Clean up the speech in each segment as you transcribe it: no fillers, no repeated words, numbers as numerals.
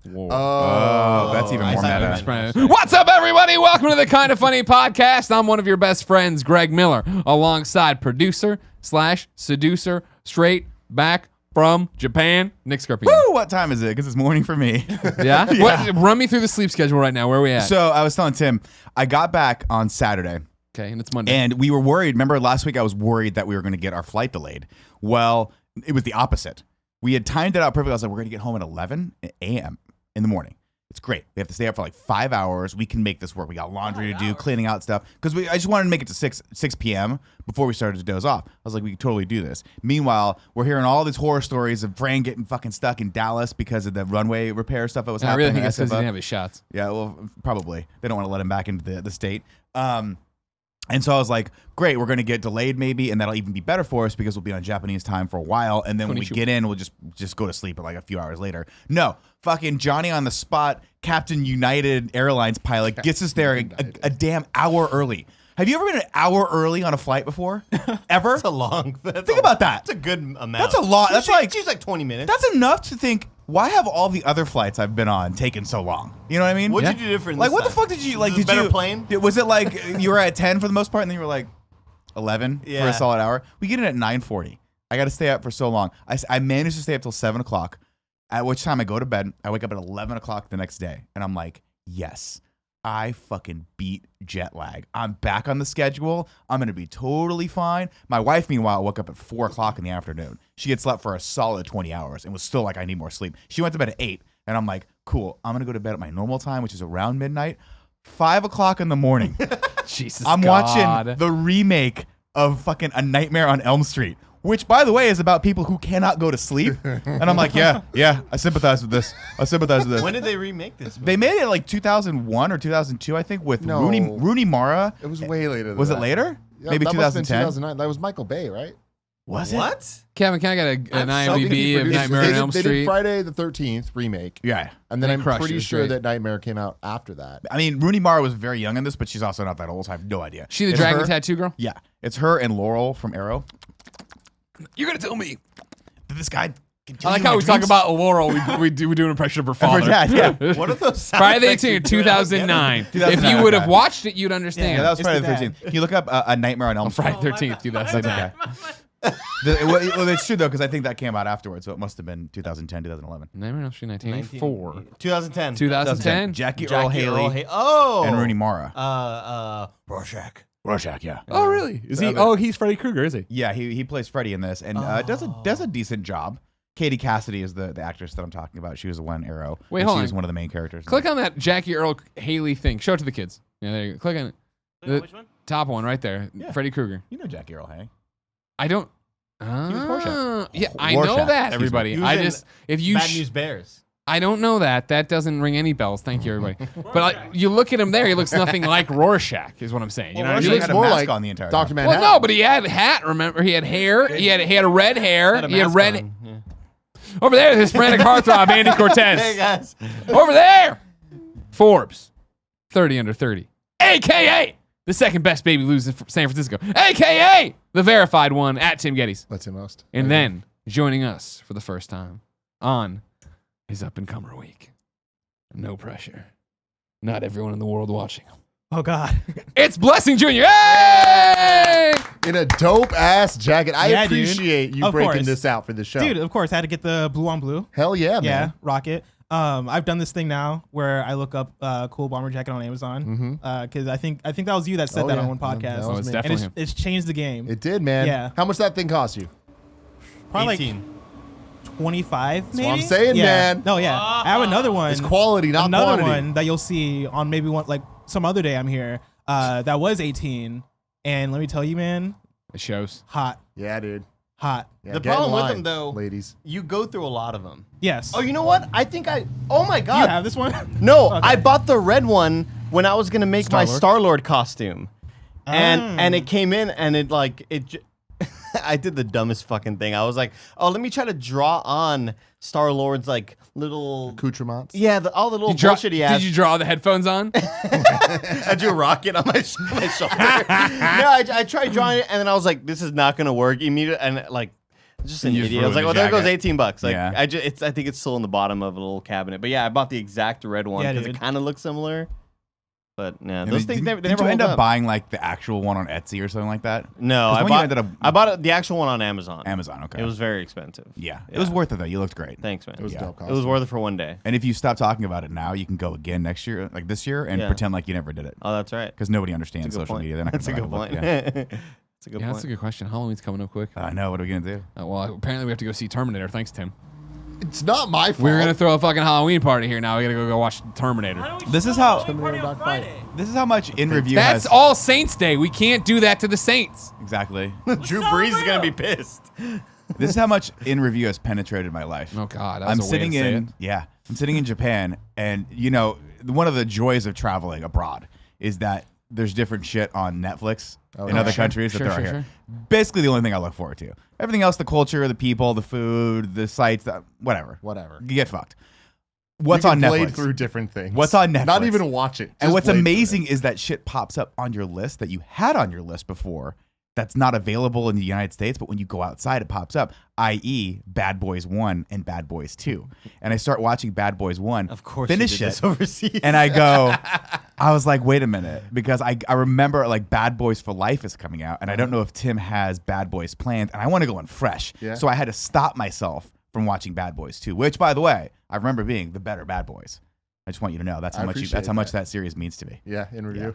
Whoa. Oh, that's even more meta. What's up, everybody? Welcome to the Kind of Funny podcast. I'm one of your best friends, Greg Miller, alongside producer / seducer, straight back from Japan, Nick Scarpino. Woo, what time is it? Because it's morning for me. Yeah? Yeah. Run me through the sleep schedule right now. Where are we at? So I was telling Tim, I got back on Saturday. Okay, and it's Monday. And we were worried. Remember last week I was worried that we were going to get our flight delayed. Well, it was the opposite. We had timed it out perfectly. I was like, we're going to get home at 11 a.m. in the morning. It's great. We have to stay up for like 5 hours. We can make this work. We got laundry to do, cleaning out stuff. Because I just wanted to make it to 6 p.m. before we started to doze off. I was like, we could totally do this. Meanwhile, we're hearing all these horror stories of Fran getting fucking stuck in Dallas because of the runway repair stuff that was happening. I really think it's because he didn't have his shots. Yeah, well, probably. They don't want to let him back into the state. And so I was like, great, we're going to get delayed maybe, and that'll even be better for us because we'll be on Japanese time for a while, and then when we get in, we'll just go to sleep like a few hours later. No, fucking Johnny on the spot, Captain United Airlines pilot gets us there a damn hour early. Have you ever been an hour early on a flight before? Ever? That's a long. Think about that. That's a good amount. That's a lot. That's like 20 minutes. That's enough to think, why have all the other flights I've been on taken so long? You know what I mean? What did you do different? Like, what the fuck did you like? Did Did you you plane? Was it like you were at 10 for the most part, and then you were like 11 for Yeah. a solid hour? We get in at 9:40. I got to stay up for so long. I managed to stay up till 7 o'clock. At which time I go to bed. I wake up at 11 o'clock the next day, and I'm like, yes, I fucking beat jet lag. I'm back on the schedule. I'm going to be totally fine. My wife, meanwhile, woke up at 4 o'clock in the afternoon. She had slept for a solid 20 hours and was still like, I need more sleep. She went to bed at 8, and I'm like, cool. I'm going to go to bed at my normal time, which is around midnight. 5 o'clock in the morning. Jesus I'm God. watching the remake of fucking A Nightmare on Elm Street, which, by the way, is about people who cannot go to sleep. And I'm like, yeah, I sympathize with this. When did they remake this movie? They made it like 2001 or 2002, I think, with No. Rooney Mara. It was way later than Was that. it later? Yeah, Maybe that must have been 2010? 2009. That was Michael Bay, right? Was it? What? Kevin, can I get an I'm so IMDb of confused. Nightmare on Elm They Street? did Friday the 13th remake. Yeah. And then They I'm crushed pretty it, sure right? that Nightmare came out after that. I mean, Rooney Mara was very young in this, but she's also not that old, so I have no idea. She the It's dragon her- tattoo girl? Yeah. It's her and Laurel from Arrow. You're going to tell me. Did this guy I like how we talk about Laurel. We do an impression of her father. dad, yeah. What are those sound Friday the effects you're 18th, doing? 2009. If 2009, you would have okay. watched it, you'd understand. Yeah, that was It's Friday the the dad. 13th. Can you look up A Nightmare on Elm Street? Friday 13th, 2009. Okay. Well, it's true, though, because I think that came out afterwards, so it must have been 2010, 2011. Nightmare on Elm Street 1984. 2010. 2010? Jackie Earl Haley Oh. and Rooney Mara. Rorschach. Rorschach, yeah. Oh, really? Is he? Oh, he's Freddy Krueger, is he? Yeah, he plays Freddy in this and does a decent job. Katie Cassidy is the actress that I'm talking about. She was the one in Arrow. Wait, and hold she on. was one of the main characters. Click on that Jackie Earl Haley thing. Show it to the kids. Yeah, there you go. Click on it. The Which one? top one right there. Yeah. Freddy Krueger. You know Jackie Earl Haley. I don't. was Rorschach. Yeah, I Rorschach, know that, excuse me. everybody. He was I in just if you Bad News Bears. I don't know that. That doesn't ring any bells. Thank you, everybody. But you look at him there, he looks nothing like Rorschach, is what I'm saying. You know what I Rorschach mean? had a more mask like on the entire Dr. time. Manhattan. Well, no, but he had a hat. Remember, he had hair. He had a red hair. Had a He had mask red. on, yeah. Over there, Hispanic heartthrob Andy Hey Cortez. guys. Over there, Forbes, 30 under 30, aka the second best baby loser in San Francisco, aka the verified one at Tim Gettys. That's the most. And then joining us for the first time on his up and comer week. No pressure. Not everyone in the world watching him. Oh God. It's Blessing Jr. Hey! In a dope ass jacket. I Yeah, dude. appreciate you Of breaking course. this out for the show. Dude, of course, I had to get the blue on blue. Hell yeah, Yeah, man. rock it. I've done this thing now where I look up cool bomber jacket on Amazon because I think that was you that said Oh, that yeah. on one That podcast. was Oh, it's me. definitely and him. it's changed the game. It did, man. Yeah. How much that thing cost you? Probably 18. like 25, maybe. what I'm saying, yeah. man. No, yeah. I have another one. It's quality, not another quantity. one that you'll see on maybe one like some other day I'm here. That was 18, and let me tell you, man, It shows. hot, Yeah, dude. hot. Yeah, The get in problem with line, them, though, ladies. you go through a lot of them. Yes. Oh, you know what? I think oh my Do God. you have this one? No, Okay. I bought the red one when I was going to make my Star-Lord? Star-Lord costume. And Oh. it came in and I did the dumbest fucking thing. I was like, oh, let me try to draw on Star-Lord's like little Accoutrements. yeah, all the little bullshit he has. Did you draw the headphones on? I drew a rocket on my shoulder. No, I tried drawing it, and then I was like, "This is not gonna work." Immediately, and like, Just an You just idiot. I was like, ruined well, the there goes jacket. $18. Like, Yeah. I think it's still in the bottom of a little cabinet. But yeah, I bought the exact red one Yeah, because it dude. kind of looks similar. But yeah, And those then things didn't they never you end hold up up. buying like the actual one on Etsy or something like that? No, 'Cause I when you bought ended up- I bought the actual one on Amazon. Amazon, okay. It was very expensive. Yeah. It was worth it though. You looked great. Thanks, man. It was Yeah. dope. It was worth it for one day. And if you stop talking about it now, you can go again next year, like this year, and Yeah. pretend like you never did it. Oh, that's right. Because nobody understands That's a good social point. media. They're not That's a gonna good buy point. the book. Yeah. That's a good Yeah, point. that's a good question. Halloween's coming up quick. I know. What are we gonna do? Well, apparently we have to go see Terminator. Thanks, Tim. It's not my fault. We're gonna throw a fucking Halloween party here now. We gotta go watch Terminator. This is how. Terminator Dark Fight. This is how much in review. That's has, All Saints Day. We can't do that to the Saints. Exactly. Drew Brees is gonna be pissed. This is how much in review has penetrated my life. Oh God, that was I'm a way sitting to say in. Yeah, I'm sitting in Japan, and you know, one of the joys of traveling abroad is that there's different shit on Netflix in yeah. other Sure, countries that sure, there are sure, here. Basically, the only thing I look forward to. Everything else, the culture, the people, the food, the sites, whatever. Whatever. You get fucked. What's You on can blade Netflix? through different things. What's on Netflix? Not even watch it. And Just what's blade through amazing it. is that shit pops up on your list that you had on your list before that's not available in the United States, but when you go outside, it pops up, i.e. Bad Boys 1 and Bad Boys 2. And I start watching Bad Boys 1, Of course, finish you did it, this overseas. and I go, I was like, wait a minute, because I remember like Bad Boys for Life is coming out, and I don't know if Tim has Bad Boys planned, and I want to go in fresh. Yeah. So I had to stop myself from watching Bad Boys 2, which, by the way, I remember being the better Bad Boys. I just want you to know that's how I much appreciate that's how much that. that series means to me. Yeah, in review.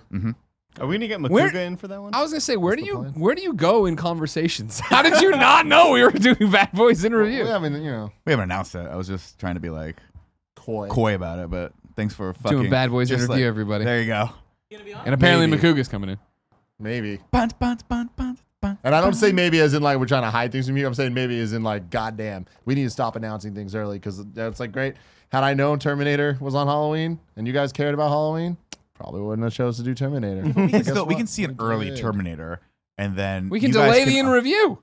Are we gonna get Where- Makuga in for that one? I was gonna say, where do What's the you go in conversations? How did you not know we were doing Bad Boys in review? Well, I mean, you know, We haven't announced it. I was just trying to be like coy about it, but thanks for fucking Doing Bad Boys in just review, like- everybody. There you go. And apparently Maybe. Makuga's coming in. Maybe. Bunt, bunt, bunt, bunt, bunt. And I don't say maybe as in like we're trying to hide things from you. I'm saying maybe as in like, goddamn, we need to stop announcing things early because it's like great. Had I known Terminator was on Halloween and you guys cared about Halloween, probably wouldn't have chose to do Terminator. We can Guess still we what? can see an We early did. Terminator, and then We can you guys delay the in can- review.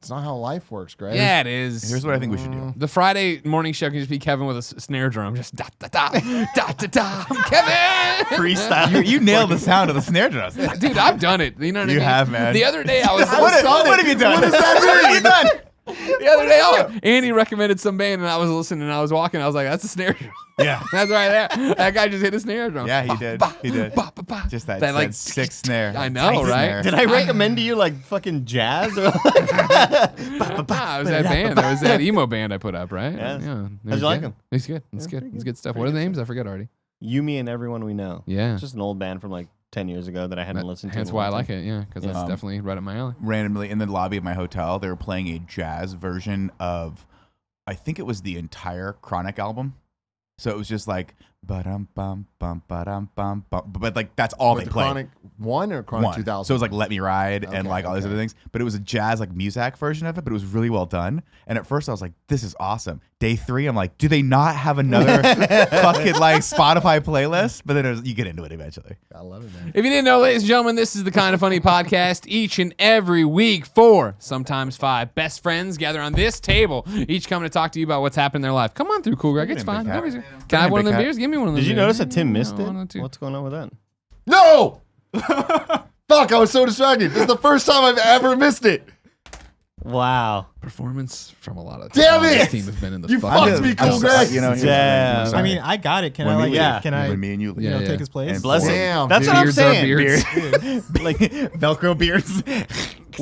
It's not how life works, Greg. Yeah, it is. Here's what I think we should do. The Friday morning show can just be Kevin with a snare drum, just da da da da da da. Kevin, Freestyle. You nailed the sound of the snare drums. dude, I've done it. You know what I You mean? have, man. The other day I was. What have you done? What does that mean? What have you done? The other day, Andy recommended some band, and I was listening, and I was walking. I was like, "That's a snare drum." Yeah. That's right there. That guy just hit a snare drum. Yeah, he did. He did. Ba, ba, ba. Just that, like six snare. I know, Tight right? snare. Did I recommend to you like fucking jazz? Or like, Nah, it was that band. It was that emo band I put up, right? Yes. Yeah. How'd you like 'em? It's good. It's good. It's good stuff. What are the names? I forget already. Yumi and Everyone We Know. Yeah. It's just an old band from like 10 years ago that I hadn't listened to. That's in a why I long like time. it. Yeah, because that's definitely right up my alley. Randomly in the lobby of my hotel, they were playing a jazz version of, I think it was the entire Chronic album. So it was just like ba-dum bum bum ba-dum bum bum, but like that's all With they the played. Chronic 1 or Chronic One. 2000? So it was like Let Me Ride and Okay, like all these okay. other things. But it was a jazz like Muzak version of it, but it was really well done. And at first I was like, this is awesome. Day 3, I'm like, do they not have another fucking like Spotify playlist? But then you get into it eventually. I love it, man. If you didn't know, ladies and gentlemen, this is the Kind of Funny podcast. Each and every week, 4, sometimes 5 best friends gather on this table, each coming to talk to you about what's happened in their life. Come on through, Cool Greg. It's in, fine. big cat. Nobody's- Can I have one of them Big cat. beers? Give me one of them. Did you beers. notice that Tim missed No, it? one or two. What's going on with that? No! Fuck, I was so distracted. This is the first time I've ever missed it. Wow. Performance from a lot of Damn people on it! this team have been in the You fucking- fucked me, Cool Greg. You know, Damn. I mean, I got it. Can When I we like? leave. Yeah. Can I? when me and you leave. You know, Yeah, take his place. And Bless him. Damn, That's dude. what I'm Beards are saying. beards. Like Velcro beards.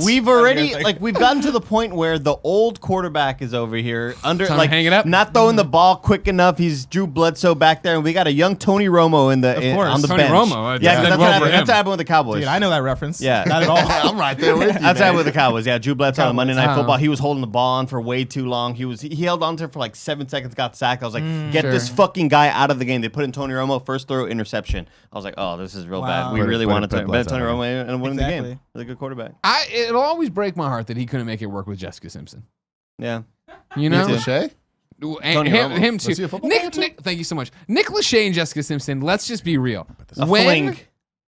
we've already we've gotten to the point where the old quarterback is over here under Time to like hang it up? not throwing the ball quick enough. He's Drew Bledsoe back there, and we got a young Tony Romo in the course. on the Tony bench. Romo, yeah, 'cause did that's, well what for happened, him. that's what happened with the Cowboys. Dude, I know that reference. Yeah. Not at all. I'm right there with you. That's man. that with the Cowboys. Yeah, Drew Bledsoe on Monday Night Cowboys. Football. He was holding the ball on for way too long. He held on to it for like 7 seconds, got sacked. I was like, get this Sure. fucking guy out of the game. They put in Tony Romo, first throw, interception. I was like, oh, this is real Wow. bad. We Put it- really put it- wanted put to bet Bledsoe Tony in. Romo and win the Exactly. game. He's a good quarterback. It'll always break my heart that he couldn't make it work with Jessica Simpson. Yeah. You know? too. Lachey? And Tony him, Romo. him Was he too. a football player too? Nick, thank you so much. Nick Lachey and Jessica Simpson. Let's just be real. A fling.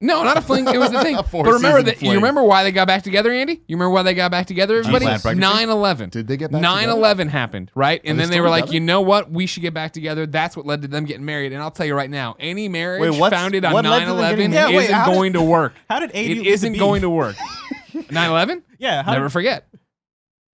No, not a fling. It was the thing. A But remember four-season that. You fling. remember why they got back together, Andy? You remember why they got back together, everybody? Planned pregnancy? 9/11. Did they get back 9/11 happened, right? And they then they still were like, together? you know what? We should get back together. That's what led to them getting married. And I'll tell you right now, any marriage Wait, what's- founded on what led to them 9/11 getting married? Yeah, wait, isn't how did- going to work. How did AD It leave the isn't beef? going to work. 9/11? Yeah. How Never did, forget.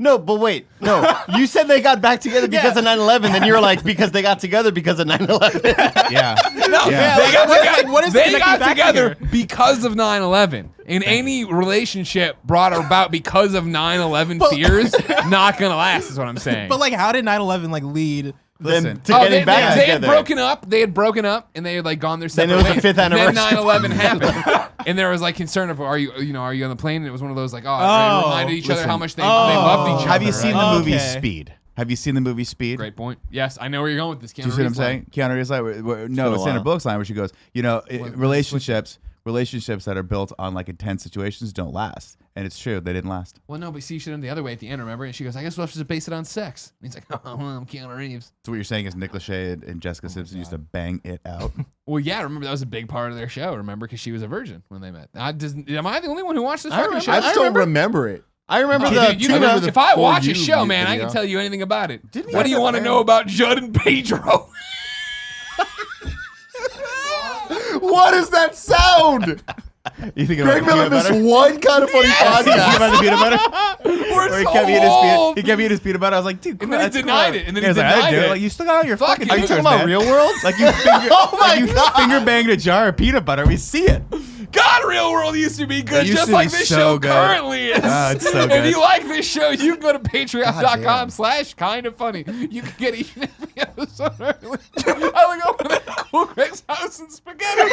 No, but wait. No, you said they got back together because of 9/11. Then you were like, because they got together because of 9/11. Yeah. No, Yeah. they got together. what is they connecting got back together here? because of 9/11. And any relationship brought about because of 9/11 fears, not gonna last. Is what I'm saying. But like, how did 9/11 like lead? Listen. to getting back they together. had broken up. They had broken up, and they had like gone their separate Then it was the ways. 5th anniversary. Then 9/11 happened, and there was like concern of, are you on the plane? And it was one of those like, they reminded each other how much they loved each other. Have you seen the movie Okay. Speed? Have you seen the movie Speed? Great point. Yes, I know where you're going with this. Do you see what I'm saying? Keanu Reeves, no, been it's a Sandra while. Bullock's line where she goes, relationships that are built on like intense situations don't last, and it's true, they didn't last. Well, no, but see, she did the other way at the end. Remember? And she goes, "I guess we'll have to base it on sex." And he's like, "Oh, well, I'm Keanu Reeves." So what you're saying is Nick Lachey and Jessica Simpson used to bang it out. Well, yeah, remember that was a big part of their show. Remember, because she was a virgin when they met. Am I the only one who watched this fucking show? I still remember it. I remember Dude, the you tuna. know, if I For watch You a show, man, I video. can tell you anything about it. Didn't What do you you want to know about Judd and Pedro? What is that sound? You think Greg Miller missed one kind of funny You podcast. about the peanut butter? We're Or he so kept eating his old. he kept eating his peanut butter. I was like, dude, And then he that's denied cool. it, and then he he was like, I denied did it. Like, you still got all your Fuck fucking you. Are you fingers, talking about man. Real World? Like you finger banged a jar of peanut butter. We see it. God, Real World used to be good, It used just to like be this so show good. currently is. Oh, it's so If good. you like this show, you can go to damn. patreon.com/kindafunny. You can get each and every episode early. I look over there, Cool Greg's house and spaghetti.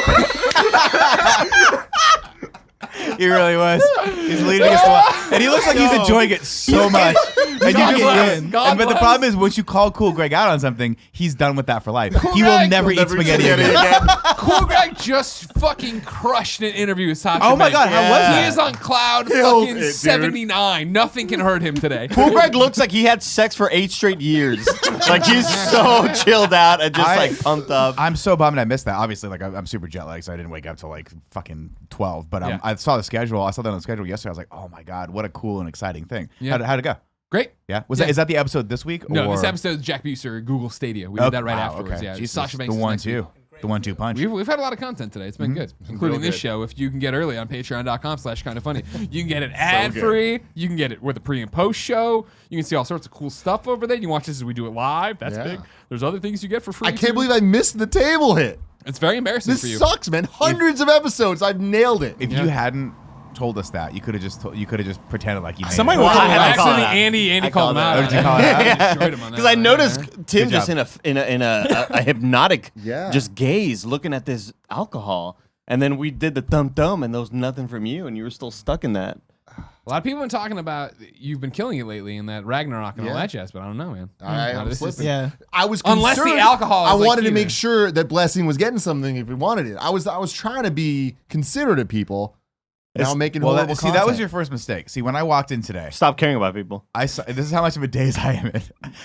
He really was. He's leading us along. And he looks like he's enjoying it so much. And you God just bless. and, God but the bless. problem is once you call Cool Greg out on something, he's done with that for life. He will Greg. never eat spaghetti again. Cool Greg just fucking crushed an interview with Sasha Oh my Banks. God, how was He that? is on cloud Killed fucking it, dude. 79. Nothing can hurt him today. Cool Greg looks like he had sex for 8 straight years. Like he's so chilled out and just like pumped up. I'm so bummed I missed that. Obviously, like I'm super jet lagged, so I didn't wake up till like fucking 12. But Yeah. I saw the schedule. I saw that on the schedule yesterday. I was like, oh my God, what a cool and exciting thing. Yeah. How'd it go? Great. Yeah. Was Yeah. that is that the episode this week? No, or? this episode is Jack Buser, Google Stadia. We did that right afterwards. Okay. Yeah, Jesus. Sasha Banks. The is next week. 1-2. The 1-2 punch. We've had a lot of content today. It's been good, including real this good. show. If you can get early on patreon.com/kindafunny, you can get it ad free. You can get it with a pre and post show. You can see all sorts of cool stuff over there. You can watch this as we do it live. That's Yeah. big. There's other things you get for free. I can't too. believe I missed the table hit. It's very embarrassing This for you. sucks, man. Hundreds of episodes. I've nailed it. If you hadn't told us that, you could have just pretended like you made Somebody it. will I call had it to out. call it Actually, out. Andy I called him called out. it out. Oh, did you call it out? Destroyed him on that Because I one. noticed Tim Good just job. in a hypnotic Yeah. just gaze looking at this alcohol. And then we did the thumb and there was nothing from you and you were still stuck in that. A lot of people have been talking about you've been killing it lately in that Ragnarok and all Yeah. that jazz, but I don't know, man. I'm This is- slipping. Yeah. I was Unless the concerned. alcohol is I like wanted to key make there. sure that Blessing was getting something if he wanted it. I was trying to be considerate of people. Now I'm making horrible see, that was content. your first mistake. See, when I walked in today, Stop caring about people. I saw this is how much of a daze I am in.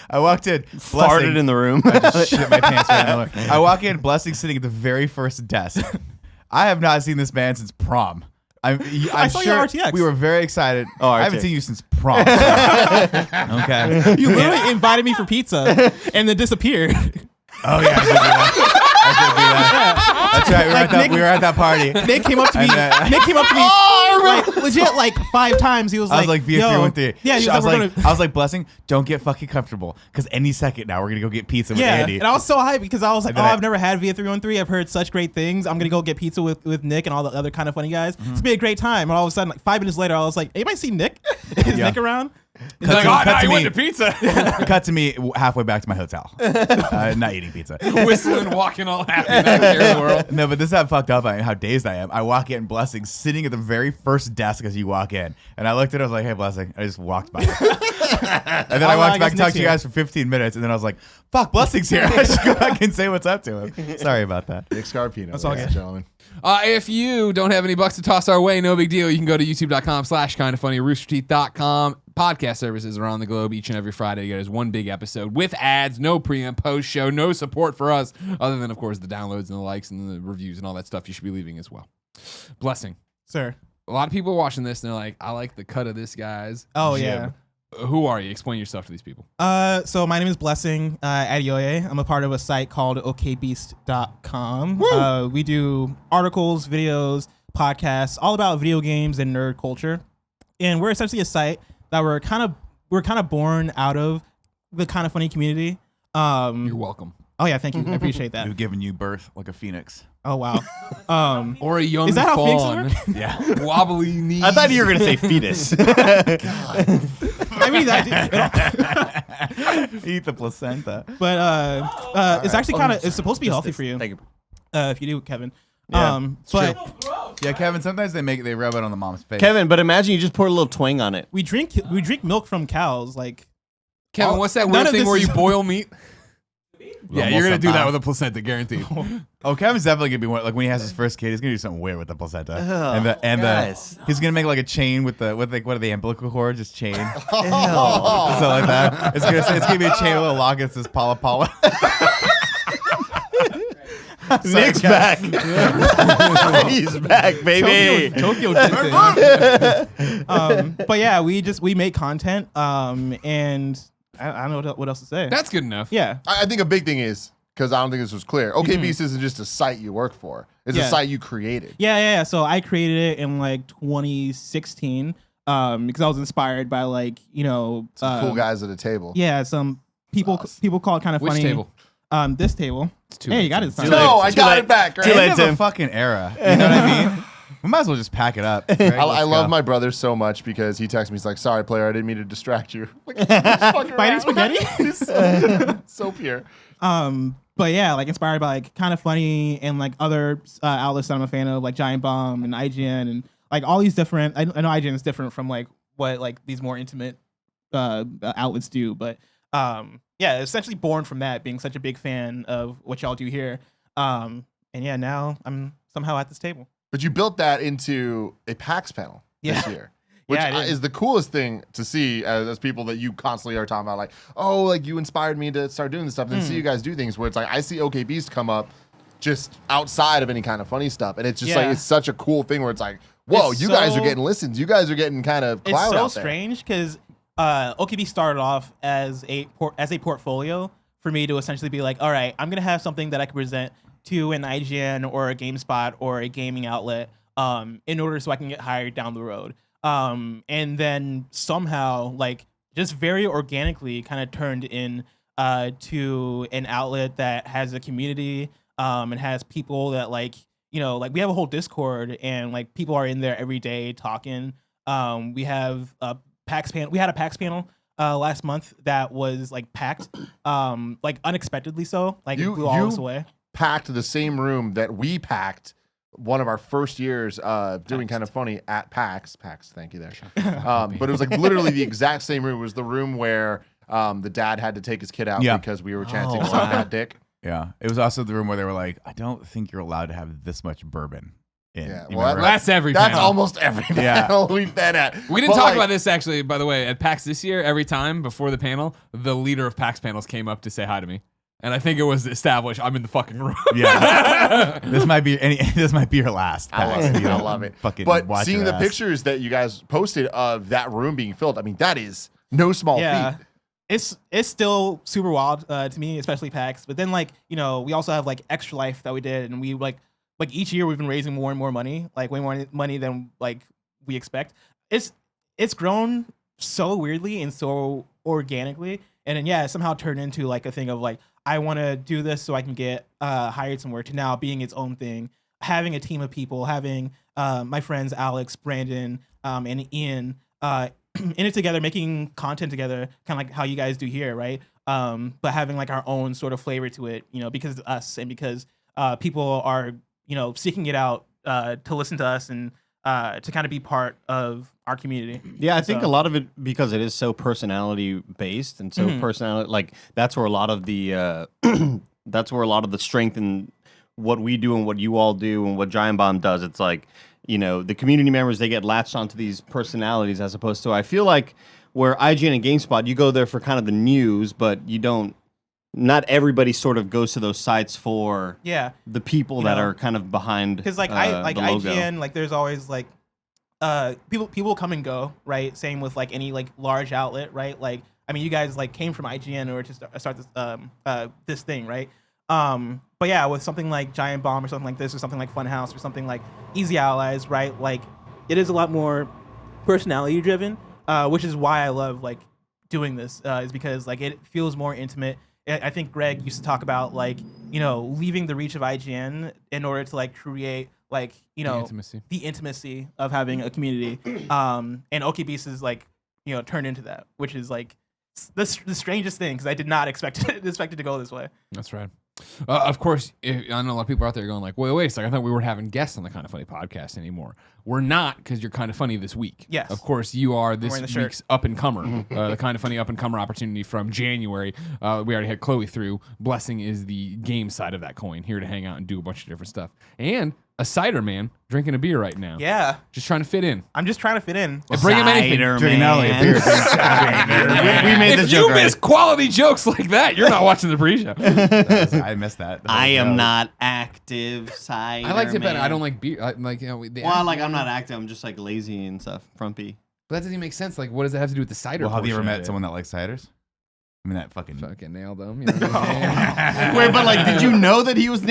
I walked in, Farted in the room. I just shit my pants right now. I walk in, Blessing sitting at the very first desk. I have not seen this man since prom. I'm saw you sure at RTX. we were very excited. Oh, I haven't RTX. seen you since prom. Okay. You literally invited me for pizza and then disappeared. Oh yeah, I did do that. I did do that. That's right. We were at that party. Nick came up to me. And, Nick came up to me like legit like 5 times. He was I was like, like, via yo. 313. Yeah, he I was was like, like, we're gonna. I was like, Blessing, don't get fucking comfortable, because any second now we're gonna go get pizza with Yeah, Andy. and I was so hyped because I was like, And then I've never had Via 313. I've heard such great things. I'm gonna go get pizza with Nick and all the other kind of funny guys. It's gonna be a great time. And all of a sudden, like 5 minutes later, I was like, anybody see Nick? Is Yeah. Nick around? He's like, cut oh, no, to he me. went to pizza. Cut to me halfway back to my hotel, not eating pizza. Whistling, walking all happy, not care in the world. No, but this is how fucked up I am, how dazed I am. I walk in, Blessing sitting at the very first desk as you walk in, and I looked at it, I was like, hey, Blessing. I just walked by. And then I Oh, walked I back guess and talked Nick's to you guys for 15 minutes, and then I was like, fuck, Blessing's here. I should go back and say what's up to him. Sorry about that. Nick Scarpino. That's all ladies good. and gentlemen. If you don't have any bucks to toss our way, no big deal. You can go to youtube.com/kindafunny, roosterteeth.com. Podcast services around the globe each and every Friday. You guys, one big episode with ads, no pre and post show, no support for us, other than, of course, the downloads and the likes and the reviews and all that stuff you should be leaving as well. Blessing. Sir. A lot of people are watching this and they're like, I like the cut of this guy's Oh, jib. yeah. Who are you? Explain yourself to these people. So my name is Blessing Adeoye. I'm a part of a site called okbeast.com. We do articles, videos, podcasts, all about video games and nerd culture. And we're essentially a site that we're we're kind of born out of the Kind of Funny community. You're welcome. Oh yeah, thank you. I appreciate that. We've given you birth like a phoenix. Oh wow. Or a young Is that how fawn. phoenixes Yeah. Wobbly knees. I thought you were gonna say fetus. I mean that, Eat the placenta. but it's actually kind of it's supposed to be healthy for you. Thank you. If you do, Kevin. Yeah, But Yeah, Kevin. Sometimes they rub it on the mom's face. Kevin, but imagine you just pour a little twang on it. we drink milk from cows. Like Kevin, what's that none weird of thing this where is- you boil meat? Yeah, you're gonna do that Placenta. with a placenta, guaranteed. Oh, Kevin's definitely gonna be one. Like when he has his first kid, he's gonna do something weird with the placenta. guys. He's gonna make like a chain with what are the umbilical cord? Just chain. Something like that. It's gonna be a chain with a lock that says Pala Pala. Nick's back. He's back, baby. Tokyo did things. but yeah, we make content. And I don't know what else to say. That's good enough. Yeah. I think a big thing is, because I don't think this was clear, OK Beast isn't just a site you work for. It's a Yeah. site you created. Yeah. So I created it in like 2016 because I was inspired by like, Cool guys at a table. Yeah, some people call it kind of Which funny. table? This table. It's too Hey, late. you got it. Too son. late. No, I Too got late. it back. Right? Too late, End of a Tim. fucking era. You know what I mean? We might as well just pack it up. Greg, I let's love go. my brother so much because he texts me. He's like, "Sorry, player, I didn't mean to distract you." Like, Biting spaghetti? so pure. But yeah, like inspired by like kind of funny and like other outlets that I'm a fan of, like Giant Bomb and IGN and like all these different. I know IGN is different from like what like these more intimate outlets do, but yeah, essentially born from that, being such a big fan of what y'all do here. And yeah, now I'm somehow at this table. But you built that into a PAX panel this year. Which Yeah, I did. is the coolest thing to see as people that you constantly are talking about, like, oh, like you inspired me to start doing this stuff. And see you guys do things where it's like, I see OK Beast come up just outside of any kind of funny stuff. And it's just like, Yeah. it's such a cool thing where it's like, whoa, It's you guys are so- getting listens. You guys are getting kind of It's clout so out there. strange because OKB started off as a portfolio for me to essentially be like, all right, I'm gonna have something that I can present to an IGN or a GameSpot or a gaming outlet in order so I can get hired down the road. And then somehow, like, just very organically kind of turned in to an outlet that has a community and has people that like we have a whole Discord and like people are in there every day talking. We have a PAX panel. We had a PAX panel last month that was like packed, like unexpectedly so. Like it blew all this away. Packed the same room that we packed one of our first years doing kind of funny at PAX. PAX, thank you there. But it was like literally the exact same room. It was the room where the dad had to take his kid out Yeah. because we were chanting Oh, "Suck wow. that dick." Yeah. It was also the room where they were like, I don't think you're allowed to have this much bourbon in. Yeah, You well, remember? That's every That's panel. almost every Yeah. panel we've been at. We didn't But, talk like, about this actually, by the way. At PAX this year, every time before the panel, the leader of PAX panels came up to say hi to me. And I think it was established I'm in the fucking room. Yeah. This might be your last. I love PAX. it. You I don't love it. Fucking But watch seeing your the ass. pictures that you guys posted of that room being filled, I mean, that is no small Yeah. feat. It's still super wild to me, especially PAX. But then like we also have like Extra Life that we did, and we like each year we've been raising more and more money, like way more money than like we expect. It's grown so weirdly and so organically, and then yeah, it somehow turned into like a thing of like I want to do this so I can get hired somewhere to now being its own thing, having a team of people, having my friends Alex, Brandon, and Ian. In it together, making content together, kind of like how you guys do here, right? But having like our own sort of flavor to it, because it's us and because people are, seeking it out to listen to us and to kind of be part of our community. Yeah, I think So- a lot of it, because it is so personality based and so personality, like that's where a lot of the strength in what we do and what you all do and what Giant Bomb does. It's like, the community members, they get latched onto these personalities as opposed to, I feel like where IGN and GameSpot, you go there for kind of the news, but you don't, not everybody sort of goes to those sites for Yeah, the people that are kind of behind because like the logo. IGN, like there's always like people come and go, right? Same with like any like large outlet, right? Like I mean, you guys like came from IGN or to start this this thing, right? But yeah, with something like Giant Bomb or something like this, or something like Funhouse or something like Easy Allies, right? Like it is a lot more personality driven, which is why I love like doing this is because like it feels more intimate. I think Greg used to talk about like, you know, leaving the reach of IGN in order to like create like, you know, the intimacy of having a community. And OK Beast is like, you know, turned into that, which is like the strangest thing because I did not expect it to go this way. That's right. Of course, I know a lot of people out there going like, wait a second, I thought we weren't having guests on the Kind of Funny podcast anymore. We're not, because you're Kind of Funny this week. Yes. Of course, you are this wearing week's up-and-comer. The Kind of Funny up-and-comer opportunity from January. We already had Chloe through. Blessing is the game side of that coin, here to hang out and do a bunch of different stuff. And a cider man drinking a beer right now. Yeah. Just trying to fit in. I'm just trying to fit in. And bring him anything. Drinking not only a beer, We made the If joke you miss quality jokes like that, you're not watching the pre-show. I missed that. I am not active cider. I liked it better. man. I don't like beer. Like, you know, Well, like I'm not active. I'm just like lazy and stuff, frumpy. But that doesn't even make sense. Like, what does it have to do with the cider? Well, have you ever portion of met it? someone that likes ciders? I mean, that fucking. Fucking nailed them. You know what I'm saying? Wait, but like, did you know that he was or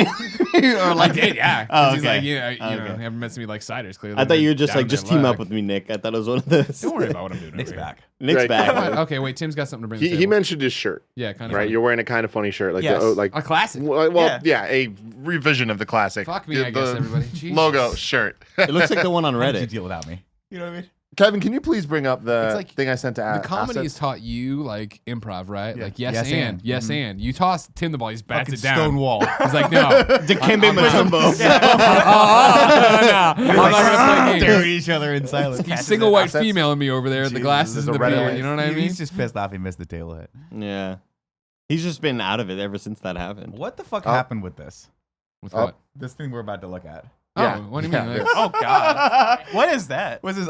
like? I did, yeah. Oh, He's okay. like, you know, Okay. haven't met somebody like ciders. Clearly, I thought you were just down like, just their team luck. up with me, Nick. I thought it was one of those. Don't worry about what I'm doing. Nick's over here. back. Nick's Right. back. Okay, wait. Tim's got something to bring. to the He table. mentioned his shirt, Yeah, kind of. right? You're wearing a Kind of Funny shirt, like Yes. like a classic. well, yeah, a revision of the classic. Fuck me, I guess The everybody. Jesus. logo shirt. It looks like the one on How did you Reddit. deal without me? You know what I mean? Kevin, can you please bring up the It's like thing I sent to The comedy Asset? has taught you like improv, right? Yeah. Like yes, Yes, and and. yes, and you toss Tim the ball, he bats Fucking it down. stone wall. He's like, no, Dikembe Mutombo. no, I'm not gonna play Stare at games. each other in silence. He's single white Assets. female in me over there. The Jesus, glasses there's and a the red beard. light. You know what I mean? He's just pissed off he missed the tail hit. Yeah. He's just been out of it ever since that happened. What the fuck Oh. happened with this? With Oh. what? This thing we're about to look at. Oh, Yeah. what do you mean? Yeah. Like, Oh God. What is that? What's this?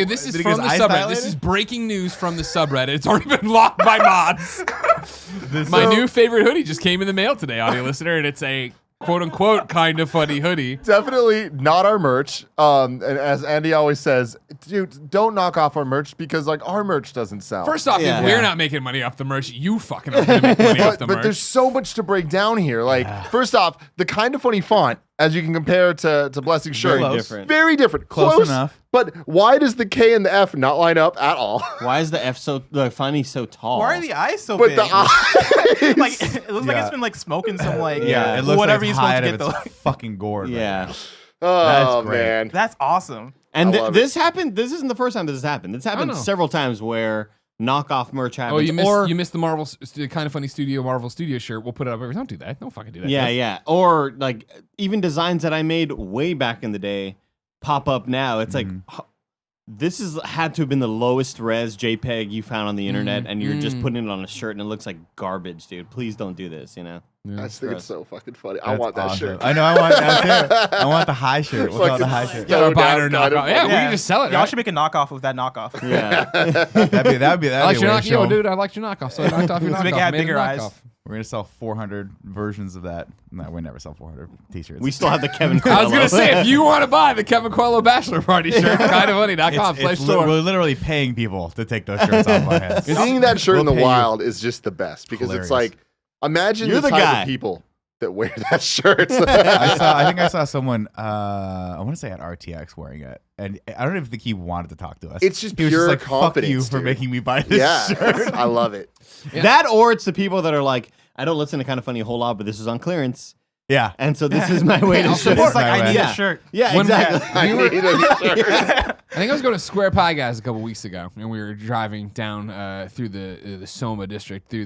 this is from the subreddit. This is breaking news from the subreddit. It's already been locked by mods. My new favorite hoodie just came in the mail today, audio listener, and it's a quote unquote Kind of Funny hoodie. Definitely not our merch. And as Andy always says, dude, don't knock off our merch because like our merch doesn't sell. First off, Yeah. if we're not making money off the merch, you fucking are gonna make money off the but merch. there's so much to break down here. Like, first off, the Kind of Funny font, as you can compare to Blessing's shirt, Very different. very different. Close enough. But why does the K and the F not line up at all? Why is the funny so tall? Why are the eyes so But big? the eyes, like it looks like Yeah. it's been like smoking some like Yeah, it looks whatever like you're it's supposed high to out get of though. its fucking gourd. right Yeah. now. oh That's great. man, That's awesome. And I love this happened. This isn't the first time this has happened. It's happened know. several times where knockoff merch happens. Oh, or you missed the Marvel Kind of Funny Studio Marvel Studio shirt. We'll put it up every. Don't do that. Don't fucking do that. yeah, That's- yeah. Or like even designs that I made way back in the day pop up now. It's like this is had to have been the lowest res JPEG you found on the internet, and you're just putting it on a shirt and it looks like garbage, dude. Please don't do this. You know. I just think it's so fucking funny. I That's want that awesome. shirt. I know. I want that too. I want the high shirt. We'll call it the high shirt. Yeah, or buy it or Kind knock of off. Yeah, we can just sell it. Y'all Right? should make a knockoff of that knockoff. Yeah. That'd be I like a your way knock. to show Yo, 'em. dude, I liked your knockoff, so I knocked off your Let's knockoff. make it have made a bigger eyes. knockoff. We're gonna sell 400 versions of that. No, we never sell 400 t-shirts. we still have the Kevin. I was gonna Coelho. say, if you want to buy the Kevin Coelho Bachelor Party shirt, kindoffunny.com/store. We're literally paying people to take those shirts off our heads. Seeing that shirt in We'll the pay you. wild is just the best because Hilarious. it's like, imagine You're the the type guy. of people that wear that shirt. I think I saw someone. I want to say at RTX wearing it, and I don't even think he wanted to talk to us. It's just he was pure just like, "Fuck you confidence, for dude. making me buy this yeah, shirt." I love it. That or it's the people that are like, I don't listen to Kind of Funny a whole lot, but this is on clearance, Yeah, and so this is my way to I'll show. support, like Right, I need right. a shirt. Yeah, When- exactly. I need a shirt. I think I was going to Square Pie Guys a couple weeks ago, and we were driving down through the Soma district, through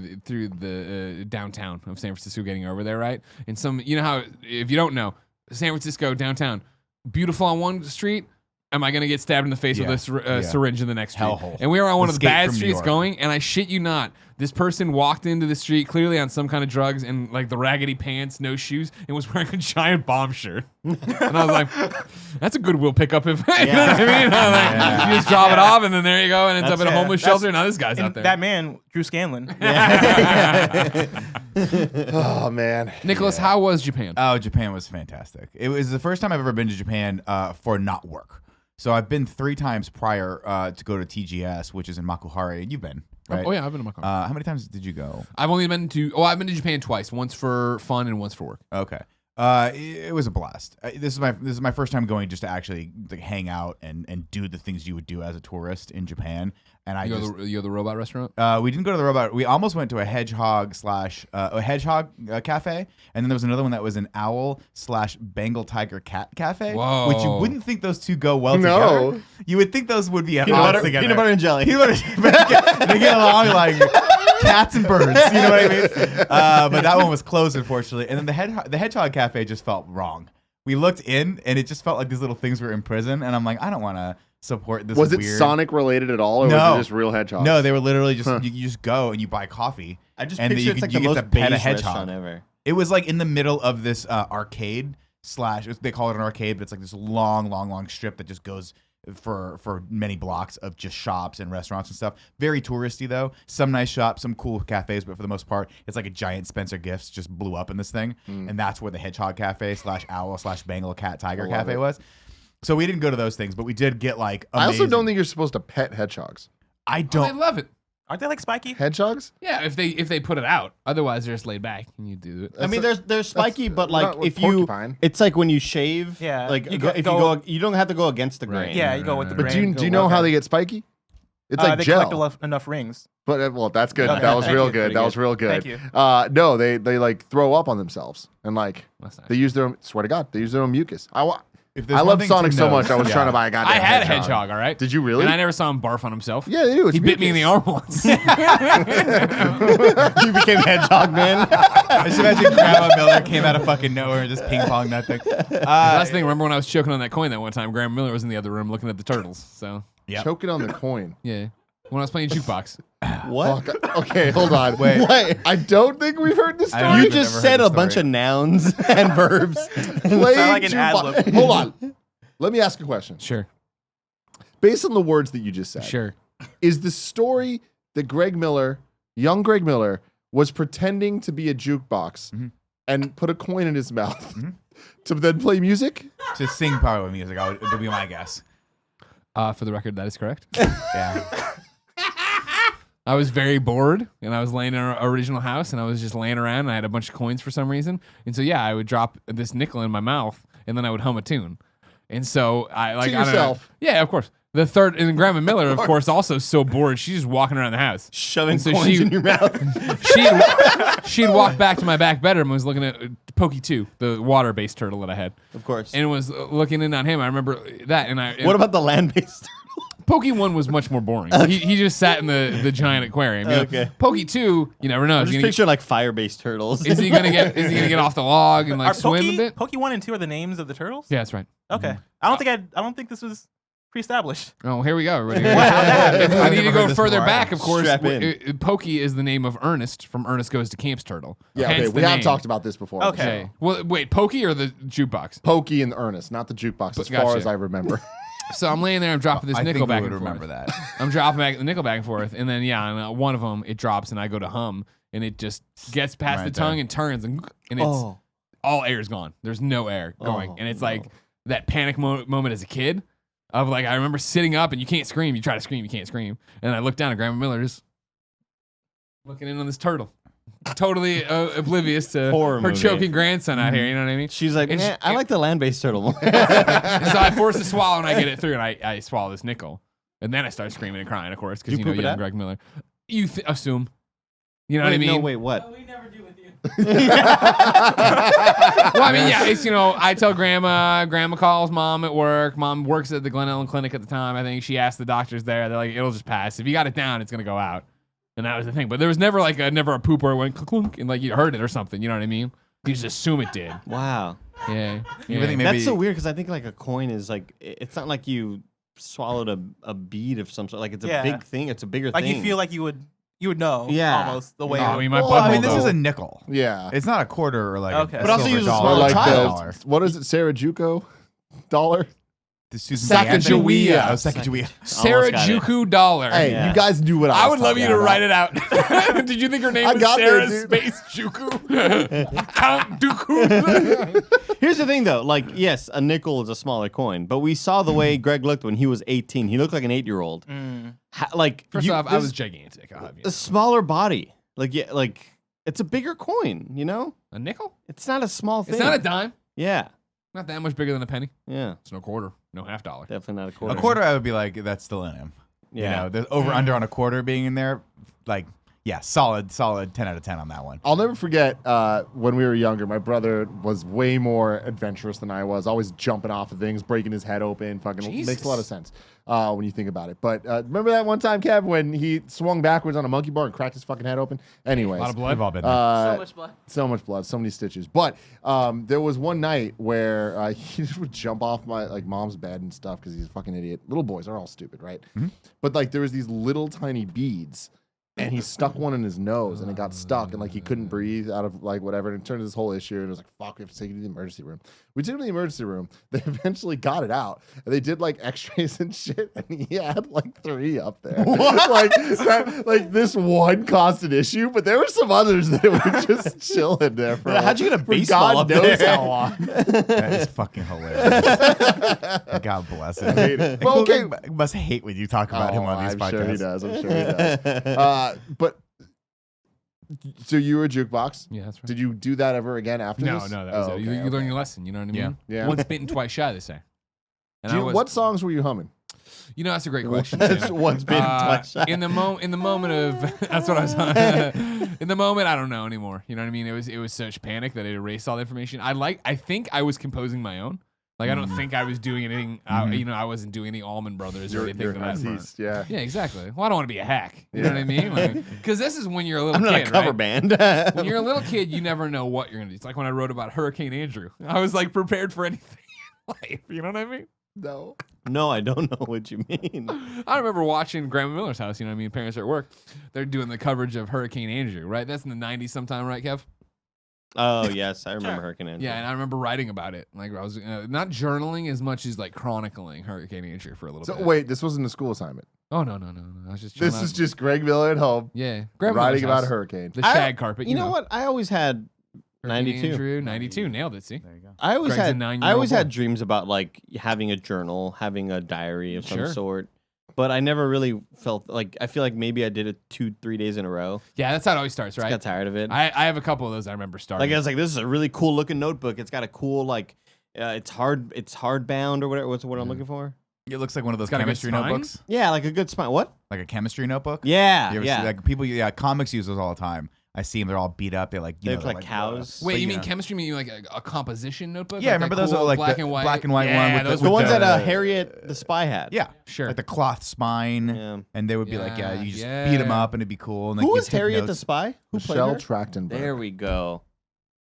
the downtown of San Francisco, getting over there, right? And you know how, if you don't know, San Francisco downtown, beautiful on one street. Am I going to get stabbed in the face Yeah. with a Yeah. syringe in the next street? Hellhole. And we were on one of the Escape bad from New streets York. going, and I shit you not, this person walked into the street clearly on some kind of drugs and like the raggedy pants, no shoes, and was wearing a giant bomb shirt. And I was like, that's a Goodwill pickup. If you know what I mean? Like, you just drop it off, and then there you go, and ends up in a homeless shelter. Now this guy's out And there. that man, Drew Scanlon. Oh man, Nicholas, how was Japan? Oh, Japan was fantastic. It was the first time I've ever been to Japan for not work. So I've been 3 times prior to go to TGS, which is in Makuhari, and you've been, right? Oh yeah, I've been to my car. How many times did you go? I've been to Japan twice. Once for fun and once for work. Okay. It was a blast. This is my first time going just to actually like, hang out and do the things you would do as a tourist in Japan. And You go to the robot restaurant? we didn't go to the robot. We almost went to a hedgehog cafe, and then there was another one that was an owl / Bengal tiger cat cafe. Whoa. Which you wouldn't think those two go well No. together. You would think those would be at Peanut odds butter, together. peanut butter and jelly. They get along like cats and birds. You know what I mean? But that one was closed, unfortunately. And then the hedgehog cafe just felt wrong. We looked in, and it just felt like these little things were in prison. And I'm like, I don't want to support this. Was it weird... Sonic related at all, or No. was it just real hedgehogs? No, they were literally just you just go and you buy coffee. I just and picture you it's like you the get most to pet a beige hedgehog. restaurant ever. It was like in the middle of this arcade / they call it an arcade, but it's like this long strip that just goes for many blocks of just shops and restaurants and stuff. Very touristy though. Some nice shops, some cool cafes, but for the most part, it's like a giant Spencer Gifts just blew up in this thing, and that's where the hedgehog cafe / owl / Bengal cat tiger cafe was. So we didn't go to those things, but we did get like. I also amazing- don't think you're supposed to pet hedgehogs. I I don't. love it. Aren't they like spiky? Hedgehogs? Yeah, if they put it out. Otherwise, they're just laid back and you do it. I mean, there's spiky, but not like with if you, porcupine. it's like when you shave. Yeah, Like you if go- you go, you don't have to go against the grain. Right. Yeah, you go with the But grain. do you know how they get spiky? It's like they gel. collect enough rings. But well, that's good. Okay. That was Thank real you. good. Pretty That was good. real good. Thank you. No, they like throw up on themselves and like That's nice. they use their own. Swear to God, they use their own mucus. If there's I one love thing Sonic to so know- much. I was Yeah. trying to buy a goddamn. I had a hedgehog, all right? Did you really? And I never saw him barf on himself. Yeah, they do. It's He bit me in the mucus. arm once. You became hedgehog man. I just imagine Grandma Miller came out of fucking nowhere and just ping ponged that thing. Last thing, remember when I was choking on that coin that one time? Graham Miller was in the other room looking at the turtles. So, Yep. Choking on the coin. yeah. When I was playing jukebox. What? Fuck. Okay, hold on. Wait. What? I don't think we've heard this I story. don't You I've just never said heard a the bunch story. of nouns and verbs. Playing like an ad jukebox- lib. Hold on. Let me ask a question. Sure. Based on the words that you just said, Sure. is the story that Greg Miller, young Greg Miller, was pretending to be a jukebox Mhm. and put a coin in his mouth Mhm. to then play music? To sing probably music, would be my guess. For the record, that is correct. Yeah. I was very bored, and I was laying in our original house, and I was just laying around, and I had a bunch of coins for some reason. And so, yeah, I would drop this nickel in my mouth, and then I would hum a tune. And so, I like, To I don't know. yourself. Yeah, of course. The third, and Grandma Miller, of course, also so bored. She's just walking around the house. Shoving And so coins in your mouth. She'd walk back to my back bedroom and was looking at Pokey 2, the water-based turtle that I had, Of course. and was looking in on him. I remember that. And What about the land-based? Pokey 1 was much more boring. He just sat in the giant aquarium. You know? Okay. Pokey 2, you never know. I'm Is just he gonna- picturing like fire-based turtles. Is he gonna get off the log and like Are swim a bit? Pokey 1 and 2 are the names of the turtles? Yeah, that's right. Okay. I don't think this was pre-established. Oh, here we go. Everybody. I've If I need to never go heard this further before. back, of course. Strap in. Pokey is the name of Ernest from Ernest Goes to Camp's turtle. Yeah, Hence okay. the We have name. talked about this before. Okay. Okay. Well, wait, Pokey or the jukebox? Pokey and Ernest, not the jukebox, as Gotcha. far as I remember. So I'm laying there. I'm dropping this I nickel think we back would and remember forth. that. I'm dropping back the nickel back and forth, and then on one of them it drops, and I go to hum, and it just gets past Right the tongue there. and turns, and it's Oh. all air is gone. There's no air going, Oh, and it's no. like that panic moment as a kid of like I remember sitting up and you can't scream. You try to scream, you can't scream, and I look down at Grandma Miller just looking in on this turtle, totally oblivious to Horror her movie. choking grandson out here. You know what I mean? She's like, And "Man, she- I like the land-based turtle more." And so I force a swallow and I get it through and I swallow this nickel. And then I start screaming and crying, of course, because You you know poop it young out? Greg Miller. You assume. You know what I Wait, mean? No, wait, what? Well, I mean, yeah, it's, I tell grandma calls mom at work. Mom works at the Glen Ellen Clinic at the time. I think she asked the doctors there. They're like, it'll just pass. If you got it down, it's going to go out. And that was the thing. But there was never never a poop where it went clunk and like you heard it or something. You know what I mean? You just assume it did. Wow. Yeah. You yeah. think maybe That's so weird because I think like a coin is like it's not like you swallowed a bead of some sort. Like it's a Yeah. big thing. It's a bigger Like thing. you feel like you would know Yeah. almost the way. I mean, my Well, butt I mean, will this is go. a nickel. Yeah. It's not a quarter or like Okay. a But also silver use a dollar. Or small like child. the, what is it, Sarah Juco dollar? The Susan Sacagawea. B. Oh, Sacagawea. Sarajuku dollar. Hey, Yeah. you guys knew what I was I would love you talking to about. write it out. Did you think her name I was got Sarah there, dude. Space Juku? Count Dooku? Here's the thing, though. Like, yes, a nickel is a smaller coin, but we saw the way Greg looked when he was 18. He looked like an 8-year-old. Mm. Like, First off, I there's was gigantic. I'll have you a smaller body. Like, yeah, like It's a bigger coin, you know? A nickel? It's not a small thing. It's not a dime. Yeah. Not that much bigger than a penny. Yeah. It's no quarter. No half dollar. Definitely not a quarter. A quarter, I would be like, that's still in him. Yeah. You know, there's over under on a quarter being in there. Like, yeah, solid 10 out of 10 on that one. I'll never forget when we were younger, my brother was way more adventurous than I was, always jumping off of things, breaking his head open. Fucking makes a lot of sense when you think about it. But remember that one time, Kev, when he swung backwards on a monkey bar and cracked his fucking head open? Anyways. A lot of blood. We've all been there. So much blood. So much blood, so many stitches. But there was one night where he just would jump off my mom's bed and stuff because he's a fucking idiot. Little boys are all stupid, right? Mm-hmm. But like there was these little tiny beads, and he stuck one in his nose, and it got stuck, and like he couldn't breathe out of like whatever, and it turned into this whole issue. And it was like, fuck, we have to take you to the emergency room. We took him to the emergency room. They eventually got it out, and they did like X-rays and shit, and he had like 3 up there. like this one caused an issue, but there were some others that were just chilling there for. How'd you get a for baseball God up knows there? how long. That is fucking hilarious. God bless him. Well, okay, must hate when you talk about him on these podcasts. I'm sure he does. I'm sure he does. But so you were a jukebox. Yeah, that's right. Did you do that ever again after No, this? that was it. You learn your lesson. You know what I mean? Yeah. Once bitten, twice shy, they say. And I was, What songs were you humming? You know, that's a great question. Tim. Once bitten, twice shy. In the moment of that's what I was in the moment. I don't know anymore. You know what I mean? It was such panic that it erased all the information. I think I was composing my own. Like I don't think I was doing anything. I wasn't doing any Allman Brothers or anything. You're to an that front. artiste, yeah. Yeah, exactly. Well, I don't want to be a hack. You know what I mean? Because this is when you're a little I'm not kid, a cover right? band. When you're a little kid, you never know what you're gonna do. It's like when I wrote about Hurricane Andrew. I was like prepared for anything in life. You know what I mean? No. No, I don't know what you mean. I remember watching Grandma Miller's house. You know what I mean? Parents are at work. They're doing the coverage of Hurricane Andrew, right? That's in the 90s sometime, right, Kev? Oh, yes. I remember Hurricane Andrew. Yeah, and I remember writing about it. Like I was not journaling as much as like chronicling Hurricane Andrew for a little So bit. wait, this wasn't a school assignment. Oh no! I was just chilling This is out. just Greg Miller at home yeah, Grandma writing Miller's about a house. hurricane. The shag carpet. You know what? I always had Hurricane 92. Andrew, 92 nailed it. See, There you go. I always Greg's a had 9-year-old I always boy. had dreams about like having a journal, having a diary of Sure. some sort. But I never really felt like I feel like maybe I did it 2-3 days in a row. yeah, that's how it always starts, I right? got tired of it. I have a couple of those I remember starting. Like I was like, this is a really cool looking notebook. It's got a cool like, it's hard bound or whatever. What's what I'm looking for? It looks like one of those got a good chemistry spine? notebooks. Yeah, like a good spine. What? Like a chemistry notebook. Yeah, You ever yeah. see, like people, comics use those all the time. I see them; they're all beat up. They're like, They look they're like cows. Wait, but you you mean know. chemistry? Mean like a composition notebook? Yeah, Like remember that those are cool like black the and white? black and white yeah, one with those the The were ones dope. that Harriet the Spy had. Yeah, Sure. like the cloth spine. Yeah. And they would be like, Yeah, you just yeah. beat them up, and it'd be cool. And like, Who you'd was take Harriet the notes. Spy? Who played Michelle her? Trachtenberg. There we go.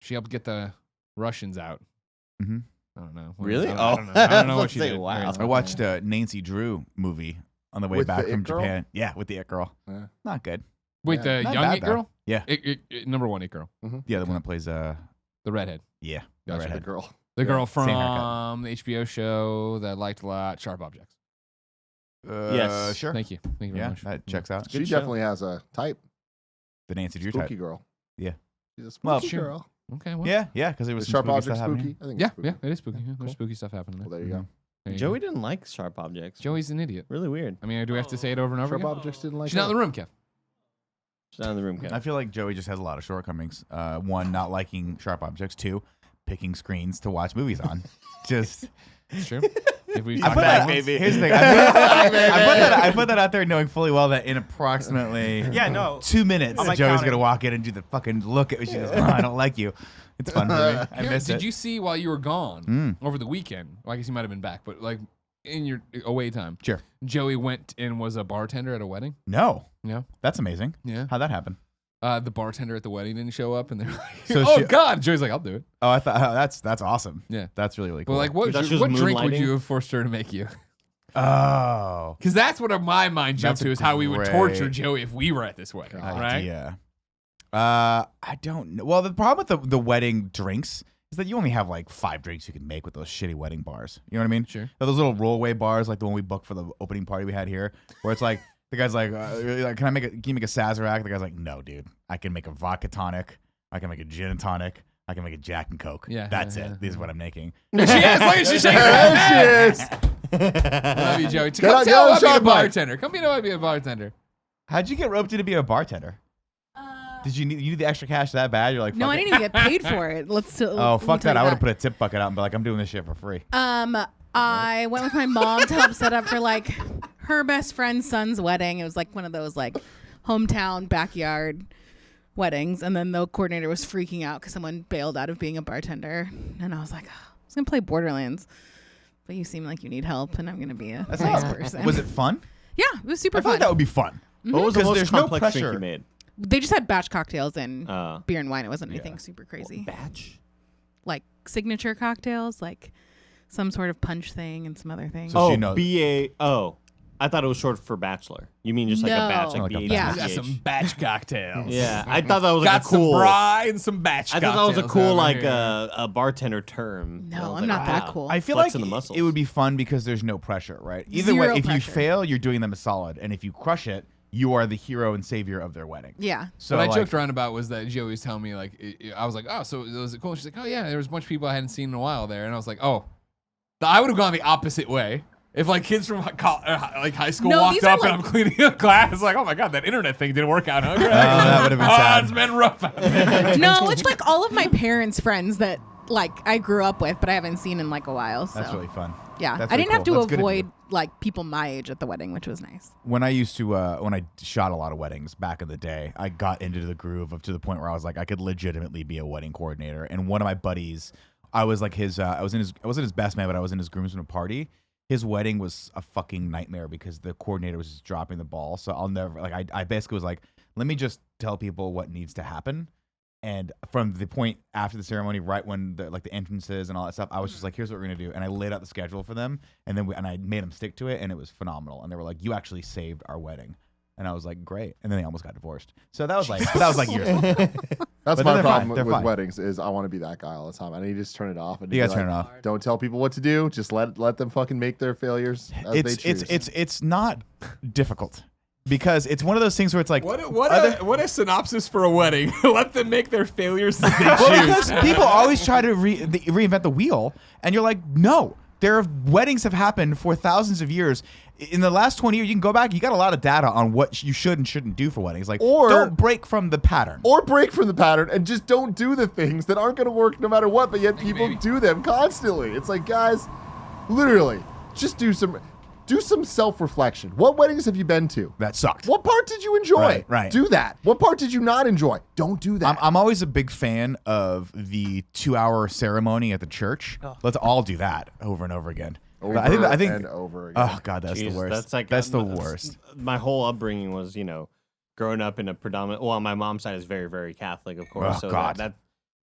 She helped get the Russians out. Mhm. I don't know. Really? I don't know. I don't know what she Say, did. wow. I watched a Nancy Drew movie on the way With back the from It Girl? Japan. Yeah, with the It Girl. Yeah. Not good. Wait, Yeah, the not young bad, It though. girl? Yeah. Number one It girl. Yeah, the one that plays The redhead. yeah, the Gotcha. The redhead. girl. The girl same haircut. from the HBO show that I liked a lot, Sharp Objects. Yes. Sure. Thank you. Thank you very Yeah, much. that checks out. She Good show. definitely has a type. The Nancy Drew Spooky type. girl. Yeah. She's a Well, spooky sure. girl. Okay. Well, Yeah, because it was Is some Sharp spooky Object stuff happening. spooky? I think Yeah, it's spooky. yeah, it is spooky. Yeah, There's cool. spooky stuff happening Well, there. there you go. There you Joey go. didn't like sharp objects. Joey's an idiot. Really weird. I mean, do we have to say it over and over Sharp again? Objects didn't like She's not in her. the room, Kev. She's not in the room, Kev. I feel like Joey just has a lot of shortcomings. One, not liking sharp objects. Two, picking screens to watch movies on. Just It's true. If we I talked put about that, it once. here's the thing. I put that out there knowing fully well that in approximately Yeah, no. 2 minutes, I'm Joey's counting. gonna walk in and do the fucking look at me. She goes, "Oh, I don't like you." It's fun for me. I Here, miss did it. you see while you were gone Mm. over the weekend? Well, I guess you might have been back, but like in your away time, Sure. Joey went and was a bartender at a wedding. No, Yeah, that's amazing. yeah. How'd that happen? The bartender at the wedding didn't show up, and they're like, So "Oh she- God!" Joey's like, "I'll do it." Oh, I thought that's awesome. Yeah. That's really But cool. like, what You thought she was what drink would moonlighting? you have forced her to make you? oh, Because that's what my mind jumped That's a to is how we would great torture Joey if we were at this wedding, right? idea. I don't know. Well, the problem with the wedding drinks is that you only have like 5 drinks you can make with those shitty wedding bars. You know what I mean? Sure. Those little rollaway bars, like the one we booked for the opening party we had here, where it's like the guy's like, can you make a Sazerac? The guy's like, no, dude. I can make a vodka tonic. I can make a gin and tonic. I can make a Jack and Coke. Yeah, That's yeah, it. yeah, This is what I'm making. She is. Look at she's shaking her There head. she is. Love you, Joey. Get Come on- tell get on me I'm being a shot, Mike. bartender. Come be a bartender. How'd you get roped into be a bartender? Did you need the extra cash that bad? You're like, No, fuck I it. didn't even get paid for it. Oh, fuck that. I would have put a tip bucket out and be like, I'm doing this shit for free. I went with my mom to help set up for like her best friend's son's wedding. It was like one of those like hometown backyard weddings, and then the coordinator was freaking out because someone bailed out of being a bartender, and I was like, oh, I was gonna play Borderlands, but you seem like you need help, and I'm gonna be a nice person. Was it fun? Yeah, it was super I thought fun. that would be fun. What was the 'Cause most there's no complex drink pressure. you made? They just had batch cocktails and Uh, beer and wine. It wasn't anything super crazy. Batch. Like signature cocktails, like some sort of punch thing and some other things. So Oh, she knows. BA. I thought it was short for bachelor. You mean just like a batch, No. like Like a BA? Yeah. We got some batch cocktails. Yeah, I thought that was Got like a cool. some rye and some batch I cocktails. thought that was a cool over like here. a bartender term. No, And I was I'm like, not that wow. cool. I feel like Flexing the muscles. it would be fun because there's no pressure, right? Either Zero way, if you pressure. fail, you're doing them a solid, and if you crush it, you are the hero and savior of their wedding. Yeah. So what I like, joked around about was that Joey was telling me, like, I was like, oh, so was it cool? And she's like, oh, yeah, there was a bunch of people I hadn't seen in a while there. And I was like, oh, I would have gone the opposite way. If, like, kids from like high school No, walked these are, up and I'm cleaning up class, like, oh, my God, that internet thing didn't work out. Huh? that would have been sad. It's been rough out there. No, it's like all of my parents' friends that like I grew up with, but I haven't seen in like a while. So That's really fun. yeah, That's I really didn't have cool. to That's good of you. avoid like people my age at the wedding, which was nice. When I used to, when I shot a lot of weddings back in the day, I got into the groove of to the point where I was like, I could legitimately be a wedding coordinator. And one of my buddies, I was like his, I wasn't his best man, but I was in his groomsmen party. His wedding was a fucking nightmare because the coordinator was just dropping the ball. So I'll never like. I basically was like, let me just tell people what needs to happen. And from the point after the ceremony, right when the entrances and all that stuff, I was just like, here's what we're gonna do, and I laid out the schedule for them, and then I made them stick to it, and it was phenomenal. And they were like, you actually saved our wedding. And I was like, great. And then they almost got divorced. So that was like years ago. That's But my they're problem fine. They're with fine. weddings is I want to be that guy all the time. I need to just turn it off. And You be gotta turn it off. Don't tell people what to do. Just let them fucking make their failures as they choose. It's not difficult because it's one of those things where it's like What a synopsis for a wedding. Let them make their failures that they well, choose. because people always try to reinvent the wheel, and you're like, no. Weddings have happened for thousands of years. In the last 20 years, you can go back. You got a lot of data on what you should and shouldn't do for weddings. Like, Or- don't break from the pattern. Or break from the pattern and just don't do the things that aren't going to work no matter what, but yet people baby. do them constantly. It's like, guys, literally, just do some self-reflection. What weddings have you been to? That sucked. What part did you enjoy? Right. Do that. What part did you not enjoy? Don't do that. I'm always a big fan of the 2-hour ceremony at the church. Let's all do that over and over again. over I think. and over again. Oh God, that's Jeez, the worst. That's like that's the worst. My whole upbringing was, growing up in a predominant. Well, my mom's side is very, very Catholic, of course. Oh, so God. that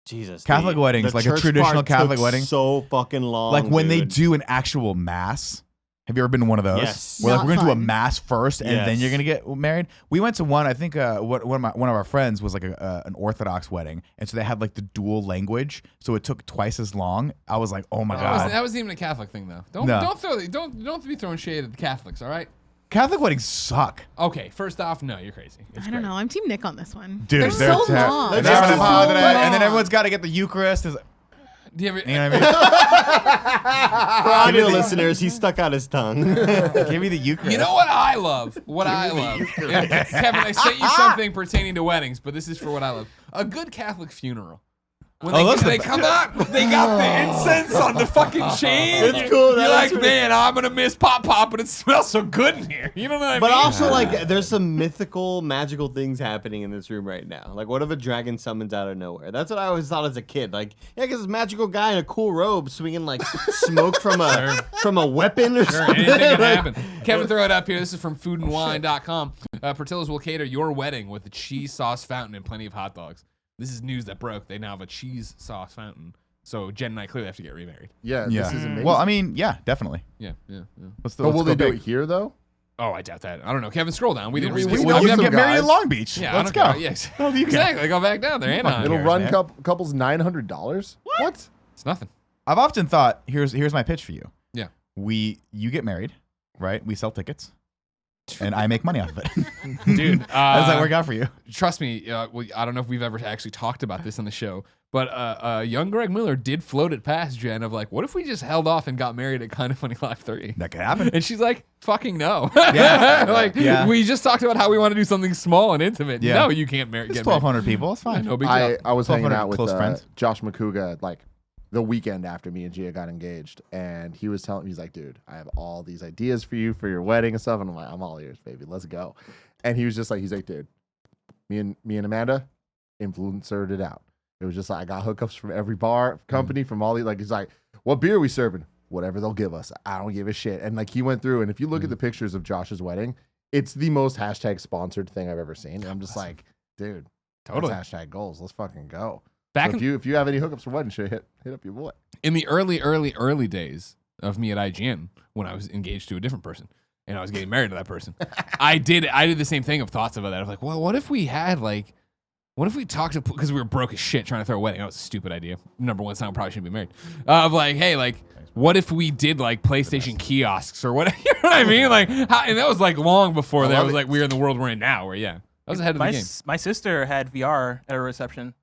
Jesus. Catholic weddings, the like a church traditional part Catholic took wedding. so fucking long. Like when they dude. do an actual mass. Have you ever been to one of those? Yes. Where like, Not we're gonna do a fun. mass first, and then Yes. you're gonna get married. We went to one. I think one of our friends was like an Orthodox wedding, and so they had like the dual language, so it took twice as long. I was like, oh my god. That wasn't even a Catholic thing, though. Don't be throwing shade at the Catholics, all right? Catholic weddings suck, Okay, first off, no, you're crazy. It's I don't know. I'm Team Nick on this one. dude. They're so ter- long. they're They're having a so holiday, long. and then everyone's got to get the Eucharist. It's like, Do you ever? you know what I For audio listeners, he stuck out his tongue. mean? Give me the Eucharist. You know what I love? Yeah, Kevin, I sent you something pertaining to weddings, but this is for what I love. A good Catholic funeral. When they come out, they got the incense on the fucking chain. It's cool, You're that like, is really- man, I'm gonna miss Pop, but it smells so good in here. You know what I But mean? also, like, there's some mythical, magical things happening in this room right now. Like, what if a dragon summons out of nowhere? That's what I always thought as a kid. Like, yeah, because this magical guy in a cool robe swinging like smoke from a weapon or Sure, something. anything can Like, happen. Kevin, throw it up here. This is from foodandwine.com. Portillo's will cater your wedding with a cheese sauce fountain and plenty of hot dogs. This is news that broke. They now have a cheese sauce fountain. So Jen and I clearly have to get remarried. yeah, Yeah. this is amazing. Well, I mean, yeah, definitely. Yeah. Let's but will let's they go do big. it here, though? Oh, I doubt that. I don't know. Kevin, scroll down. We didn't we read this. know You some can get married guys. in Long Beach. Yeah, Let's I go. don't care. Yes. Oh, you can. Exactly. Go back down there. Anaheim. It'll cares, run man? couples $900. What? It's nothing. I've often thought, here's my pitch for you. Yeah. You get married, right? We sell tickets. and I make money off of it. Dude, How does that work out for you? Trust me, I don't know if we've ever actually talked about this on the show, but young Greg Miller did float it past Jen of like, what if we just held off and got married at Kind of Funny Live 3? That could happen. And she's like, fucking no. Yeah. Like, Yeah. we just talked about how we want to do something small and intimate. Yeah. No, you can't It's get 1,200 people. It's fine. married. No big deal. I was hanging 1,200 out with close friends. Josh McCouga like the weekend after me and Gia got engaged, and he was telling me, he's like, dude, I have all these ideas for you for your wedding and stuff, and I'm like, I'm all ears, baby, let's go. And he was just like, he's like, dude, me and Amanda influencered it out. It was just like, I got hookups from every bar company, from all these, like, he's like, what beer are we serving? Whatever they'll give us. I don't give a shit. And like, he went through, and if you look at the pictures of Josh's wedding, it's the most hashtag sponsored thing I've ever seen. And I'm just like, dude, Totally. that's hashtag goals. Let's fucking go. Back So in, if you have any hookups for wedding shit, hit up your boy. in the early days of me at IGN, when I was engaged to a different person and I was getting married to that person, I did the same thing of thoughts about that. Of like, well, what if we had like, what if we talked to, because we were broke as shit trying to throw a wedding. That was a stupid idea. Number one, someone probably shouldn't be married. Of like, hey, like, what if we did like PlayStation kiosks or whatever? You know what I mean? Like, how, and that was like long before that was like we're in the world we're in now. Where that was ahead of the game. My sister had VR at her reception,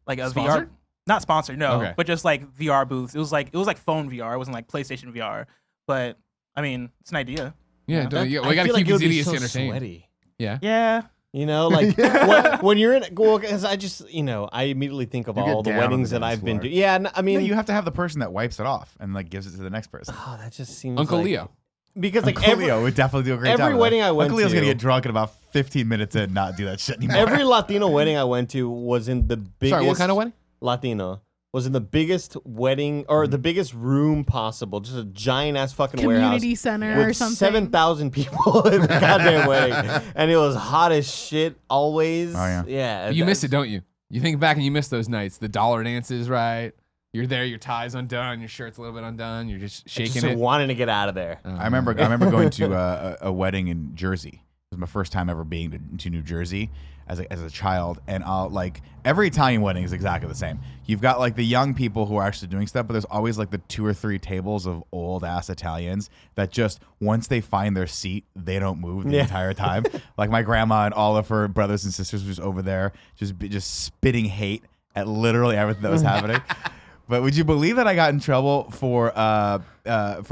like a Sponsored? VR, not sponsored, no, Okay. but just like VR booths. It was like phone VR. It wasn't like PlayStation VR, but I mean, it's an idea. Yeah, Yeah. we I got to feel keep like it would these be idiots so entertained. sweaty. Yeah. Yeah, You know, like when you're in, well, because I just, I immediately think of You get all the down on weddings the that dance I've been floor. to. Yeah, I mean, No, you have to have the person that wipes it off and like gives it to the next person. oh, that just seems Uncle like, Leo. because like Uncle every, Leo would definitely do a great job. every of that. wedding I went Uncle Leo's gonna to- get drunk in about 15 minutes and not do that shit anymore. every Latino wedding I went to was in the biggest. Sorry, what kind of wedding? Latino was in the biggest wedding or the biggest room possible, just a giant ass fucking Community warehouse center with or something. 7,000 people at the goddamn wedding, and it was hot as shit always. Oh, yeah. yeah. You miss it, don't you? You think back and you miss those nights. The dollar dances, right? You're there, your tie's undone, your shirt's a little bit undone. You're just shaking Just it. wanting to get out of there. I remember going to a wedding in Jersey. It was my first time ever being to New Jersey as a child, and like every Italian wedding is exactly the same. You've got like the young people who are actually doing stuff, but there's always like the 2 or 3 tables of old ass Italians that just once they find their seat, they don't move the entire time. Like my grandma and all of her brothers and sisters were just over there, just spitting hate at literally everything that was happening. But would you believe that I got in trouble for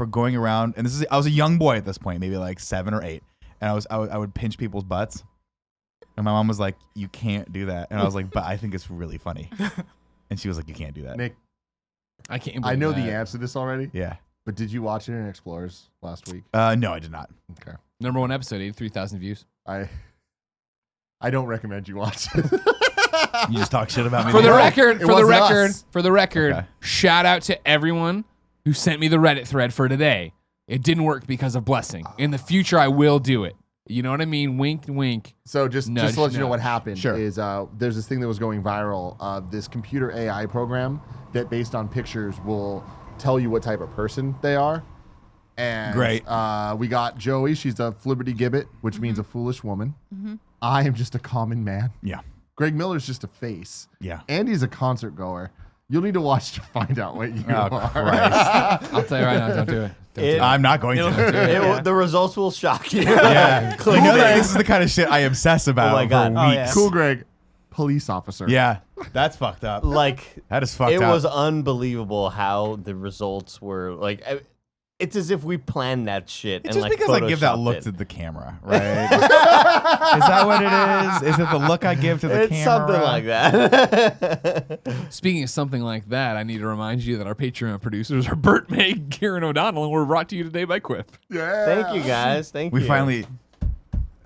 going around? And I was a young boy at this point, maybe like 7 or 8, and I would pinch people's butts. And my mom was like, "You can't do that." And I was like, "But I think it's really funny." And she was like, "You can't do that." Nick, I can't. I believe know that. the answer to this already, Yeah. but did you watch it in Explorers last week? No, I did not. Okay. Number 1 episode, 83,000 views. I don't recommend you watch it. You just talk shit about me. For the No, record, it wasn't us. Okay. Shout out to everyone who sent me the Reddit thread for today. It didn't work because of blessing. In the future, I will do it. You know what I mean? Wink, wink. So just Nudge, to let you know nudge. what happened Sure. is there's this thing that was going viral of this computer AI program that based on pictures will tell you what type of person they are. And Great. We got Joey. She's a flibberty gibbet, which means a foolish woman. I am just a common man. Yeah. Greg Miller's just a face. Yeah. Andy's a concert goer. You'll need to watch to find out what you Oh, are. Christ. I'll tell you right now, don't do it. Don't do it. I'm not going to. The results will shock you. Yeah. Click You know that there. this is the kind of shit I obsess about Oh my God. for Oh, weeks. yeah. Cool, Greg. Police officer. Yeah. That's fucked up. Like That is fucked it up. was unbelievable how the results were. Like it's as if we planned that shit. It's and just like because I give that photoshopped look it. to the camera, right? Is that what it is? Is it the look I give to the It's camera? something like that. Speaking of something like that, I need to remind you that our Patreon producers are Bert, Meg, Kieran O'Donnell, and we're brought to you today by Quip. Yeah. Thank you guys. Thank you. We finally,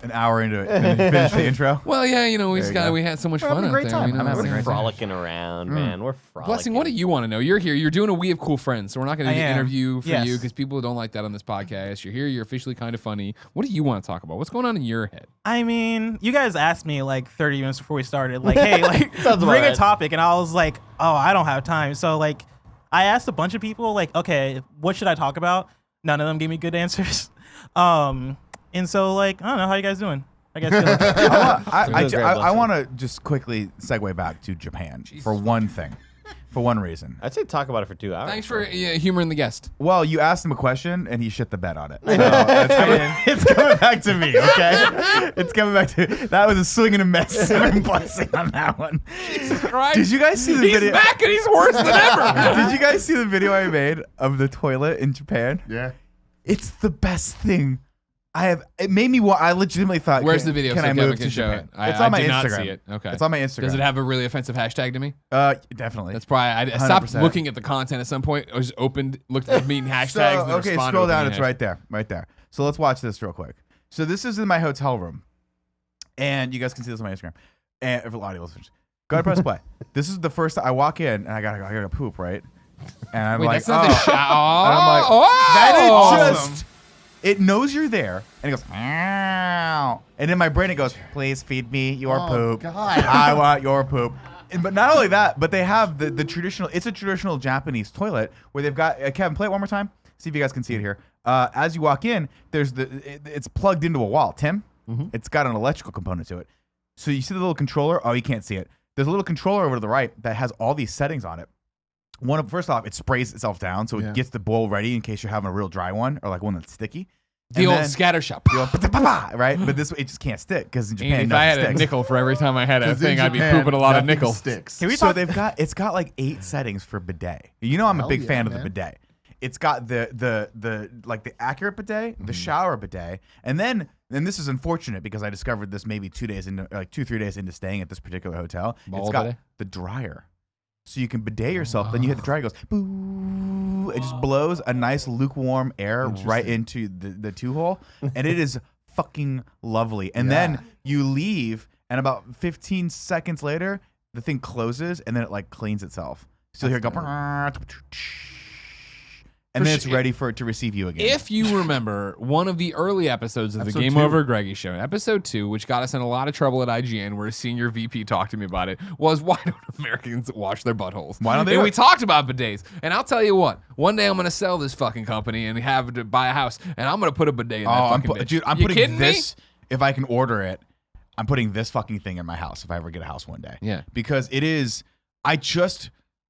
an hour into it, finished the intro. Well, yeah, you know, There you go. we had so much We're fun having a out great there. time. You know, I'm having a We're great time. frolicking around, man. We're frolicking. Blessing, what do you want to know? You're here. You're doing a We Have Cool Friends, so we're not going to I do an am. interview for Yes. you because people don't like that on this podcast. You're here. You're officially kind of funny. What do you want to talk about? What's going on in your head? I mean, you guys asked me like 30 minutes before we started, like, hey, like, Sounds about bring a right. topic, and I was like, oh, I don't have time. So like, I asked a bunch of people, like, okay, what should I talk about? None of them gave me good answers. And so like, I don't know, how you guys doing? I guess. I Doing great, I Blessing. want to just quickly segue back to Japan for one thing. for one reason. I'd say talk about it for 2 hours. Thanks for humoring the guest. Well, you asked him a question and he shit the bed on it. So it's coming back to me, okay? It's coming back to that was a swing and a miss. I'm blessing on that one. Jesus Christ. Did you guys see the He's video? back and he's worse than ever. Did you guys see the video I made of the toilet in Japan? Yeah. It's the best thing. It made me. I legitimately thought. Where's the video? Can so I Kevin move can to show Japan? it. It's on my did Instagram. not see it. Okay. It's on my Instagram. Does it have a really offensive hashtag to me? Definitely. That's probably. I stopped 100%. looking at the content at some point. I just opened, looked at me and hashtags. So, and then okay, responded scroll with down. the It's hashtag. right there. Right there. So let's watch this real quick. So this is in my hotel room, and you guys can see this on my Instagram. And for audio listeners, go ahead, press play. This is the first I walk in, and I gotta poop, right? And I'm Wait, like, that's not the shot. And I'm like, Oh, that is awesome. just. It knows you're there, and it goes, meow. And in my brain, it goes, please feed me your poop. God. I want your poop. But not only that, but they have the traditional, it's a traditional Japanese toilet where they've got, Kevin, play it one more time. See if you guys can see it here. As you walk in, it's plugged into a wall. Tim, it's got an electrical component to it. So you see the little controller? Oh, you can't see it. There's a little controller over to the right that has all these settings on it. First off, it sprays itself down, so it gets the bowl ready in case you're having a real dry one or like one that's sticky. The old scatter shot. Right? But this it just can't stick because in Japan, And if I had nothing a sticks. nickel for every time I had a 'Cause in thing, I'd be Japan, pooping a lot of nothing nickels. Sticks. So it's got like 8 settings for bidet. You know I'm a Hell big yeah, fan of the man. bidet. It's got the like the accurate bidet, the shower bidet, and this is unfortunate because I discovered this maybe 2 days into 2-3 days into staying at this particular hotel. Ball It's got bidet? the dryer. So you can bidet yourself, then you hit the dryer, it goes boo. It just blows a nice lukewarm air right into the 2-hole, and it is fucking lovely. And then you leave, and about 15 seconds later, the thing closes, and then it like cleans itself. So here it go, and then it's ready for it to receive you again. If you remember one of the early episodes of the Episode Game 2. Over Greggy show, episode 2, which got us in a lot of trouble at IGN, where a senior VP talked to me about it, was why don't Americans wash their buttholes? Why don't they And do we it? talked about bidets. And I'll tell you what, one day I'm going to sell this fucking company and have to buy a house, and I'm going to put a bidet in that fucking bitch. Dude, I'm You putting kidding this. If I can order it, I'm putting this fucking thing in my house if I ever get a house one day. Yeah. Because it is. I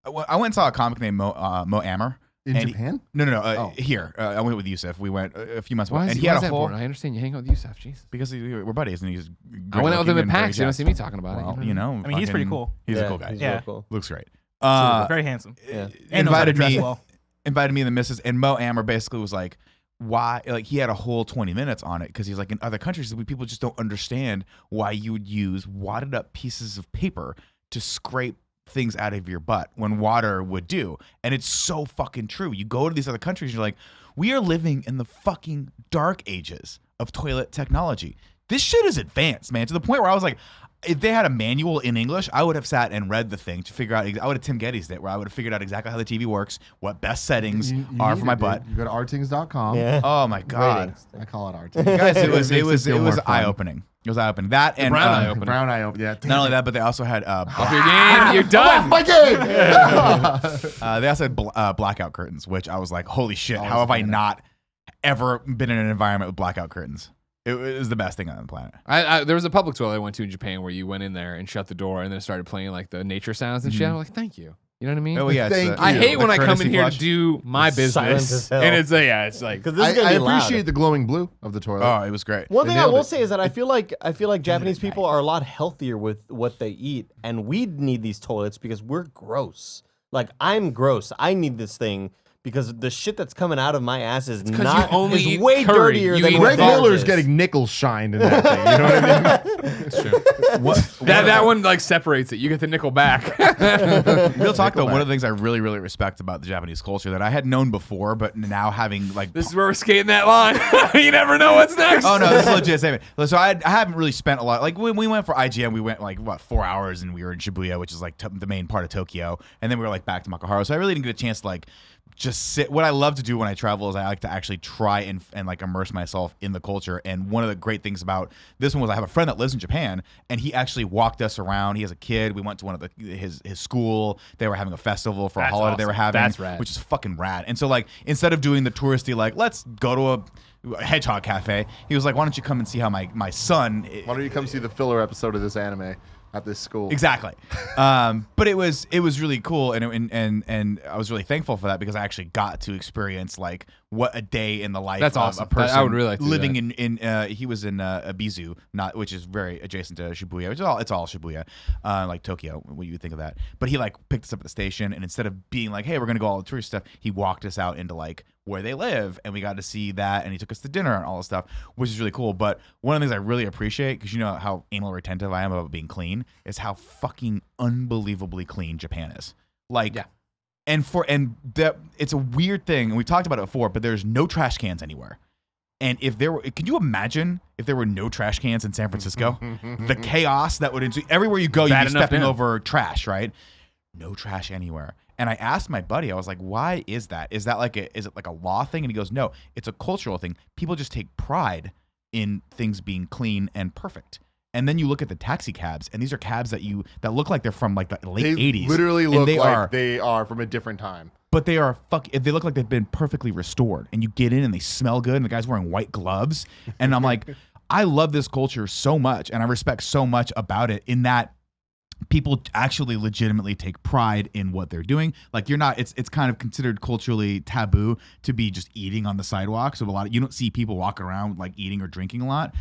went and saw a comic named Mo Amer. In and Japan? No. Here, I went with Yusuf. We went a few months ago, Why is and he he had why a is that whole. important? I understand you hang out with Yusuf. Jesus. Because we're buddies, and he's. I went out with him at great-looking and PAX. You don't very see me talking about Well, it. you know. I mean, he's pretty fucking- cool. He's a cool guy. He's Yeah. real cool. Looks great. Very handsome. Yeah. And knows how to invited dress me. well. Invited me and the missus, and Mo Amer basically was like, why? Like he had a whole 20 minutes on it because he's like, in other countries, people just don't understand why you would use wadded up pieces of paper to scrape things out of your butt when water would do. And it's so fucking true. You go to these other countries, you're like, we are living in the fucking dark ages of toilet technology. This shit is advanced, man, to the point where I was like, if they had a manual in English, I would have sat and read the thing to figure out. I would have Tim Gettys it, where I would have figured out exactly how the TV works, what best settings You are need for my it, dude. butt. You go to artings.com. Yeah. Oh my god, Ratings. I call it artings. guys! It was makes the feel more fun. eye opening. It was eye opening. That and brown eye opening. Brown eye open. Yeah. not only that, but they also had Off your game. You're done. My game. they also had blackout curtains, which I was like, holy shit! Oh, How have I it's not ever been in an environment with blackout curtains? It was the best thing on the planet. There was a public toilet I went to in Japan where you went in there and shut the door and then it started playing like the nature sounds and shit. I'm like, thank you. You know what I mean? Oh yeah, Thank it's, you. I hate the when I come in courtesy here flush. to do my It's silent business, as hell. and it's like Because this is I gonna be loud. appreciate the glowing blue of the toilet. Oh, it was great. One They thing I nailed will it. say is that I feel like Japanese people are a lot healthier with what they eat, and we need these toilets because we're gross. Like I'm gross. I need this thing because the shit that's coming out of my ass is 'cause not you only is eat way curry. dirtier You than eat what Greg theirs Miller's is. getting nickel shined in that thing. You know what I mean? it's true. that one like separates it. You get the nickel back. Real talk though, one of the things I really, really respect about the Japanese culture that I had known before, but now having like This is where we're skating that line. You never know what's next. Oh no, this is legit statement. So I haven't really spent a lot. Like when we went for IGN, we went like 4 hours, and we were in Shibuya, which is like the main part of Tokyo, and then we were like back to Makuhara. So I really didn't get a chance to like just sit. What I love to do when I travel is I like to actually try and like immerse myself in the culture. And one of the great things about this one was I have a friend that lives in Japan, and he actually walked us around. He has a kid. We went to one of his school. They were having a festival for a That's holiday they were awesome. having, That's rad. which is fucking rad. And so like instead of doing the touristy like let's go to a hedgehog cafe, he was like, why don't you come and see how my son Why don't you come see the filler episode of this anime? at this school. Exactly. But it was really cool, and I was really thankful for that because I actually got to experience like what a day in the life That's of awesome. a person I would really like to do living in he was in Ibizu, which is very adjacent to Shibuya, which it's all Shibuya, like Tokyo, what you would think of that. But he like picked us up at the station, and instead of being like, hey, we're gonna go all the tourist stuff, he walked us out into like where they live, and we got to see that, and he took us to dinner and all this stuff, which is really cool. But one of the things I really appreciate, because you know how anal retentive I am about being clean, is how fucking unbelievably clean Japan is. Like, it's a weird thing, and we talked about it before, but there's no trash cans anywhere. And if there were, can you imagine if there were no trash cans in San Francisco? The chaos that would ensue. Everywhere you go, you'd be stepping over trash, right? No trash anywhere. And I asked my buddy, I was like, why is that? Is it like a law thing? And he goes, no, it's a cultural thing. People just take pride in things being clean and perfect. And then you look at the taxi cabs, and these are cabs that look like they're from like the late 80s. Literally look like they are from a different time. But they are they look like they've been perfectly restored. And you get in and they smell good, and the guy's wearing white gloves. And I'm like, I love this culture so much, and I respect so much about it in that people actually legitimately take pride in what they're doing. Like it's kind of considered culturally taboo to be just eating on the sidewalk. So you don't see people walking around like eating or drinking a lot,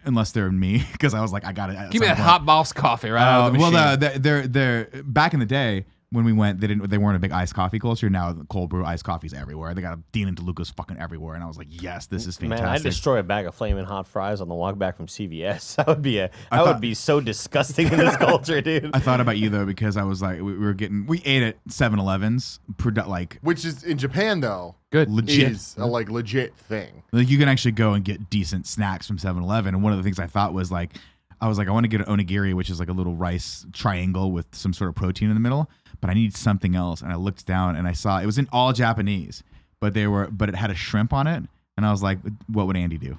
unless they're me. Because I was like, I got it. Give me that hot boss coffee right out of the machine. Well, they're back in the day. When we went, they weren't a big iced coffee culture. Now the cold brew iced coffee's everywhere. They got a Dean and DeLuca's fucking everywhere, and I was like, yes, this is fantastic. Man, I'd destroy a bag of flaming hot fries on the walk back from CVS. That would be so disgusting in this culture, dude. I thought about you though, because I was like, we ate at 7-Elevens, which is in Japan though. Good, legit is a like legit thing. Like you can actually go and get decent snacks from 7-Eleven, and one of the things I thought was like, I want to get an onigiri, which is like a little rice triangle with some sort of protein in the middle, but I need something else. And I looked down and I saw it was in all Japanese, but it had a shrimp on it. And I was like, what would Andy do?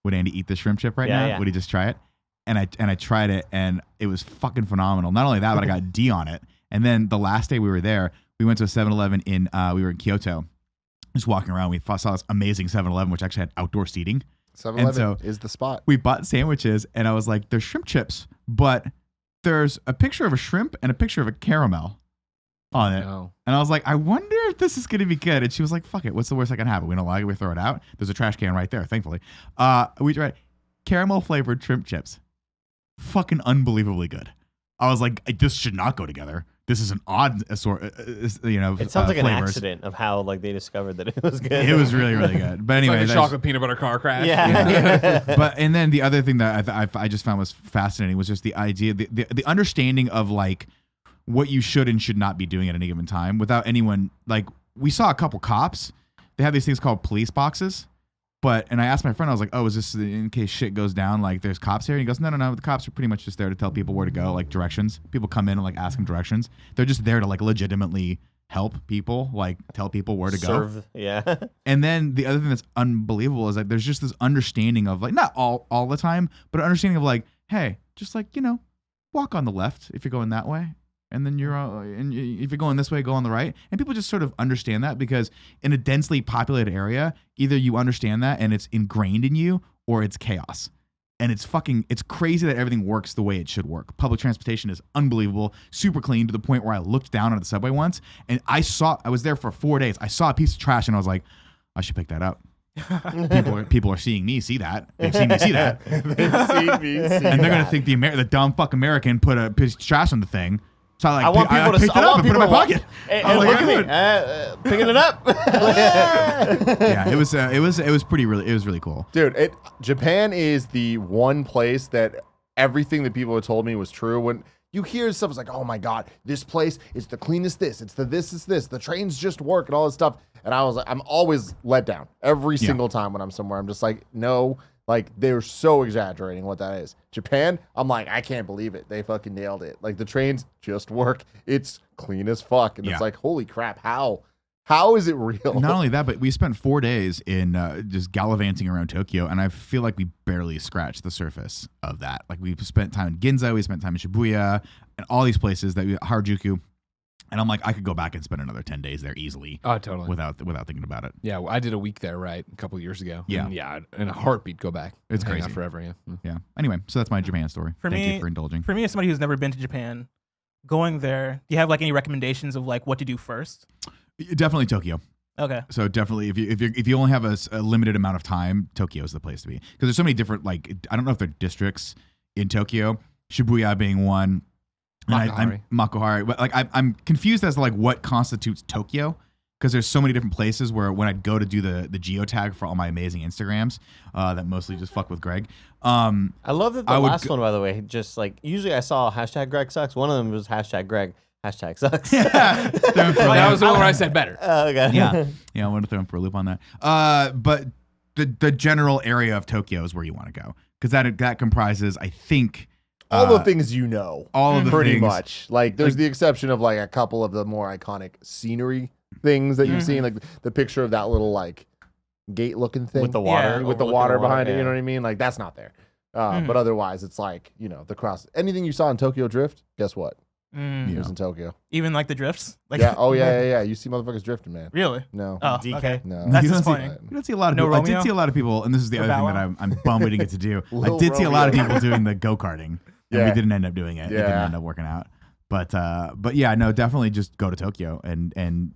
Would Andy eat the shrimp chip right now? Yeah. Would he just try it? And I tried it, and it was fucking phenomenal. Not only that, but I got D on it. And then the last day we were there, we went to a 7-Eleven we were in Kyoto, just walking around. We saw this amazing 7-Eleven, which actually had outdoor seating. 7-Eleven is the spot. We bought sandwiches, and I was like, there's shrimp chips, but there's a picture of a shrimp and a picture of a caramel on it. No. And I was like, I wonder if this is going to be good. And she was like, fuck it. What's the worst that can happen? We don't like it. We throw it out. There's a trash can right there, thankfully. We tried caramel flavored shrimp chips. Fucking unbelievably good. I was like, this should not go together. This is an odd assortment, It sounds like flavors. an accident of how like they discovered that it was good. It was really, really good. But anyway, it's like a chocolate peanut butter car crash. Yeah. But and then the other thing that I just found was fascinating was just the idea, the understanding of like what you should and should not be doing at any given time without anyone. Like we saw a couple cops. They have these things called police boxes. And I asked my friend, I was like, oh, is this in case shit goes down? Like, there's cops here? And he goes, no. The cops are pretty much just there to tell people where to go, like directions. People come in and like ask them directions. They're just there to like legitimately help people, like tell people where to go. Yeah. And then the other thing that's unbelievable is like there's just this understanding of like, not all the time, but an understanding of like, hey, just like, walk on the left if you're going that way. And then if you're going this way, go on the right. And people just sort of understand that because in a densely populated area, either you understand that and it's ingrained in you or it's chaos. And it's crazy that everything works the way it should work. Public transportation is unbelievable, super clean to the point where I looked down at the subway once and I was there for 4 days. I saw a piece of trash and I was like, I should pick that up. People are seeing me see that. They've seen me see that. They've seen me see and they're going to think the dumb fuck American put a piece of trash on the thing. So I want people to picked it up and put it in my pocket. And look at me, picking it up. Yeah, it was really cool, dude. Japan is the one place that everything that people had told me was true. When you hear stuff, it's like, oh my god, this place is the cleanest. It's this. The trains just work and all this stuff. And I was like, I'm always let down every single time when I'm somewhere. I'm just like, no. Like, they're so exaggerating what that is. Japan, I'm like, I can't believe it. They fucking nailed it. Like, the trains just work. It's clean as fuck. And it's like, holy crap, how? How is it real? Not only that, but we spent 4 days in just gallivanting around Tokyo, and I feel like we barely scratched the surface of that. Like, we spent time in Ginza, we spent time in Shibuya, and all these places Harajuku. And I'm like, I could go back and spend another 10 days there easily Oh, totally. without thinking about it. Yeah, well, I did a week there, right, a couple years ago. Yeah. And yeah, in a heartbeat, go back. It's Hang out crazy. forever. Yeah. Yeah. Anyway, so that's my Japan story. For Thank me- you for indulging. For me, as somebody who's never been to Japan, going there, do you have like any recommendations of like what to do first? Definitely Tokyo. Okay. So definitely, if you only have a limited amount of time, Tokyo is the place to be because there's so many different I don't know if they're districts in Tokyo, Shibuya being one. And Makuhari. Makuhari, but I'm confused as to like what constitutes Tokyo because there's so many different places where when I'd go to do the geotag for all my amazing Instagrams that mostly just fuck with Greg. I love that the I would last one, by the way, just like usually I saw hashtag Greg sucks. One of them was hashtag Greg hashtag sucks. Yeah, That was the one where I said better. Okay. yeah. I want to throw him for a loop on that. But the general area of Tokyo is where you want to go because that comprises, I think, All the things you know. all of the Pretty things. much. Like there's the exception of like a couple of the more iconic scenery things that you've seen, like the picture of that little like gate looking thing With the water. with the overlooking water behind it. yeah. You know what I mean? Like that's not there. But otherwise, it's like the cross. Anything you saw in Tokyo Drift, guess what? It was in Tokyo. Even like the drifts? Like, Yeah. Oh yeah. You see motherfuckers drifting, man. Really? No. Oh, DK. okay. No. That's You don't see- disappointing. You don't see a lot of No people. I Romeo? did see a lot of people, and this is the No other thing Bow that Wow? I'm bummed we didn't get to do. I Lil did see a lot of Romeo. people doing the go-karting, and Yeah. we didn't end up doing it. It didn't Yeah. end up working out. But yeah, no, definitely just go to Tokyo and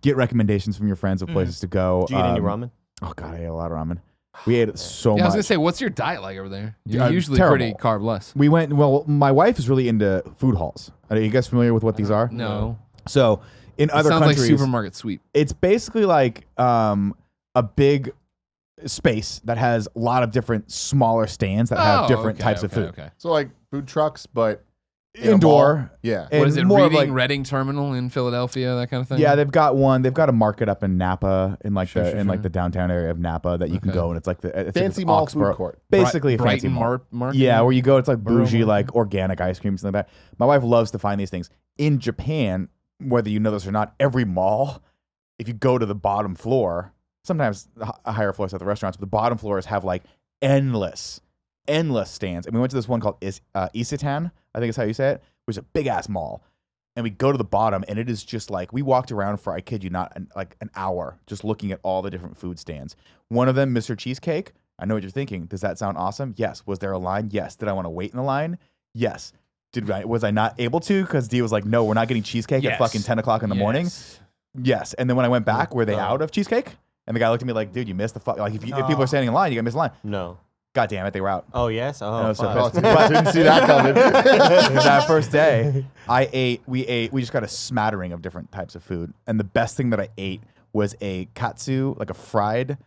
get recommendations from your friends of places to go. Did you eat any ramen? Oh god, I ate a lot of ramen. We ate so Yeah, I was much. gonna say, what's your diet like over there? You're Yeah, usually terrible. pretty carb less. We went. Well, my wife is really into food halls. Are you guys familiar with what these are? No, So in it other sounds countries, like supermarket sweep. it's basically like a big space that has a lot of different smaller stands that have different types of food. Okay. So like food trucks, but in a Indoor. mall. Yeah. And What is it? more of Reading like- Reading Terminal in Philadelphia, that kind of thing. Yeah, they've got one. They've got a market up in Napa, in like Sure, the sure. the downtown area of Napa that you can Okay. go and it's like the I think Fancy it's mall Oxborough. food court. Basically, a fancy Brighton mall. Market. Yeah, where you go, it's like Borough bougie, Market. like organic ice cream, something like that. My wife loves to find these things. In Japan, whether you know this or not, every mall, if you go to the bottom floor, sometimes a higher floors at the restaurants, but the bottom floors have like endless stands. And we went to this one called Isetan, I think is how you say it, which is a big ass mall. And we go to the bottom, and it is just like we walked around for, I kid you not, like an hour just looking at all the different food stands. One of them, Mr. Cheesecake. I know what you're thinking. Does that sound awesome? Yes. Was there a line? Yes. Did I want to wait in the line? Yes. Was I not able to? Because D was like, no, we're not getting cheesecake at fucking 10 o'clock in the morning. Yes. Yes. And then when I went back, were they out of cheesecake? And the guy looked at me like, dude, you missed the fuck. Like, if people are standing in line, you got to miss the line. No. God damn it, they were out. Oh, yes? I Oh, was so fuck. pissed. I didn't see that coming. That first day, we just got a smattering of different types of food. And the best thing that I ate was a katsu, like a fried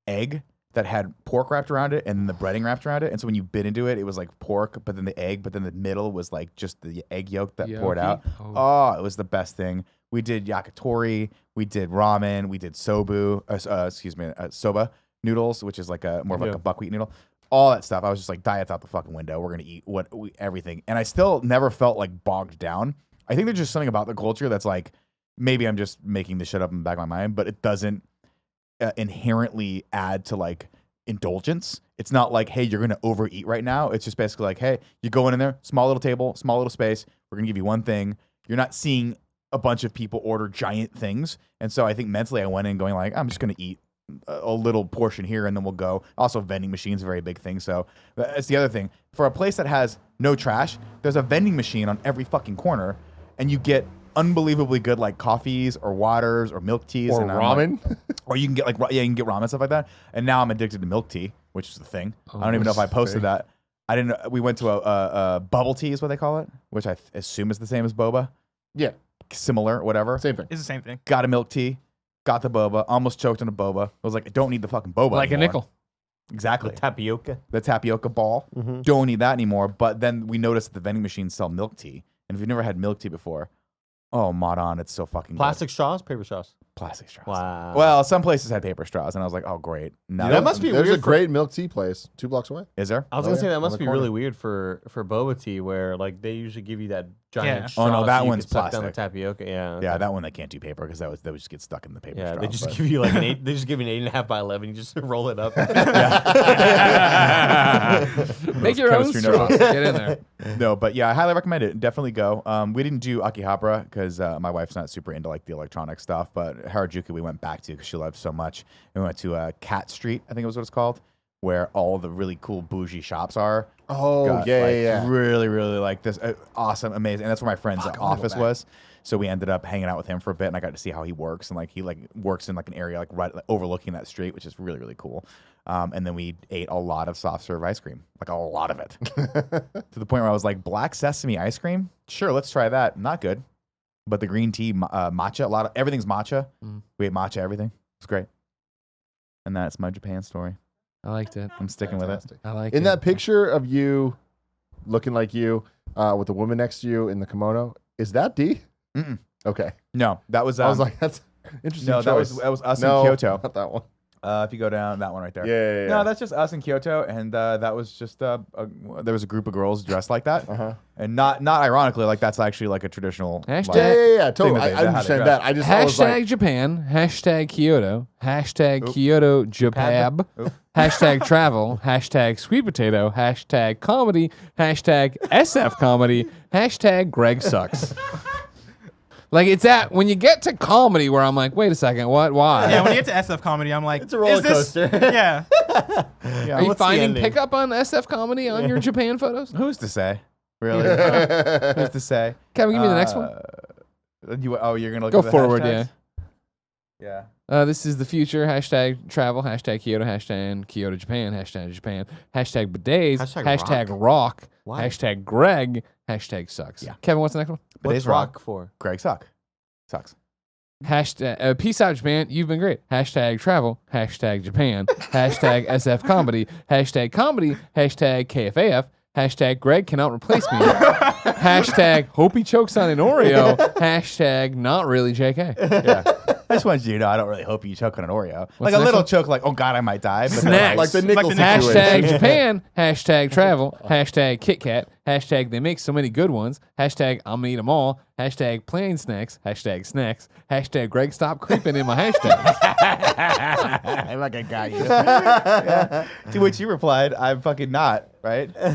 egg that had pork wrapped around it and then the breading wrapped around it. And so when you bit into it, it was like pork, but then the egg, but then the middle was like just the egg yolk that poured out. Yoki? Oh, it was the best thing. We did yakitori, we did ramen, we did soba noodles, which is like more of like a buckwheat noodle. All that stuff. I was just like, diet's out the fucking window. We're gonna eat everything. And I still never felt like bogged down. I think there's just something about the culture that's like, maybe I'm just making this shit up in the back of my mind, but it doesn't inherently add to like indulgence. It's not like, hey, you're gonna overeat right now. It's just basically like, hey, you go in there, small little table, small little space. We're gonna give you one thing. You're not seeing a bunch of people order giant things. And so I think mentally I went in going like, I'm just gonna eat a little portion here and then we'll go. Also, vending machines, a very big thing. So that's the other thing. For a place that has no trash, there's a vending machine on every fucking corner, and you get unbelievably good like coffees or waters or milk teas Or and I'm like- ramen. or you can get you can get ramen, stuff like that. And now I'm addicted to milk tea, which is the thing. I don't even know if I posted that. I didn't. We went to a bubble tea is what they call it, which I assume is the same as boba. Yeah. Similar, whatever. Same thing. It's the same thing. Got a milk tea, got the boba, almost choked on a boba. I was like, I don't need the fucking boba Like a anymore. nickel. Exactly. Tapioca. The tapioca ball. Don't need that anymore. But then we noticed that the vending machines sell milk tea. And if you've never had milk tea before, oh, mod on, it's so fucking Plastic straws, paper straws. good. plastic straws. Wow. Well, some places had paper straws, and I was like, oh, great. No, That must be There's weird a for- great milk tea place 2 blocks away. Is there? I was Oh, gonna yeah, say that on must the be corner. really weird for boba tea, where like they usually give you that giant. Yeah. straw Oh, no, that so you one's could suck down the plastic. tapioca. Yeah. Yeah, okay. that one they can't do paper because that would just get stuck in the paper Yeah, straw. they just but- give you like an 8. They just give you an 8.5 by 11. You just roll it up. Make your own chemistry straws. notebooks. Get in there. No, but yeah, I highly recommend it. Definitely go. We didn't do Akihabara because my wife's not super into like the electronic stuff, but Harajuku we went back to because she loved so much. We went to Cat Street, I think it was what it's called, where all the really cool bougie shops are. Oh, Got, yeah, like, yeah. Really, really like this. Awesome, amazing. And that's where my friend's Fuck, I wanna go office back. was. So we ended up hanging out with him for a bit, and I got to see how he works. And like he like works in like an area like right like, overlooking that street, which is really, really cool. And then we ate a lot of soft serve ice cream, like a lot of it, to the point where I was like, black sesame ice cream? Sure, let's try that. Not good, but the green tea matcha, everything's matcha. We ate matcha everything. It's great. And that's my Japan story. I liked it. I'm sticking with it. Fantastic. I like In it. that picture of you looking like you with the woman next to you in the kimono, is that D? Mm-mm. Okay. No, that was. I was like, that's interesting. no, choice. that was us no, in Kyoto. Not that one. If you go down that one right there. Yeah. No, that's just us in Kyoto, and that was just there was a group of girls dressed like that, Uh-huh. and not ironically, like that's actually like a traditional. Hashtag- Yeah. Thing Totally. that they- I how they understand dress. that. I just I was Hashtag like, Japan, hashtag Kyoto, hashtag Oop. Kyoto Japab, Oop. hashtag travel, hashtag sweet potato, hashtag comedy, hashtag SF comedy, hashtag Greg sucks. Like it's at when you get to comedy where I'm like, wait a second, what? Why? Yeah, when you get to SF comedy, I'm like, It's a roller is this- coaster. Yeah. Yeah, Are you what's the finding ending? pickup on SF comedy on your Japan photos? who's to say? Really? Who's to say? Kevin, give me the next one. You're gonna look Go at the forward, hashtags? Yeah. This is the future. Hashtag travel. Hashtag Kyoto. Hashtag Kyoto Japan. Hashtag Japan. Hashtag bidets. Hashtag Hashtag rock. Why? Hashtag Greg. Hashtag sucks. Yeah. Kevin, what's the next one? What's Bidets rock for? Greg sucks. Hashtag peace out Japan. You've been great. Hashtag travel. Hashtag Japan. Hashtag SF comedy. Hashtag comedy. Hashtag KFAF. Hashtag Greg cannot replace me. Hashtag hope he chokes on an Oreo. Hashtag not really JK. Yeah. I just want you to know I don't really hope you choke on an Oreo. Like the a next little one? choke, like, oh God, I might die. But Snacks. like the Like nickel the situation. Hashtag Japan. Hashtag travel. Hashtag Kit Kat. Hashtag they make so many good ones. Hashtag I'm gonna eat them all. Hashtag plain snacks. Hashtag snacks. Hashtag Greg stop creeping in my hashtags. I'm like, I got you. To which you replied, I'm fucking not, right? I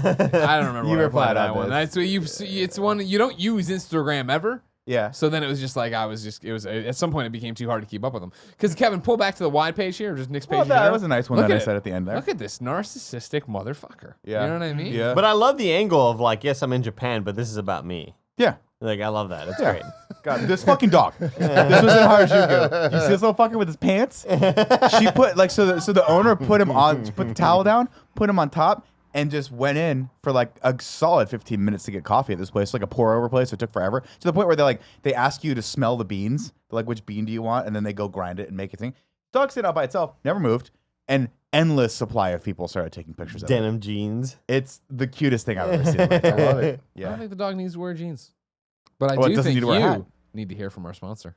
don't remember. You what I replied replied on that one. this. That's what you. It's one you don't use Instagram ever. Yeah. So then it was just like it was at some point it became too hard to keep up with them. Because Kevin, pull back to the wide page here, or just Nick's page. Well, in that general. was a nice one Look that I at it. said at the end there. Look at this narcissistic motherfucker. Yeah. You know what I mean? Yeah. But I love the angle of like, yes, I'm in Japan, but this is about me. Yeah. Like, I love that. It's Yeah. great. God, this fucking dog. This was in Harajuku. You see this little fucker with his pants? She put like so the owner put him on, put the towel down, put him on top, and just went in for like a solid 15 minutes to get coffee at this place, like a pour over place. So it took forever to the point where they ask you to smell the beans, They're like which bean do you want, and then they go grind it and make it thing. Dog stayed out by itself, never moved, and endless supply of people started taking pictures of it. Denim jeans. It's the cutest thing I've ever seen. I love it. I Yeah. don't think the dog needs to wear jeans. But I Well, it do doesn't think need to wear a hat. you need to hear from our sponsor.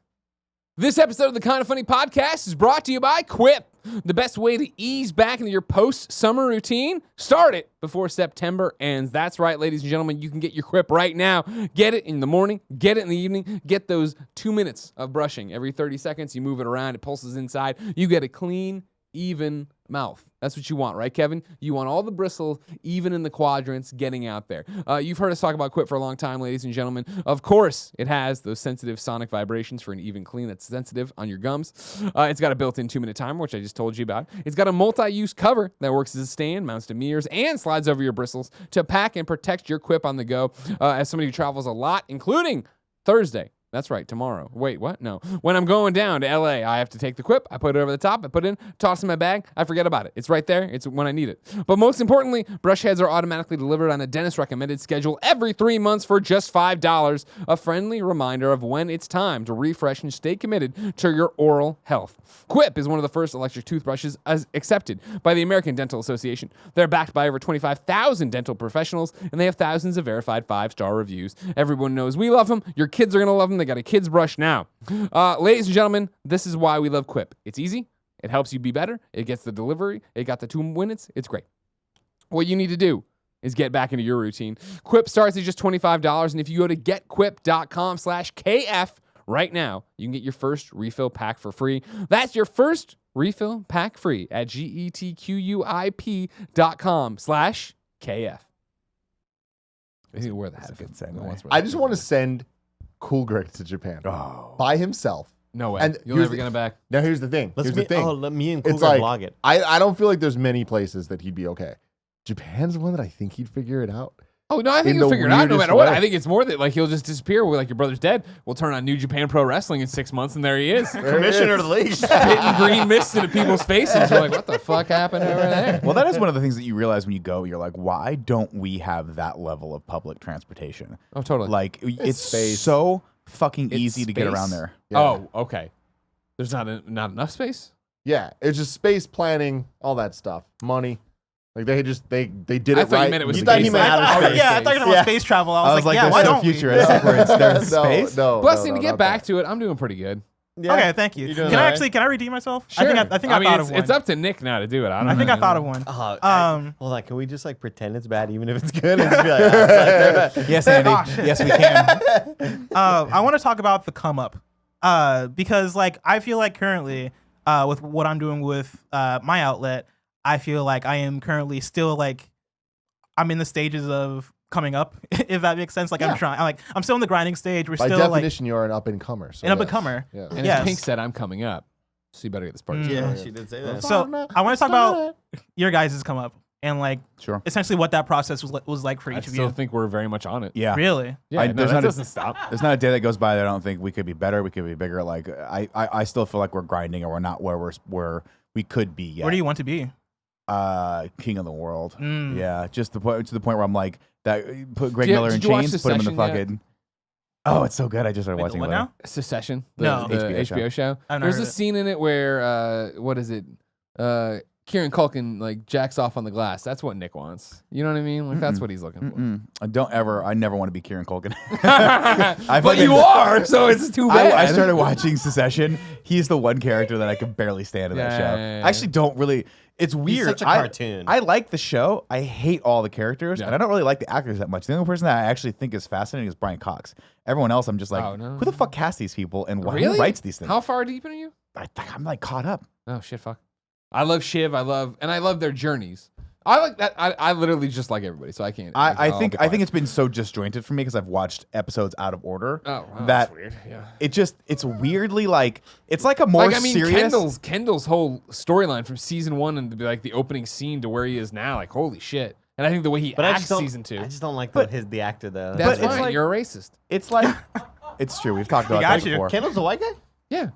This episode of the Kind of Funny podcast is brought to you by Quip. The best way to ease back into your post-summer routine? Start it before September ends. That's right, ladies and gentlemen. You can get your Quip right now. Get it in the morning. Get it in the evening. Get those 2 minutes of brushing. Every 30 seconds, you move it around. It pulses inside. You get a clean, even mouth. That's what you want, right, Kevin? You want all the bristles, even in the quadrants, getting out there. You've heard us talk about Quip for a long time, ladies and gentlemen. Of course, it has those sensitive sonic vibrations for an even clean that's sensitive on your gums. It's got a built-in 2-minute timer, which I just told you about. It's got a multi-use cover that works as a stand, mounts to mirrors, and slides over your bristles to pack and protect your Quip on the go. As somebody who travels a lot, including Thursday. That's right, tomorrow. Wait, what? No. When I'm going down to LA, I have to take the Quip. I put it over the top. I put it in, toss it in my bag. I forget about it. It's right there. It's when I need it. But most importantly, brush heads are automatically delivered on a dentist-recommended schedule every 3 months for just $5. A friendly reminder of when it's time to refresh and stay committed to your oral health. Quip is one of the first electric toothbrushes as accepted by the American Dental Association. They're backed by over 25,000 dental professionals, and they have thousands of verified 5-star reviews. Everyone knows we love them. Your kids are going to love them. They got a kids brush now. Ladies and gentlemen, this is why we love Quip. It's easy. It helps you be better. It gets the delivery. It got the 2 minutes. It's great. What you need to do is get back into your routine. Quip starts at just $25, and if you go to getquip.com/KF right now, you can get your first refill pack for free. That's your first refill pack free at getquip.com/KF. I think wear that. good segue. I just want to send Cool Greg to Japan by himself. No way. And You'll here's never get him back. Now here's the thing. Let me and It's Cougar like blog it. I don't feel like there's many places that he'd be okay. Japan's one that I think he'd figure it out. Oh, no, I think In he'll the figure it out no weirdest matter what. way. I think it's more that like he'll just disappear. We're like, your brother's dead. We'll turn on New Japan Pro Wrestling in 6 months, and there he is. Commissioner of the league. Hitting green mist into people's faces. We're like, what the fuck happened over there? Well, that is one of the things that you realize when you go. You're like, why don't we have that level of public transportation? Oh, totally. Like, it's space. so fucking It's easy to get space? around there. Yeah. Oh, okay. There's not enough space? Yeah, it's just space planning, all that stuff, money. Like they did I it thought right. you meant it was You the thought he case. meant Like, outer outer space. Yeah, I thought you were talking Yeah. about space travel. I was like, yeah, they're why so don't we? futuristic where it's there in space. No, Blessing, to no, get not back that. to it, I'm doing pretty good. Okay, thank you. You're doing Can all I right. actually can I redeem myself? Sure. I think I mean, thought of one. it's up to Nick now to do it. I don't I know. think I thought of one. Hold on, can we just like pretend it's bad even if it's good? And just be like, "Ah, it's like, Yes, Andy. Oh, shit. Yes, we can. I want to talk about the come up, because like I feel like currently, with what I'm doing with my outlet, I feel like I am currently still like I'm in the stages of coming up, if that makes sense. Like Yeah. I'm still in the grinding stage. We're By still like definition, you're an up and comer. So an up yes. and comer. Yeah. And Yes. as Pink said, I'm coming up. So you better get this part. Mm. yeah, she did say that. So I want to talk about your guys' come up and like Sure. essentially what that process was like for I each of still you. think we're very much on it. Yeah. Really? Yeah, no, there's that not a- doesn't stop. There's not a day that goes by that I don't think we could be better. We could be bigger. Like I still feel like we're grinding and we're not where we could be yet. Where do you want to be? King of the world. Mm. Yeah, just to the point where I'm like that. Put Greg Did you- Miller in did you watch chains. Put him in the Succession yet? fucking. Oh, it's so good. I just started Wait, watching what it. now? Secession, No. the HBO HBO show. I've not There's heard a of it. scene in it where what is it? Kieran Culkin like jacks off on the glass. That's what Nick wants. You know what I mean? Like that's what he's looking for. I never want to be Kieran Culkin. I But you are, so it's too bad. I started watching Secession. He's the one character that I can barely stand in that Yeah, show. yeah, yeah. I actually don't really. It's weird. such a cartoon. I like the show. I hate all the characters, Yeah. and I don't really like the actors that much. The only person that I actually think is fascinating is Brian Cox. Everyone else, I'm just like, Oh, no. who the fuck casts these people and who Really? writes these things? How far deep in are you? I'm like caught up. Oh shit, fuck. I love Shiv. I love their journeys. I like that. I literally just like everybody, so I can't. I think it's been so disjointed for me because I've watched episodes out of order. Oh, wow, that that's weird. Yeah. it's weirdly like it's like a more serious. Kendall's whole storyline from season 1 and the opening scene to where he is now, like holy shit. And I think the way he But I acts just don't. season 2. I just don't like But- the actor though. That's but it's fine. like- You're a racist. It's like it's true. We've talked about got that you. before. Kendall's a white guy. Yeah.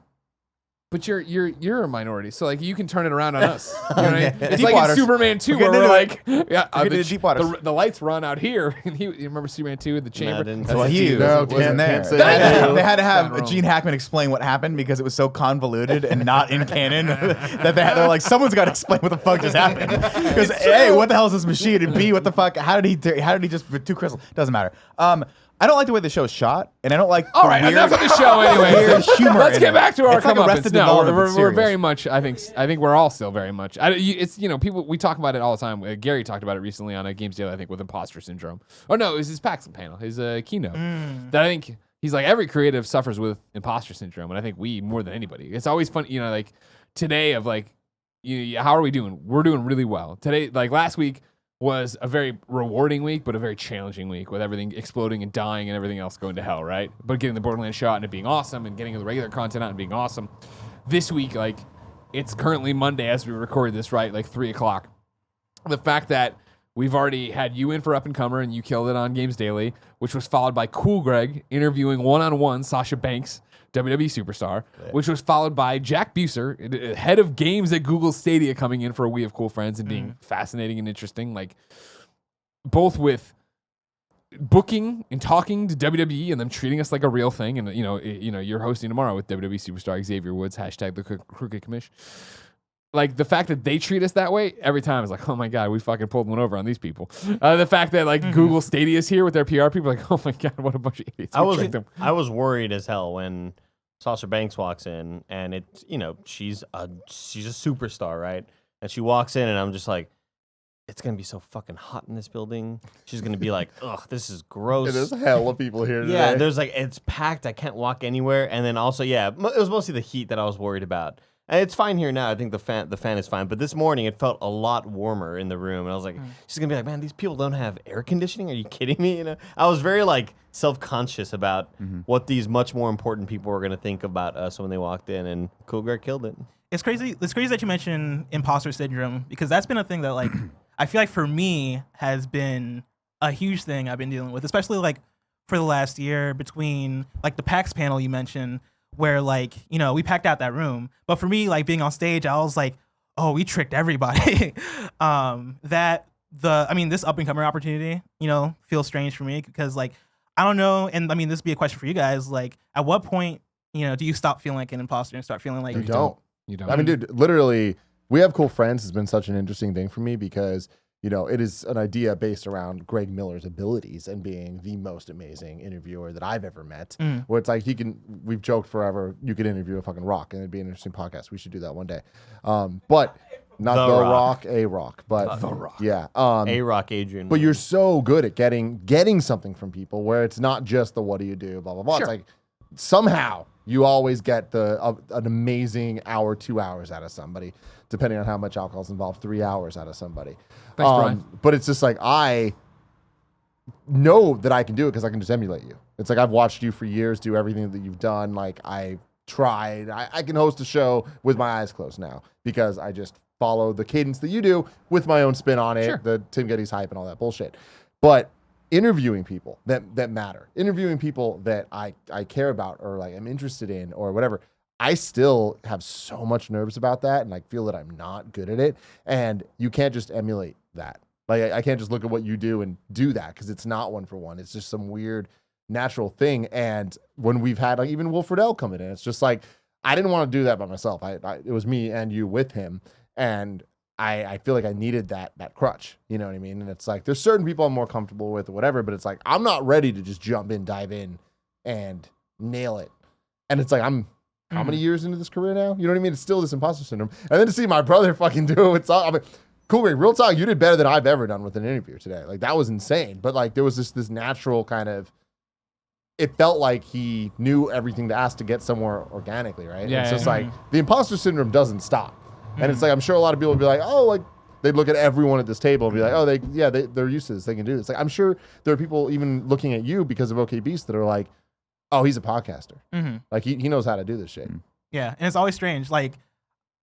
But you're a minority, so like you can turn it around on us. You know what I mean? It's Deep like Waters. in Superman 2 We're where getting we're into like, yeah, We're getting into Deep Waters. the lights run out here, and you remember Superman 2 in the No, I chamber? didn't. Well, he No, wasn't can't there. say They had, that. to, they had to Done have wrong. Gene Hackman explain what happened because it was so convoluted and not in canon that they're like, someone's got to explain what the fuck just happened. Because A, what the hell is this machine? And B, what the fuck? How did he just with 2 crystals? Doesn't matter. I don't like the way the show is shot, and I don't like. All right, enough of the show anyway. weird humor Let's in get it. back to our It's like come Arrested No, Development, but we're serious. very much. I think we're all still very much. It's people. We talk about it all the time. Gary talked about it recently on a Games Daily. I think with imposter syndrome. Oh no, it was his Paxton panel, his keynote. That I think he's like every creative suffers with imposter syndrome, and I think we more than anybody. It's always fun, like today of like, how are we doing? We're doing really well today. Like last week was a very rewarding week, but a very challenging week with everything exploding and dying and everything else going to hell, right? But getting the Borderlands shot and it being awesome and getting the regular content out and being awesome. This week, like, it's currently Monday as we record this, right? Like 3 o'clock. The fact that we've already had you in for Up and Comer and you killed it on Games Daily, which was followed by Cool Greg interviewing one-on-one Sasha Banks, WWE superstar, which was followed by Jack Buser, head of games at Google Stadia, coming in for a We Have Cool Friends and being fascinating and interesting, like both with booking and talking to WWE and them treating us like a real thing. And you're hosting tomorrow with WWE superstar Xavier Woods, #the Crooked Commish. like the fact that they treat us that way every time is like, oh my God, we fucking pulled one over on these people. The fact that like Google Stadia is here with their PR people, like, oh my God, what a bunch of idiots. I We tricked them. was worried as hell when Sasha Banks walks in, and it's she's a superstar, right? And she walks in, and I'm just like, it's gonna be so fucking hot in this building. She's gonna be like, ugh, this is gross. There's hella people here today. Yeah, there's like it's packed. I can't walk anywhere. And then also, yeah, it was mostly the heat that I was worried about. And it's fine here now. I think the fan is fine. But this morning it felt a lot warmer in the room, and I was like, she's gonna be like, man, these people don't have air conditioning. Are you kidding me? I was very like self-conscious about what these much more important people were gonna think about us when they walked in, and Cool Greg killed it. It's crazy. It's crazy that you mentioned imposter syndrome, because that's been a thing that like I feel like for me has been a huge thing I've been dealing with, especially like for the last year between like the PAX panel you mentioned, where like, we packed out that room. But for me, like being on stage, I was like, oh, we tricked everybody. This up and coming opportunity, feels strange for me because like, I don't know. And I mean, this would be a question for you guys. Like at what point, do you stop feeling like an imposter and start feeling like You don't. You don't. I mean, dude, literally, we have cool friends has been such an interesting thing for me because, it is an idea based around Greg Miller's abilities and being the most amazing interviewer that I've ever met. Where it's like we've joked forever, you could interview a fucking rock and it'd be an interesting podcast. We should do that one day. But not the rock, a rock, but The Rock. Yeah. A-Rock Adrian. But you're so good at getting something from people where it's not just the what do you do, blah, blah, blah. Sure. It's like somehow you always get an amazing hour, 2 hours out of somebody, depending on how much alcohol's involved, 3 hours out of somebody. Thanks, Brian. But it's just like, I know that I can do it because I can just emulate you. It's like, I've watched you for years do everything that you've done. Like I tried, I can host a show with my eyes closed now because I just follow the cadence that you do with my own spin on it, Sure. the Tim Gettys hype and all that bullshit. But interviewing people that matter, interviewing people that I care about or like I'm interested in or whatever, I still have so much nerves about that and like feel that I'm not good at it. And you can't just emulate that. Like I can't just look at what you do and do that because it's not one for one. It's just some weird natural thing. And when we've had like even Wilfred L come in, it's just like I didn't want to do that by myself. It was me and you with him, and I feel like I needed that crutch. You know what I mean? And it's like there's certain people I'm more comfortable with or whatever, but it's like I'm not ready to just jump in, dive in, and nail it. And it's like I'm how many years into this career now? You know what I mean? It's still this imposter syndrome. And then to see my brother fucking do it, I mean, cool, Greg, real talk, you did better than I've ever done with an interview today. Like that was insane. But like there was this natural kind of, it felt like he knew everything to ask to get somewhere organically, right? Yeah, It's yeah, just like the imposter syndrome doesn't stop. And it's like I'm sure a lot of people would be like, oh, like they'd look at everyone at this table and be like, oh, they're used to this, they can do this. Like I'm sure there are people even looking at you because of OK Beast that are like, oh, he's a podcaster. Like he knows how to do this shit. Yeah, and it's always strange, like,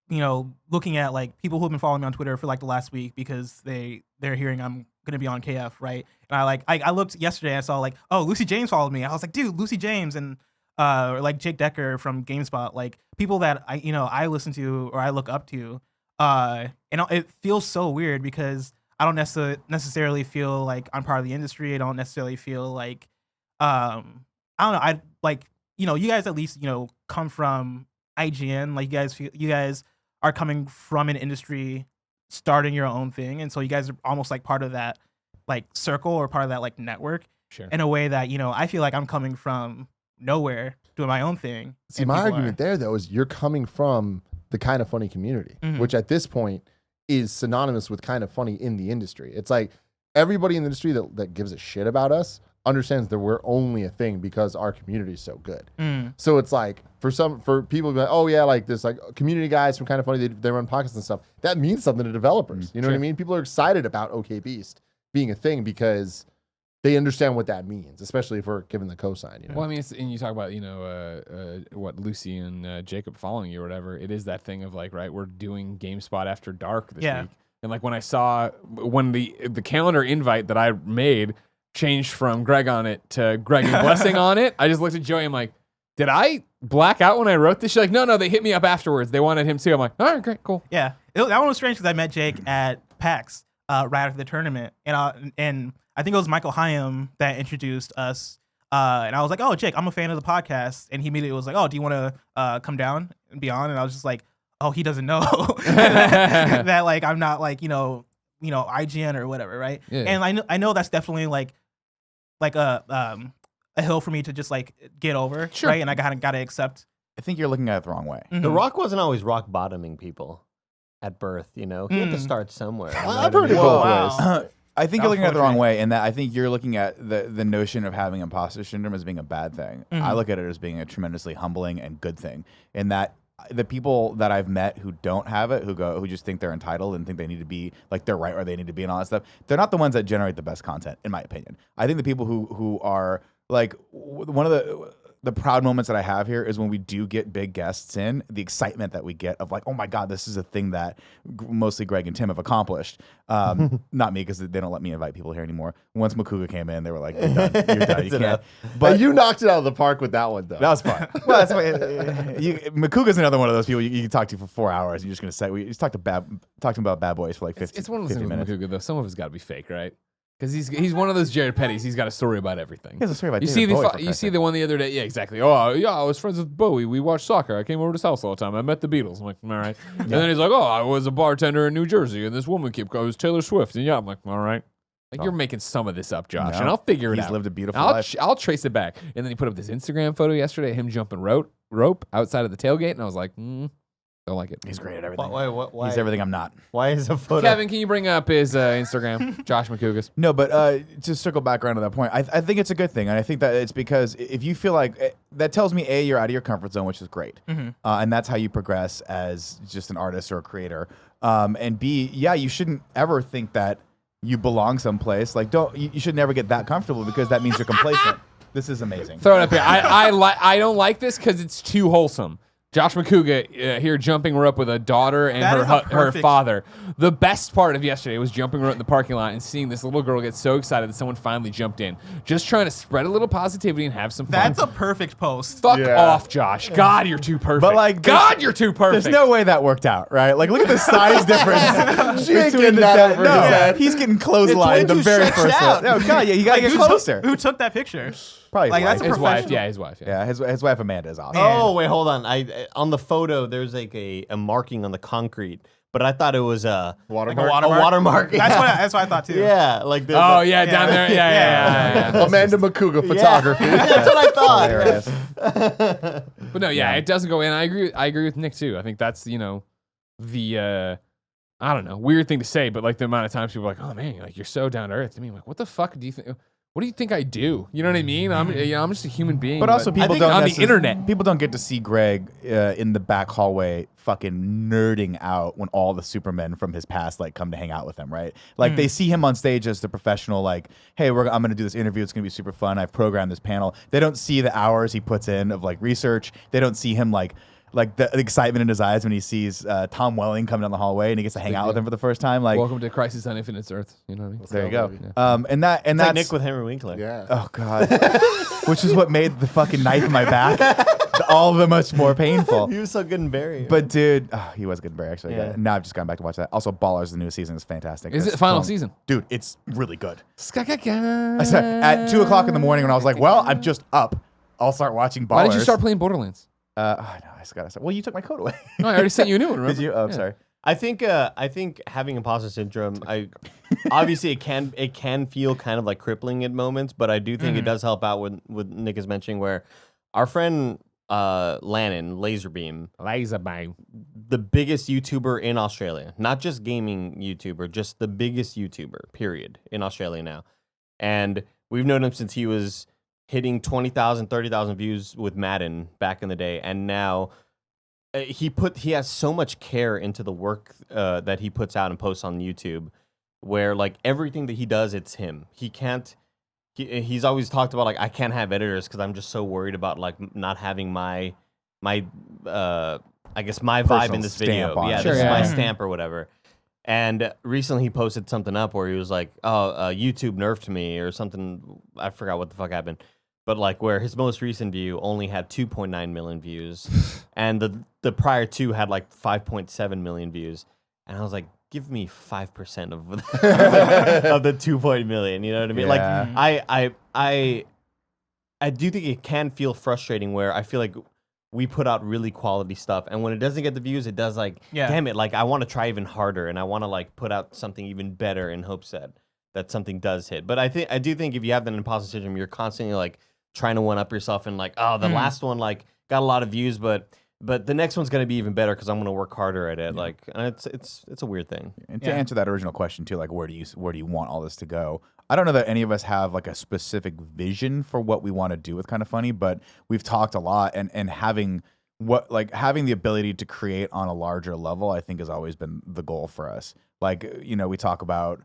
looking at like people who've been following me on Twitter for like the last week because they're hearing I'm gonna be on KF, right? And I looked yesterday, I saw like, oh, Lucy James followed me. I was like, dude, Lucy James and like Jake Decker from GameSpot, like people that I listen to or I look up to, and it feels so weird because I don't necessarily feel like I'm part of the industry. I don't necessarily feel like I don't know. I like, you guys at least, come from IGN. Like you guys are coming from an industry, starting your own thing. And so you guys are almost like part of that like circle or part of that like network. Sure. In a way that, I feel like I'm coming from nowhere doing my own thing. See, and my people argument there though is you're coming from the Kind of Funny community, which at this point is synonymous with kind of funny in the industry. It's like everybody in the industry that gives a shit about us understands that we're only a thing because our community is so good. So it's like for people to be like, oh yeah, like this like community guys from Kind of Funny, they run podcasts and stuff. That means something to developers. You know what I mean? People are excited about OK Beast being a thing because they understand what that means, especially if we're given the cosign. Well, I mean, and you talk about what Lucy and Jacob following you or whatever. It is that thing of like, right, we're doing GameSpot After Dark this week, and like when I saw when the calendar invite that I made changed from Greg on it to Greg and Blessing on it, I just looked at Joey. I'm like, did I black out when I wrote this? She's like, no, they hit me up afterwards. They wanted him too. I'm like, all right, great, cool. Yeah, that one was strange because I met Jake at PAX right after the tournament, and I think it was Michael Hyam that introduced us. And I was like, oh, Jake, I'm a fan of the podcast. And he immediately was like, oh, do you want to come down and be on? And I was just like, oh, he doesn't know that like I'm not like IGN or whatever, right? Yeah. And I know that's definitely like a hill for me to just like get over, Sure. right? And I gotta accept. I think you're looking at it the wrong way. The Rock wasn't always rock bottoming people at birth, He had to start somewhere. I've heard it both ways. I think you're looking at it the wrong way, in that I think you're looking at the notion of having imposter syndrome as being a bad thing. I look at it as being a tremendously humbling and good thing, in that the people that I've met who don't have it, who just think they're entitled and think they need to be like they're right where they need to be and all that stuff, they're not the ones that generate the best content, in my opinion. I think the people who are like one of the proud moments that I have here is when we do get big guests in, the excitement that we get of like, oh my God, this is a thing that mostly Greg and Tim have accomplished. Not me, because they don't let me invite people here anymore. Once Makuga came in, they were like, you're done. You're done. You can't. But you knocked it out of the park with that one, though. That was fun. Well, that's Makuga's another one of those people you can talk to for 4 hours. You're just going to say, we just talk to him about Bad Boys for like 50 It's one of those things with minutes. Makuga, though. Some of it's got to be fake, right? Because he's one of those Jared Petty's. He's got a story about everything. He has a story about you David see Bowie, the for you Christ's see sake. the one the other day. Yeah, exactly. Oh yeah, I was friends with Bowie. We watched soccer. I came over to his house all the time. I met the Beatles. I'm like, all right. And then he's like, oh, I was a bartender in New Jersey, and this woman kept going. It was Taylor Swift. And yeah, I'm like, all right. Like you're making some of this up, Josh, No. and I'll figure it out. He's lived a beautiful I'll life. I'll trace it back. And then he put up this Instagram photo yesterday of him jumping rope outside of the tailgate, and I was like, don't like it. He's great at everything. Why? He's everything I'm not. Why is a photo? Kevin, can you bring up his Instagram, Josh McCougas? No, but to circle back around to that point, I think it's a good thing. And I think that it's because if you feel like that tells me, A, you're out of your comfort zone, which is great. And that's how you progress as just an artist or a creator. And B, yeah, you shouldn't ever think that you belong someplace. Like, you should never get that comfortable, because that means you're complacent. This is amazing. Throw it up here. I don't like this because it's too wholesome. Josh McCouga here jumping rope with a daughter and That is a her perfect- father. The best part of yesterday was jumping rope in the parking lot and seeing this little girl get so excited that someone finally jumped in. Just trying to spread a little positivity and have some fun. That's a perfect post. Fuck Yeah. off, Josh. God, you're too perfect. But, like, God, you're too perfect. There's no way that worked out, right? Like, look at the size difference. She ain't between getting the that two. over his head. He's getting clotheslined the way too very stretched first out. one. No, God, yeah, you gotta get closer. Who took that picture? Probably Like, that's his his wife. wife. professional. Yeah, his wife. Yeah. Yeah, his wife Amanda is awesome. Oh wait, hold on. I on the photo there's like a marking on the concrete, but I thought it was a Watermark? a watermark. That's what I thought too. Yeah, like there's Oh a- yeah, down there. Yeah. Amanda Makuga Yeah. photography. That's what I thought. Hilarious. But no, yeah, it doesn't go in. I agree with Nick too. I think that's the I don't know, weird thing to say, but like the amount of times people are like, oh man, like you're so down to earth. To me, I'm like, what the fuck do you think? What do you think I do? You know what I mean? I'm just a human being. But also, people think don't on the necess- internet. People don't get to see Greg in the back hallway, fucking nerding out when all the Supermen from his past like come to hang out with him, right? Like they see him on stage as the professional, like, hey, I'm gonna do this interview. It's gonna be super fun. I've programmed this panel. They don't see the hours he puts in of like research. They don't see him like the excitement in his eyes when he sees Tom Welling coming down the hallway and he gets to hang out with him for the first time. Like, Welcome to Crisis on Infinite Earth. You know what I mean? there you go. baby. And that's Like Nick with Henry Winkler. Yeah. oh god, which is what made the fucking knife in my back all the much more painful. He was so good in Barry. But dude, he was good in Barry actually. Yeah. Now I've just gone back to watch that. Also, Ballers, the new season is fantastic. Is It's it final from- season? Dude, it's really good. Why I said at 2:00 in the morning when I was like, well, I'm just up. I'll start watching Ballers. did you start playing Borderlands? I know. I just gotta say. Well, you took my code away. No, I already sent you a new one. Did Remember? you? Oh, I'm Yeah. sorry. I think having imposter syndrome, obviously it can feel kind of like crippling at moments, but I do think it does help out with Nick is mentioning where our friend Lannon Laserbeam, the biggest YouTuber in Australia, not just gaming YouTuber, just the biggest YouTuber period in Australia now, and we've known him since he was hitting 20,000, 30,000 views with Madden back in the day, and now. He has so much care into the work that he puts out and posts on YouTube, where like everything that he does, it's him. He's always talked about like I can't have editors because I'm just so worried about like not having my I guess my vibe Personal in this stamp video. on Yeah, it. this is Sure, my yeah. stamp or whatever. And recently he posted something up where he was like, "Oh, YouTube nerfed me" or something. I forgot what the fuck happened. But like where his most recent view only had 2.9 million views, and the prior two had like 5.7 million views, and I was like, give me 5% of of the 2 million. You know what I mean? Yeah. Like I do think it can feel frustrating where I feel like we put out really quality stuff, and when it doesn't get the views, it does like, Yeah. damn it, like I want to try even harder, and I want to like put out something even better in hopes that something does hit. But I do think if you have that imposter syndrome, you're constantly like trying to one up yourself and like, oh, the last one like got a lot of views, but the next one's gonna be even better because I'm gonna work harder at it. Yeah. Like, and it's a weird thing. And to answer that original question too, like where do you want all this to go? I don't know that any of us have like a specific vision for what we want to do with Kind of Funny, but we've talked a lot, and having the ability to create on a larger level, I think has always been the goal for us. Like, you know, we talk about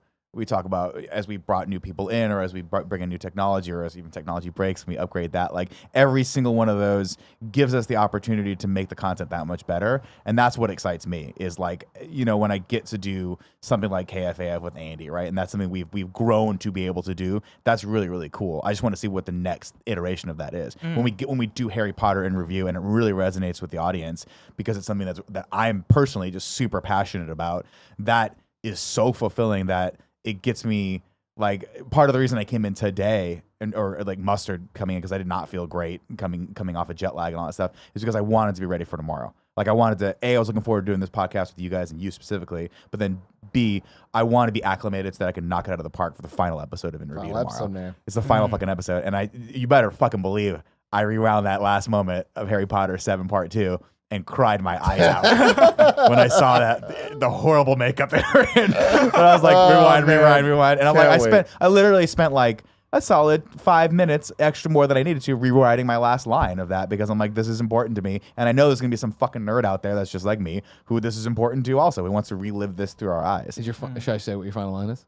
as we brought new people in, or as we bring in new technology, or as even technology breaks and we upgrade that, like every single one of those gives us the opportunity to make the content that much better. And that's what excites me, is like, you know, when I get to do something like KFAF with Andy, right? And that's something we've grown to be able to do. That's really, really cool. I just want to see what the next iteration of that is. When we do Harry Potter in review, and it really resonates with the audience because it's something that I'm personally just super passionate about, that is so fulfilling that it gets me, like, part of the reason I came in today, or like mustard coming in, because I did not feel great coming off of jet lag and all that stuff, is because I wanted to be ready for tomorrow. Like, I wanted to, I was looking forward to doing this podcast with you guys and you specifically, but then B, I want to be acclimated so that I can knock it out of the park for the final episode of In Review tomorrow. It's the final fucking episode, and you better fucking believe I rewound that last moment of Harry Potter 7 Part 2 and cried my eyes out when I saw that the horrible makeup they were in. But I was like, rewind. And I'm like, I literally spent like a solid 5 minutes extra more than I needed to rewriting my last line of that, because I'm like, this is important to me. And I know there's going to be some fucking nerd out there that's just like me who this is important to also. Who wants to relive this through our eyes. Should I say what your final line is?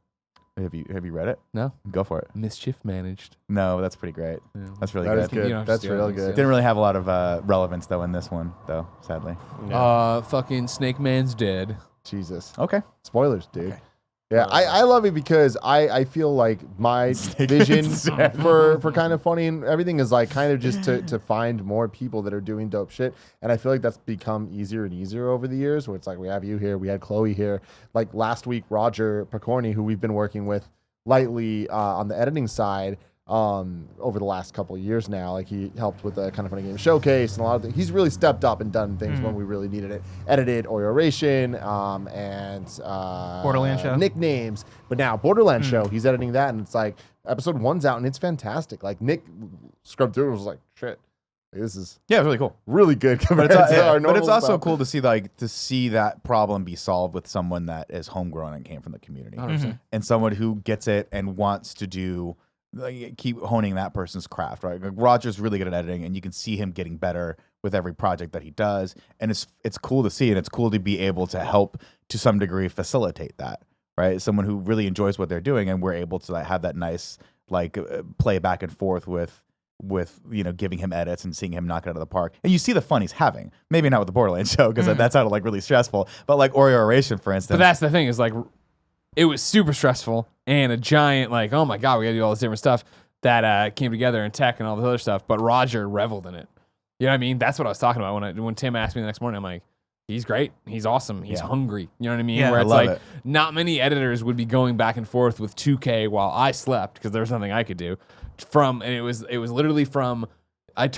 Have you read it? No. Go for it. Mischief managed. No, that's pretty great. Yeah. That's really That good. is good. That's real good. Didn't really have a lot of relevance though in this one, though, sadly. Fucking Snake Man's dead. Jesus. Okay. Spoilers, dude. Okay. Yeah, I love it because I feel like my vision for Kind of Funny and everything is like kind of just to find more people that are doing dope shit. And I feel like that's become easier and easier over the years, where it's like we have you here, we had Chloe here. Like last week, Roger Picorni, who we've been working with lightly on the editing side over the last couple of years now. Like he helped with the Kind of Funny Game Showcase and a lot of things. He's really stepped up and done things when we really needed it. Edited Oration and Borderland Show. Nicknames. But now Borderland Show, he's editing that, and it's like episode 1's out and it's fantastic. Like Nick scrubbed through and was like, shit. This is it's really cool, really good compared to our normal. But it's also cool to see that problem be solved with someone that is homegrown and came from the community, and someone who gets it and wants to do. Like, keep honing that person's craft, right? Like, Roger's really good at editing, and you can see him getting better with every project that he does, and it's cool to see, and it's cool to be able to help to some degree facilitate that, right? Someone who really enjoys what they're doing, and we're able to like have that nice like play back and forth with you know, giving him edits and seeing him knock it out of the park. And you see the fun he's having. Maybe not with the Borderlands show, because that sounded like really stressful, but like Oration, for instance. But that's the thing, is like, it was super stressful and a giant, like, oh my God, we got to do all this different stuff that came together in tech and all this other stuff. But Roger reveled in it. You know what I mean? That's what I was talking about when Tim asked me the next morning. I'm like, he's great. He's awesome. He's hungry. You know what I mean? Yeah, where I it's love like, not many editors would be going back and forth with 2K while I slept, because there was nothing I could do. And it was literally from, I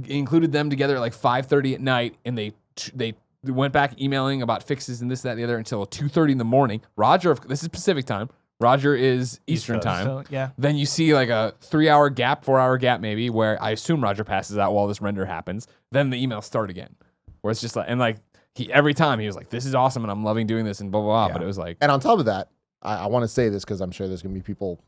included them together at like 5:30 at night, and they went back emailing about fixes and this, that, and the other until 2:30 in the morning. Roger, this is Pacific time. Roger is Eastern time. So, yeah. Then you see like a 3-hour gap, 4-hour gap maybe, where I assume Roger passes out while this render happens. Then the emails start again, where it's just like, and like every time he was like, "This is awesome, and I'm loving doing this," and blah blah blah. Yeah. But it was like, and on top of that, I want to say this because I'm sure there's gonna be people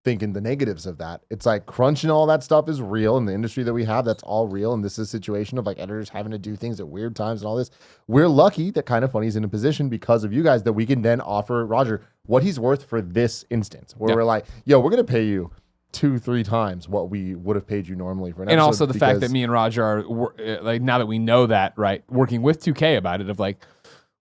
thinking the negatives of that. It's like crunch and all that stuff is real in the industry that we have. That's all real. And this is a situation of like editors having to do things at weird times and all this. We're lucky that Kind of Funny is in a position because of you guys that we can then offer Roger what he's worth for this instance, where we're like, yo, we're going to pay you 2-3 times what we would have paid you normally for an episode. And also the fact that me and Roger are like, now that we know that, right, working with 2K about it, of like,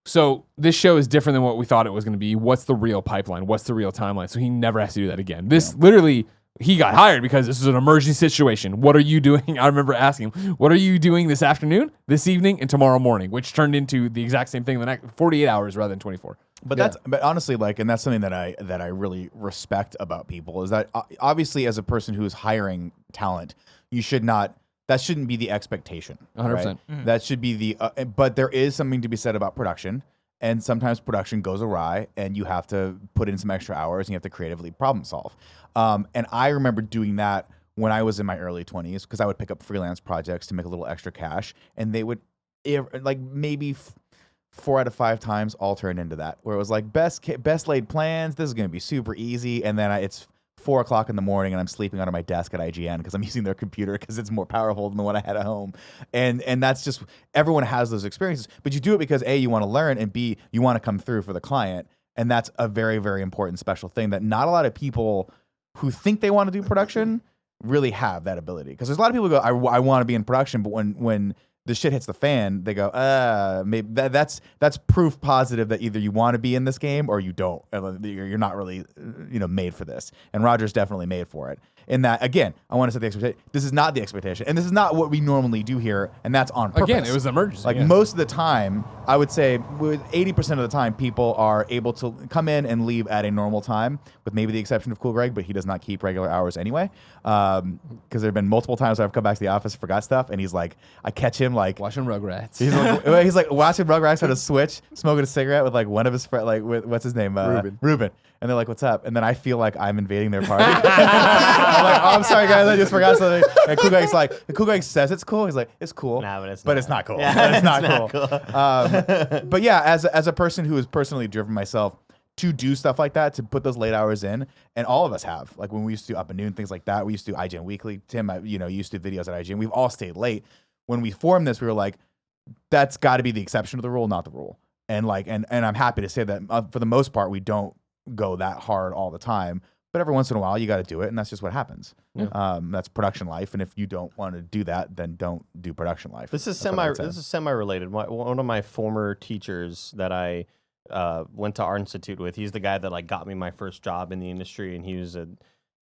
so this show is different than what we thought it was going to be. What's the real pipeline? What's the real timeline? So he never has to do that again. This literally, he got hired because this is an emergency situation. What are you doing? I remember asking him, what are you doing this afternoon, this evening, and tomorrow morning? Which turned into the exact same thing in the next 48 hours rather than 24. But but honestly, like, and that's something that I really respect about people, is that obviously as a person who is hiring talent, you should not that shouldn't be the expectation. 100%. Right? That should be the. But there is something to be said about production, and sometimes production goes awry, and you have to put in some extra hours, and you have to creatively problem solve. And I remember doing that when I was in my early 20s, because I would pick up freelance projects to make a little extra cash, and they would, like maybe 4 out of 5 times all turn into that, where it was like best laid plans. This is going to be super easy, and then it's 4 o'clock in the morning, and I'm sleeping under my desk at IGN because I'm using their computer because it's more powerful than the one I had at home. And that's just, everyone has those experiences, but you do it because A, you want to learn, and B, you want to come through for the client, and that's a very, very important special thing that not a lot of people who think they want to do production really have that ability. Because there's a lot of people who go, I want to be in production, but when the shit hits the fan, they go, maybe that's proof positive that either you want to be in this game or you don't. You're not really, made for this. And Roger's definitely made for it. In that, again, I want to set the expectation. This is not the expectation, and this is not what we normally do here, and that's on purpose. Again, it was an emergency. Like most of the time, I would say, with 80% of the time, people are able to come in and leave at a normal time, with maybe the exception of Cool Greg, but he does not keep regular hours anyway. Because there have been multiple times I've come back to the office, forgot stuff, and he's like, I catch him like Watching Rugrats. He's like watching Rugrats on a Switch, smoking a cigarette with like one of his friends, like what's his name, Ruben. And they're like, "What's up?" And then I feel like I'm invading their party. I'm like, "Oh, I'm sorry, guys, I just forgot something." And Cool Greg says it's cool. He's like, "It's cool," Nah, but it's not cool. Yeah, it's not cool. But yeah, as a person who is personally driven myself to do stuff like that, to put those late hours in, and all of us have. Like when we used to do Up and Noon, things like that. We used to do IGN Weekly. Tim, used to do videos at IGN. We've all stayed late. When we formed this, we were like, that's got to be the exception to the rule, not the rule. And I'm happy to say that for the most part, we don't go that hard all the time. But every once in a while, you got to do it, and that's just what happens. Yeah. That's production life, and if you don't want to do that, then don't do production life. This is semi-related. One of my former teachers that I went to Art Institute with, he's the guy that like got me my first job in the industry, and he was a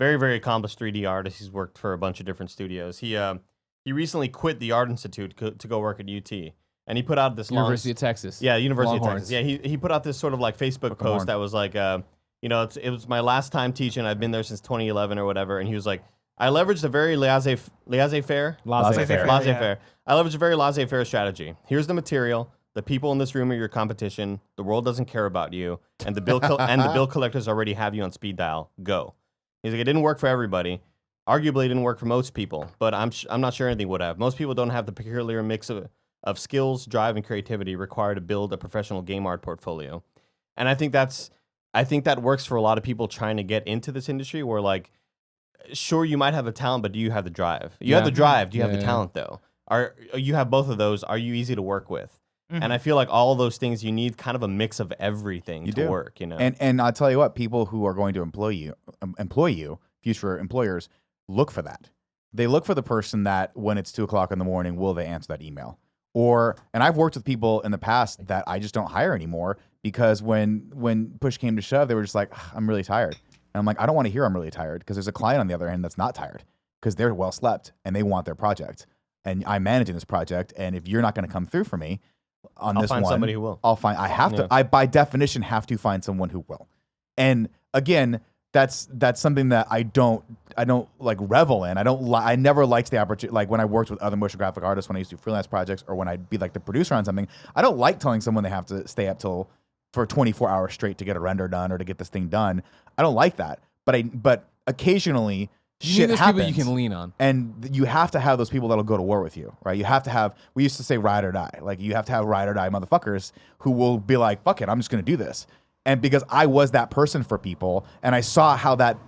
very, very accomplished 3D artist. He's worked for a bunch of different studios. He recently quit the Art Institute to go work at UT, and he put out this University of Texas. Yeah, University Longhorns. of Texas. Yeah, he put out this sort of like Facebook post that was like, it was my last time teaching. I've been there since 2011 or whatever, and he was like, I leveraged a very laissez-faire. I leveraged a very laissez-faire strategy. Here's the material. The people in this room are your competition. The world doesn't care about you, and the bill collectors already have you on speed dial. Go. He's like, it didn't work for everybody. Arguably, it didn't work for most people, but I'm not sure anything would have. Most people don't have the peculiar mix of skills, drive, and creativity required to build a professional game art portfolio. And I think that works for a lot of people trying to get into this industry. Where like, sure, you might have the talent, but do you have the drive? You have the drive. Do you have the talent though? You have both of those? Are you easy to work with? Mm-hmm. And I feel like all of those things, you need kind of a mix of everything to work. And I'll tell you what, people who are going to employ you, future employers, look for that. They look for the person that when it's 2 o'clock in the morning, will they answer that email? And I've worked with people in the past that I just don't hire anymore because when push came to shove, they were just like, I'm really tired. And I'm like, I don't want to hear I'm really tired because there's a client on the other end that's not tired because they're well slept and they want their project. And I'm managing this project. And if you're not going to come through for me on this one, I'll find somebody who will. I by definition have to find someone who will. And again, that's something that I don't like revel in. I never liked the opportunity. Like when I worked with other motion graphic artists, when I used to do freelance projects, or when I'd be like the producer on something, I don't like telling someone they have to stay up for 24 hours straight to get a render done or to get this thing done. I don't like that. But occasionally shit happens. People you can lean on, and you have to have those people that'll go to war with you, right? You have to have. We used to say ride or die. Like you have to have ride or die motherfuckers who will be like, fuck it, I'm just gonna do this. And because I was that person for people, and I saw how that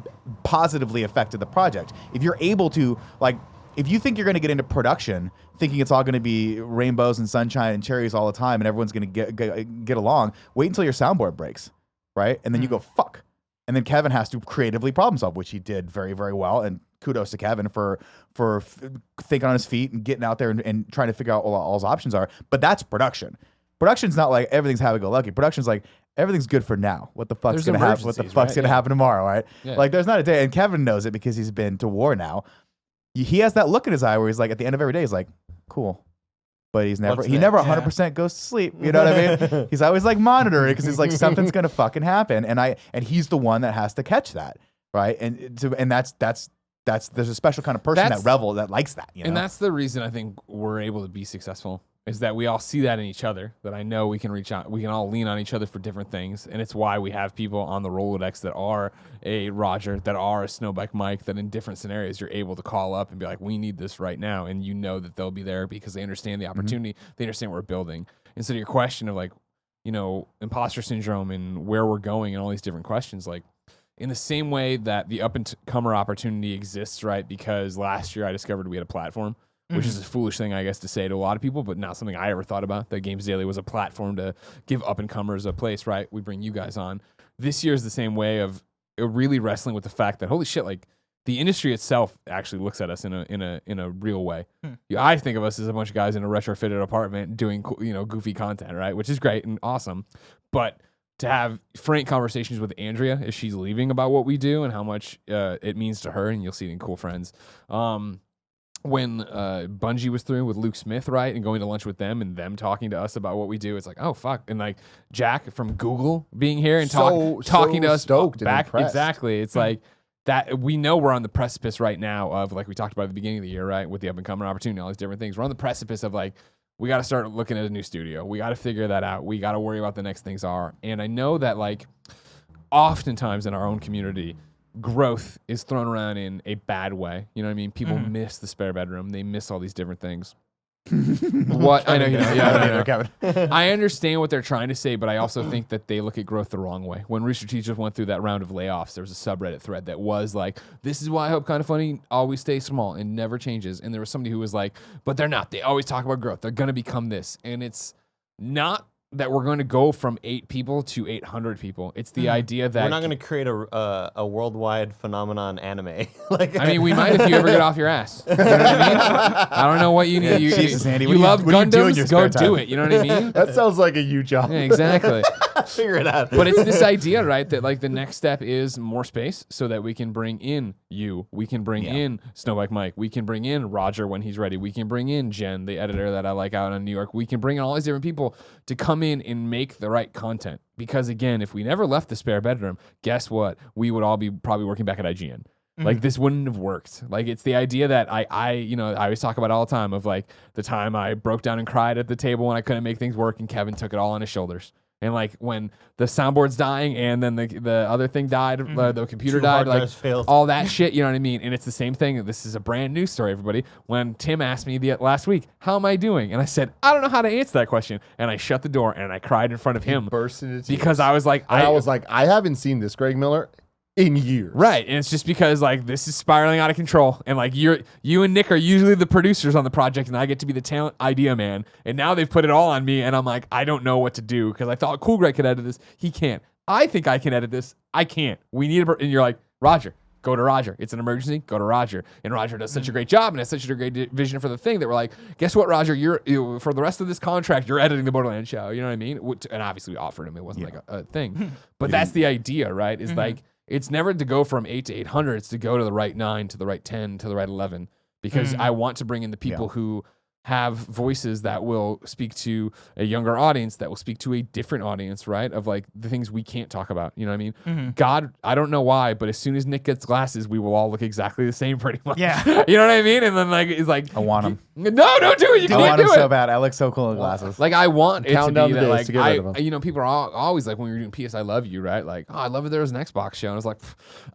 positively affected the project. If you're able to, like, if you think you're going to get into production thinking it's all going to be rainbows and sunshine and cherries all the time and everyone's going to get along, wait until your soundboard breaks, right? And then you go, fuck. And then Kevin has to creatively problem solve, which he did very, very well. And kudos to Kevin for thinking on his feet and getting out there and trying to figure out what all his options are. But that's production. Production's not like everything's happy-go-lucky. Production's like, everything's good for now. What the fuck's gonna happen? What the fuck's gonna happen tomorrow, right? Yeah. Like there's not a day, and Kevin knows it because he's been to war now. He has that look in his eye where he's like, at the end of every day, he's like, cool. But he never 100% goes to sleep. You know what I mean? He's always like monitoring because he's like, something's gonna fucking happen, and he's the one that has to catch that, right? And that's there's a special kind of person that likes that. You know? And that's the reason I think we're able to be successful. Is that we all see that in each other, that I know we can reach out, we can all lean on each other for different things. And it's why we have people on the Rolodex that are a Roger, that are a Snowbike Mike, that in different scenarios you're able to call up and be like, we need this right now. And you know that they'll be there because they understand the opportunity, they understand what we're building. And so to your question of like, you know, imposter syndrome and where we're going and all these different questions, like in the same way that the up-and-comer opportunity exists, right? Because last year I discovered we had a platform, which is a foolish thing, I guess, to say to a lot of people, but not something I ever thought about. That Games Daily was a platform to give up-and-comers a place, right? We bring you guys on. This year is the same way of really wrestling with the fact that, holy shit, like, the industry itself actually looks at us in a real way. I think of us as a bunch of guys in a retrofitted apartment doing, you know, goofy content, right? Which is great and awesome. But to have frank conversations with Andrea as she's leaving about what we do and how much it means to her, and you'll see it in Cool Friends. When Bungie was through with Luke Smith, right, and going to lunch with them and them talking to us about what we do, it's like, oh fuck, and like Jack from Google being here and talking to us stoked back, and impressed. exactly. It's like that we know we're on the precipice right now of, like we talked about at the beginning of the year, right, with the up and coming opportunity, all these different things. We're on the precipice of like, we got to start looking at a new studio. We got to figure that out. We got to worry about the next things are, and I know that like oftentimes in our own community, growth is thrown around in a bad way. You know what I mean? People miss the spare bedroom. They miss all these different things. What I know, you know, yeah, Kevin. I understand what they're trying to say, but I also think that they look at growth the wrong way. When Rooster Teeth just went through that round of layoffs, there was a subreddit thread that was like, "This is why I hope Kind of Funny always stays small and never changes." And there was somebody who was like, "But they're not. They always talk about growth. They're gonna become this," and it's not that we're going to go from 8 people to 800 people. It's the idea that We're not going to create a worldwide phenomenon anime. Like, I mean, we might if you ever get off your ass. You know what I mean? I don't know what you need. Jesus, Andy, you love what do you do in Gundams? your Go spare time? do it. You know what I mean? That sounds like a you job. Yeah, exactly. figure it out. But it's this idea, right, that like the next step is more space so that we can bring in you. We can bring in Snowbike Mike. We can bring in Roger when he's ready. We can bring in Jen, the editor that I like out in New York. We can bring in all these different people to come in and make the right content. Because again, if we never left the spare bedroom, guess what? We would all be probably working back at IGN. Like this wouldn't have worked. Like it's the idea that I you know, I always talk about it all the time of like the time I broke down and cried at the table when I couldn't make things work and Kevin took it all on his shoulders. And like when the soundboard's dying and then the other thing died, the computer 2 died, hard like drives failed. all that shit, you know what I mean? And it's the same thing. This is a brand new story, everybody. When Tim asked me last week, how am I doing? And I said, I don't know how to answer that question. And I shut the door and I cried in front of him Burst into tears. because I was like, I was like, I haven't seen this Greg Miller in years. right. And it's just because like this is spiraling out of control. And like you and Nick are usually the producers on the project and I get to be the talent idea man. And now they've put it all on me and I'm like, I don't know what to do because I thought Cool Greg could edit this. He can't. I think I can edit this. I can't. We need and you're like, Roger, go to Roger. It's an emergency. Go to Roger. And Roger does such a great job and has such a great vision for the thing that we're like, guess what, Roger? You for the rest of this contract, you're editing the Borderlands show. You know what I mean? And obviously we offered him. It wasn't like a thing. But that's the idea, right? Is like, it's never to go from 8 to 800. It's to go to the right 9, to the right 10, to the right 11. Because I want to bring in the people who have voices that will speak to a younger audience, that will speak to a different audience, right? Of like the things we can't talk about. You know what I mean? God, I don't know why, but as soon as Nick gets glasses, we will all look exactly the same pretty much. Yeah. You know what I mean? And then like, it's like, I want them. No, don't do it. You I can't want do them it. so bad. I look so cool in glasses. Like I want it to Counting down be the that days like to get rid of 'em. you know, people are always like when we were doing PS I Love You, right? Like, oh, I love it there was an Xbox show. And I was like,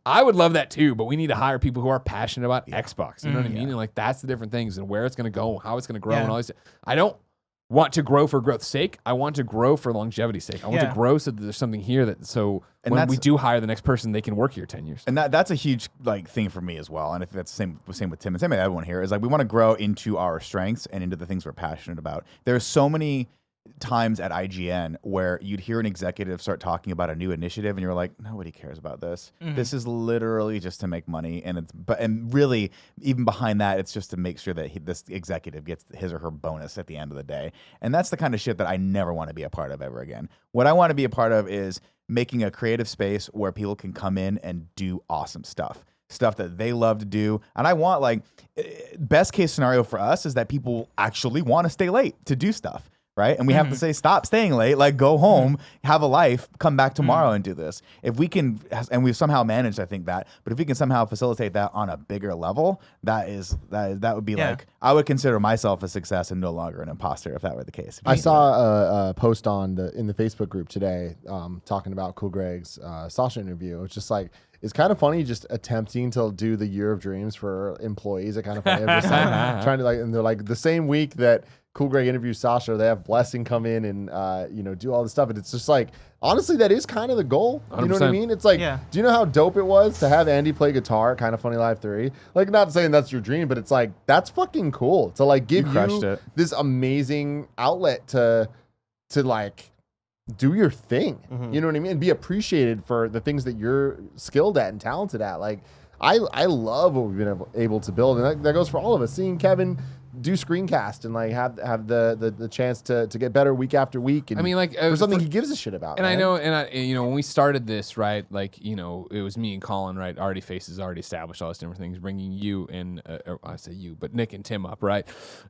I would love that too, but we need to hire people who are passionate about Xbox. You know what I mean? And like that's the different things and where it's gonna go, how it's gonna grow and all this. I don't want to grow for growth's sake. I want to grow for longevity's sake. I want to grow so that there's something here that when we do hire the next person, they can work here 10 years. And that's a huge like thing for me as well. And if that's the same with Tim and same with everyone here is like we want to grow into our strengths and into the things we're passionate about. There's so many times at IGN where you'd hear an executive start talking about a new initiative and you're like, nobody cares about this. This is literally just to make money. And really even behind that, it's just to make sure that this executive gets his or her bonus at the end of the day. And that's the kind of shit that I never want to be a part of ever again. What I want to be a part of is making a creative space where people can come in and do awesome stuff that they love to do. And I want like best case scenario for us is that people actually want to stay late to do stuff. right? And we have to say, stop staying late, like go home, have a life, come back tomorrow and do this. If we can, and we've somehow managed, I think that, but if we can somehow facilitate that on a bigger level, that would be like, I would consider myself a success and no longer an imposter if that were the case. I saw a post in the Facebook group today talking about Cool Greg's Sasha interview. It's just like, it's kind of funny just attempting to do the year of dreams for employees. It kind of funny. Trying to and they're like the same week that Cool Greg interviews Sasha, they have Blessing come in and do all this stuff. And it's just like, honestly, that is kind of the goal. You know what I 100%. mean? It's like, do you know how dope it was to have Andy play guitar at Kind of Funny Live 3? Like, not saying that's your dream, but it's like, that's fucking cool to like give you this amazing outlet to like do your thing. You know what I mean? And be appreciated for the things that you're skilled at and talented at. Like, I love what we've been able to build. And that goes for all of us. Seeing Kevin do screencast and like have the chance to get better week after week. And I mean, like for something he gives a shit about. And man. I know, and when we started this, right, like, it was me and Colin, right, already faces, already established all these different things, bringing you and, I say you, but Nick and Tim up, right,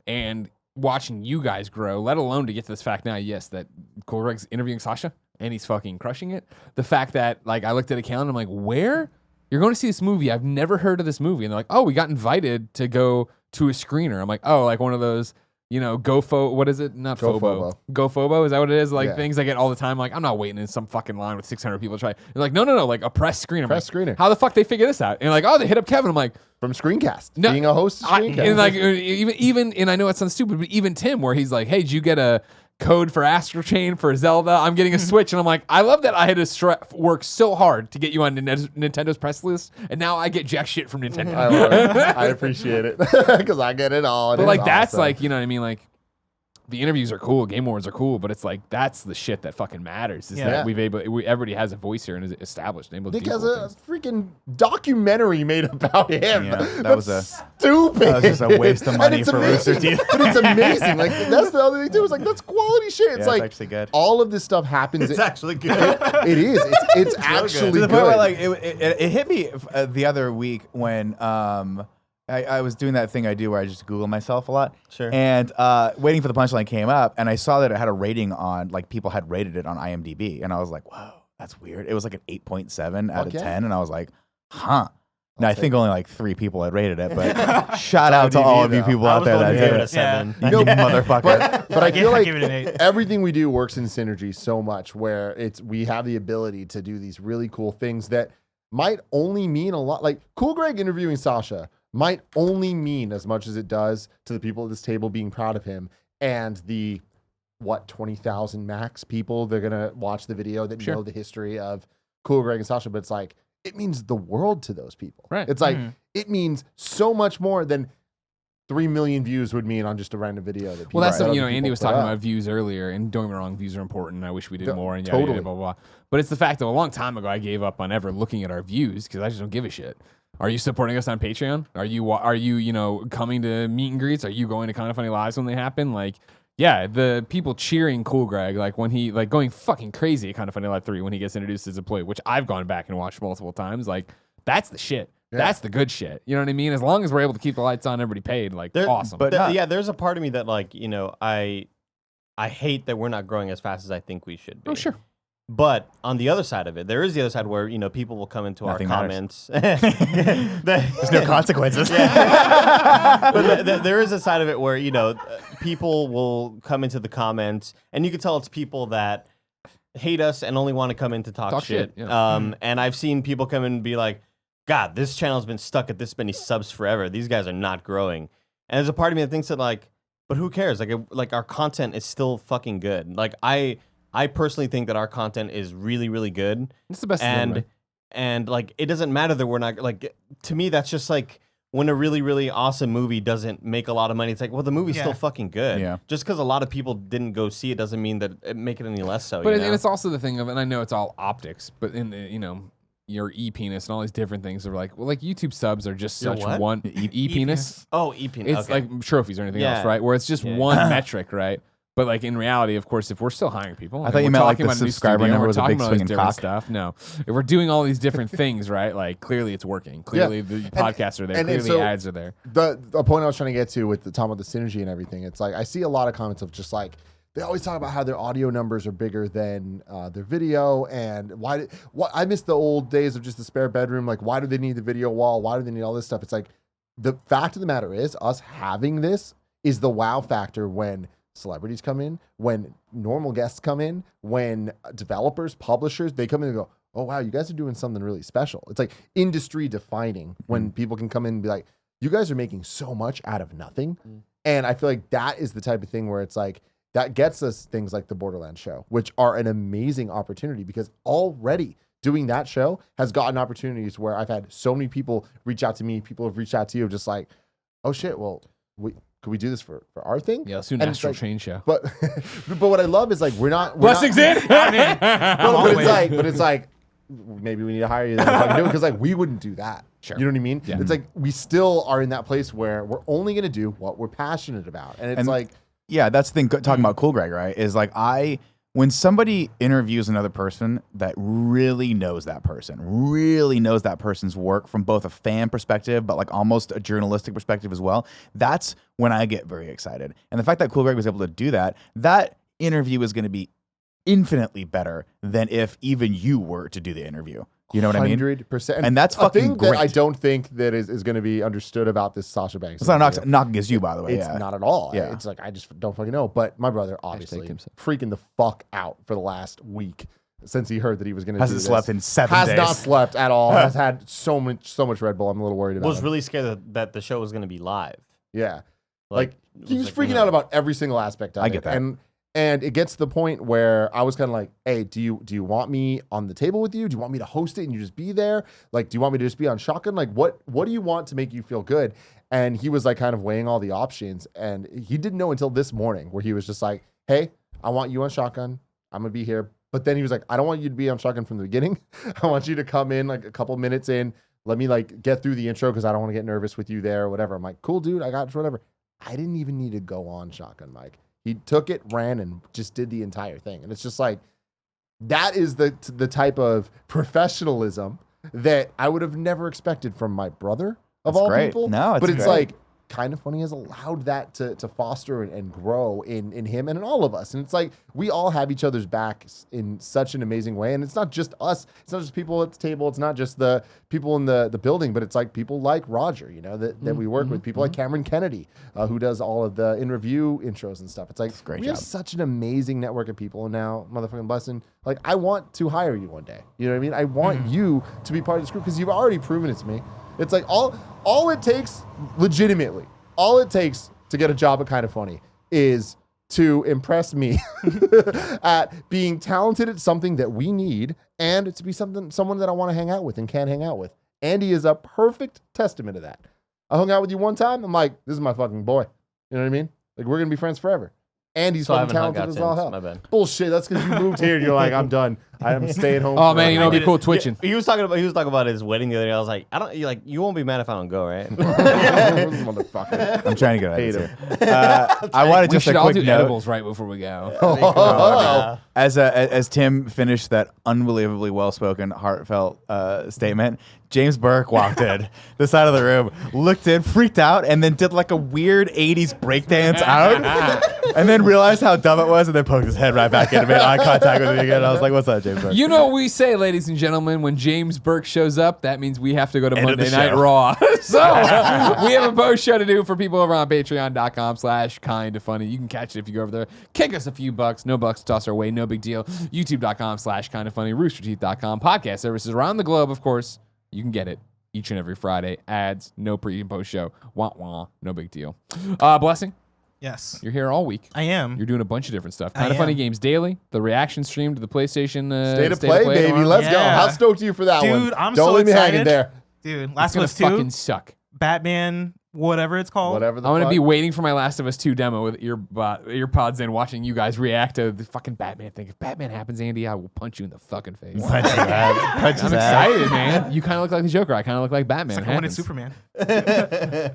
and watching you guys grow, let alone to get to this fact now, yes, that Cool Greg's interviewing Sasha, and he's fucking crushing it. The fact that, like, I looked at a calendar, I'm like, where? You're going to see this movie. I've never heard of this movie. And they're like, oh, we got invited to go to a screener. I'm like, oh, like one of those, what is it? Not Phobo. GoFobo, is that what it is? Like things I get all the time. Like, I'm not waiting in some fucking line with 600 people to try. They're like, no, like a press screener. Screener. How the fuck they figure this out? And like, oh, they hit up Kevin. I'm like, from Screencast, no, being a host of Screencast. and like even, and I know it sounds stupid, but even Tim, where he's like, hey, did you get a code for Astral Chain for Zelda? I'm getting a Switch. And I'm like, I love that I had to work so hard to get you on Nintendo's press list, and now I get jack shit from Nintendo. I love it. I appreciate it because I get it all. But like, that's like, you know what I mean? Like, the interviews are cool, Game Awards are cool, but it's like, that's the shit that fucking matters. Is that everybody has a voice here and is established. And able to Nick do has cool a things. freaking documentary made about him. Yeah, that's stupid. That was just a waste of money it's for amazing. Rooster Teeth. But it's amazing. Like, that's the other thing too. It's like, that's quality shit. It's like, actually good. all of this stuff happens. It's actually good. It is. It's actually To the good. point where like it hit me the other week when I was doing that thing I do where I just Google myself a lot. Sure. And Waiting for the Punchline came up, and I saw that it had a rating on, like, people had rated it on IMDb, and I was like, whoa, that's weird. It was like an 8.7 out of 10, and I I was like, huh. Now, I think only like 3 people had rated it, but shout out to all of you people out there that did it. Yeah. You motherfucker. But I feel like give it an 8. everything we do works in synergy so much where we have the ability to do these really cool things that might only mean a lot. Like Cool Greg interviewing Sasha might only mean as much as it does to the people at this table being proud of him and the 20,000 max people they're gonna watch the video that know the history of Cool Greg and Sasha. But it's like, it means the world to those people. Right. It's like it means so much more than 3 million views would mean on just a random video. That people, Well, that's other Andy people was put talking up. about views earlier, and don't get me wrong, views are important. I wish we did Yeah, more, and yada, totally. yada, blah, blah, blah. But it's the fact that a long time ago I gave up on ever looking at our views because I just don't give a shit. Are you supporting us on Patreon? Are you coming to meet and greets? Are you going to Kind of Funny Lives when they happen? Like, yeah, the people cheering Cool Greg, like when he going fucking crazy at Kind of Funny Live 3 when he gets introduced as a employee, which I've gone back and watched multiple times. Like, that's the shit. Yeah. That's the good shit. You know what I mean? As long as we're able to keep the lights on, everybody paid, like, awesome. But there's a part of me that, like, I hate that we're not growing as fast as I think we should be. Oh, sure. But on the other side of it, there is the other side where, people will come into Nothing our matters. comments. There's no consequences. But there is a side of it where, people will come into the comments, and you can tell it's people that hate us and only want to come in to talk shit. Yeah. And I've seen people come in and be like, God, this channel's been stuck at this many subs forever. These guys are not growing. And there's a part of me that thinks that, like, but who cares? Like our content is still fucking good. Like, I personally think that our content is really, really good. It's the best. And like, it doesn't matter that we're not, like, to me, that's just like when a really, really awesome movie doesn't make a lot of money. It's like, well, the movie's still fucking good. Yeah. Just because a lot of people didn't go see it doesn't mean that it make it any less so. But you know? and it's also the thing of, and I know it's all optics, but in the, your e-penis and all these different things are like, well, like YouTube subs are just Your such what? one e-penis. Oh, EP. It's Okay. like trophies or anything Yeah. else, right? Where it's just one metric, right? But like in reality, of course, if we're still hiring people, I thought you we're meant like talking the about a new subscriber studio, number we're was a talking big about all these swinging different cock. stuff. No, if we're doing all these different things, right? Like clearly it's working. Clearly the podcasts are there. and Clearly so ads are there. The point I was trying to get to with the talking about the synergy and everything, it's like I see a lot of comments of just like they always talk about how their audio numbers are bigger than their video, and I miss the old days of just the spare bedroom. Like, why do they need the video wall? Why do they need all this stuff? It's like, the fact of the matter is, us having this is the wow factor when celebrities come in, when normal guests come in, when developers, publishers, they come in and go, oh wow, you guys are doing something really special. It's like industry defining when people can come in and be like, you guys are making so much out of nothing. And I feel like that is the type of thing where it's like, that gets us things like the Borderlands show, which are an amazing opportunity, because already doing that show has gotten opportunities where I've had so many people reach out to me. People have reached out to you just like, oh shit, well, could we do this for our thing? Yeah, let's do an And it's astral like- chain show. But what I love is like, we're not Blessings in. but it's like maybe we need to hire you then if I can do it, because like we wouldn't do that. Sure. You know what I mean? Yeah. It's like we still are in that place where we're only gonna do what we're passionate about, and it's And- like Yeah, that's the thing. Talking about Cool Greg, right? Is like when somebody interviews another person that really knows that person's work from both a fan perspective, but like almost a journalistic perspective as well. That's when I get very excited. And the fact that Cool Greg was able to do that interview is going to be infinitely better than if even you were to do the interview. You know what I mean? 100%. And that's a fucking thing that I great. don't think that is going to be understood about this Sasha Banks. It's not a interview. knock against you, by the way. It's Yeah. not at all. Yeah. It's like, I just don't fucking know. But my brother, obviously, himself. freaking the fuck out for the last week since he heard that he was going to do Hasn't this. slept in 7 Has days. not slept at all. Has had so much Red Bull. I'm a little worried about was him. really scared that the show was going to be live. Yeah. Like it he was like, freaking you know, out about every single aspect of it. I get that. And it gets to the point where I was kind of like, hey, do you want me on the table with you? Do you want me to host it and you just be there? Like, do you want me to just be on shotgun? Like, what do you want to make you feel good? And he was like kind of weighing all the options. And he didn't know until this morning, where he was just like, hey, I want you on shotgun. I'm going to be here. But then he was like, I don't want you to be on shotgun from the beginning. I want you to come in like a couple minutes in. Let me like get through the intro because I don't want to get nervous with you there or whatever. I'm like, cool, dude. I got whatever. I didn't even need to go on shotgun, Mike. He took it, ran, and just did the entire thing. And it's just like, that is the type of professionalism that I would have never expected from my brother of That's all great. people. No, it's but it's great. like, Kind of Funny has allowed that to foster and grow in him and in all of us. And it's like, we all have each other's backs in such an amazing way. And it's not just us. It's not just people at the table. It's not just the people in the building, but it's like people like Roger, you know, that we work with. People like Cameron Kennedy, who does all of the in-review intros and stuff. It's like, great we job. have such an amazing network of people. And now, motherfucking Blessing, like, I want to hire you one day. You know what I mean? I want you to be part of this group because you've already proven it to me. It's like all it takes, legitimately, all it takes to get a job at Kind of Funny is to impress me at being talented at something that we need, and to be someone that I want to hang out with and can hang out with. Andy is a perfect testament to that. I hung out with you one time. I'm like, this is my fucking boy. You know what I mean? Like, we're gonna be friends forever. Andy's So I fucking haven't hung talented out as all since. hell. My bad. Bullshit. That's because you moved here and you're like, I'm done. I'm staying home. Oh man, you know, forever. it'd be cool twitching. He was talking about his wedding the other day. I was like, you won't be mad if I don't go, right? Motherfucker. I'm trying to get Hate out of him. here. I wanted We just should a all quick do note. edibles right before we go. Oh, As Tim finished that unbelievably well-spoken, heartfelt statement, James Burke walked in the side of the room, looked in, freaked out, and then did like a weird 80s breakdance out, and then realized how dumb it was, and then poked his head right back in and made eye contact with me again. I was like, what's up, James Burke? You know what we say, ladies and gentlemen, when James Burke shows up, that means we have to go to End of Monday the Night show. Raw. So we have a post show to do for people over on patreon.com/kindafunny. You can catch it if you go over there. Kick us a few bucks. No bucks to toss our way. No big deal. YouTube.com/kindafunny. Roosterteeth.com. Podcast services around the globe, of course. You can get it each and every Friday. Ads, no pre and post show. Wah wah. No big deal. Blessing, Yes, you're here all week. I am. You're doing a bunch of different stuff. I Kind of Funny am. Games Daily, the reaction stream to the PlayStation State of play, baby. tomorrow. Let's go. Yeah. How stoked are you for that one? Dude, I'm Don't so leave me hanging excited. there. Dude, It's Last of gonna Us 2, fucking suck. Batman, whatever it's called. Whatever the I'm gonna fuck. be waiting for my Last of Us 2 demo with earpods in, watching you guys react to the fucking Batman thing. If Batman happens, Andy, I will punch you in the fucking face. Punch his ass. Punch I'm his ass. excited, man. You kind of look like the Joker. I kind of look like Batman. It's like It when it's happens. Superman.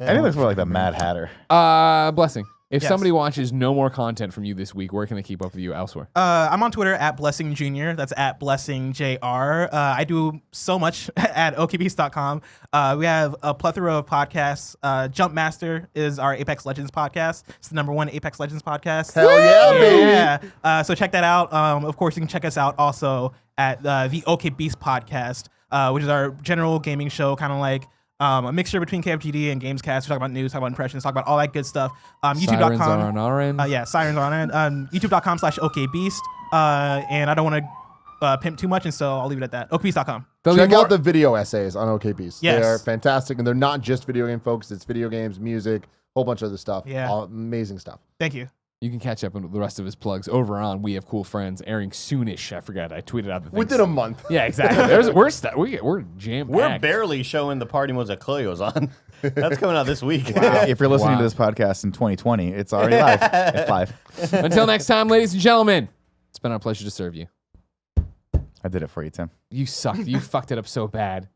And he looks more like the Mad Hatter. Blessing. If Yes. somebody watches no more content from you this week, where can they keep up with you elsewhere? I'm on Twitter at Blessing Jr. That's at Blessing JR. I do so much at okbeast.com. We have a plethora of podcasts. Jump Master is our Apex Legends podcast. It's the #1 Apex Legends podcast. Hell yeah, baby. Yeah. So check that out. Of course, you can check us out also at the OK Beast podcast, which is our general gaming show, kind of like a mixture between KFGD and Gamescast. We talk about news, talk about impressions, talk about all that good stuff. Sirens YouTube.com. are on our end. Yeah, Sirens on it. YouTube.com/OKBeast. And I don't want to pimp too much, and so I'll leave it at that. OKBeast.com. Check out the video essays on OKBeast. Yes. They are fantastic, and they're not just video game focused. It's video games, music, whole bunch of other stuff. Yeah. All amazing stuff. Thank you. You can catch up on the rest of his plugs over on We Have Cool Friends, airing soonish. I forgot. I tweeted out the thing. Within a month. Yeah, exactly. we're jam We're packed. barely showing the party modes that Chloe's on. That's coming out this week. If you're listening Wow. to this podcast in 2020, it's already live at 5. Until next time, ladies and gentlemen, it's been our pleasure to serve you. I did it for you, Tim. You sucked. You fucked it up so bad.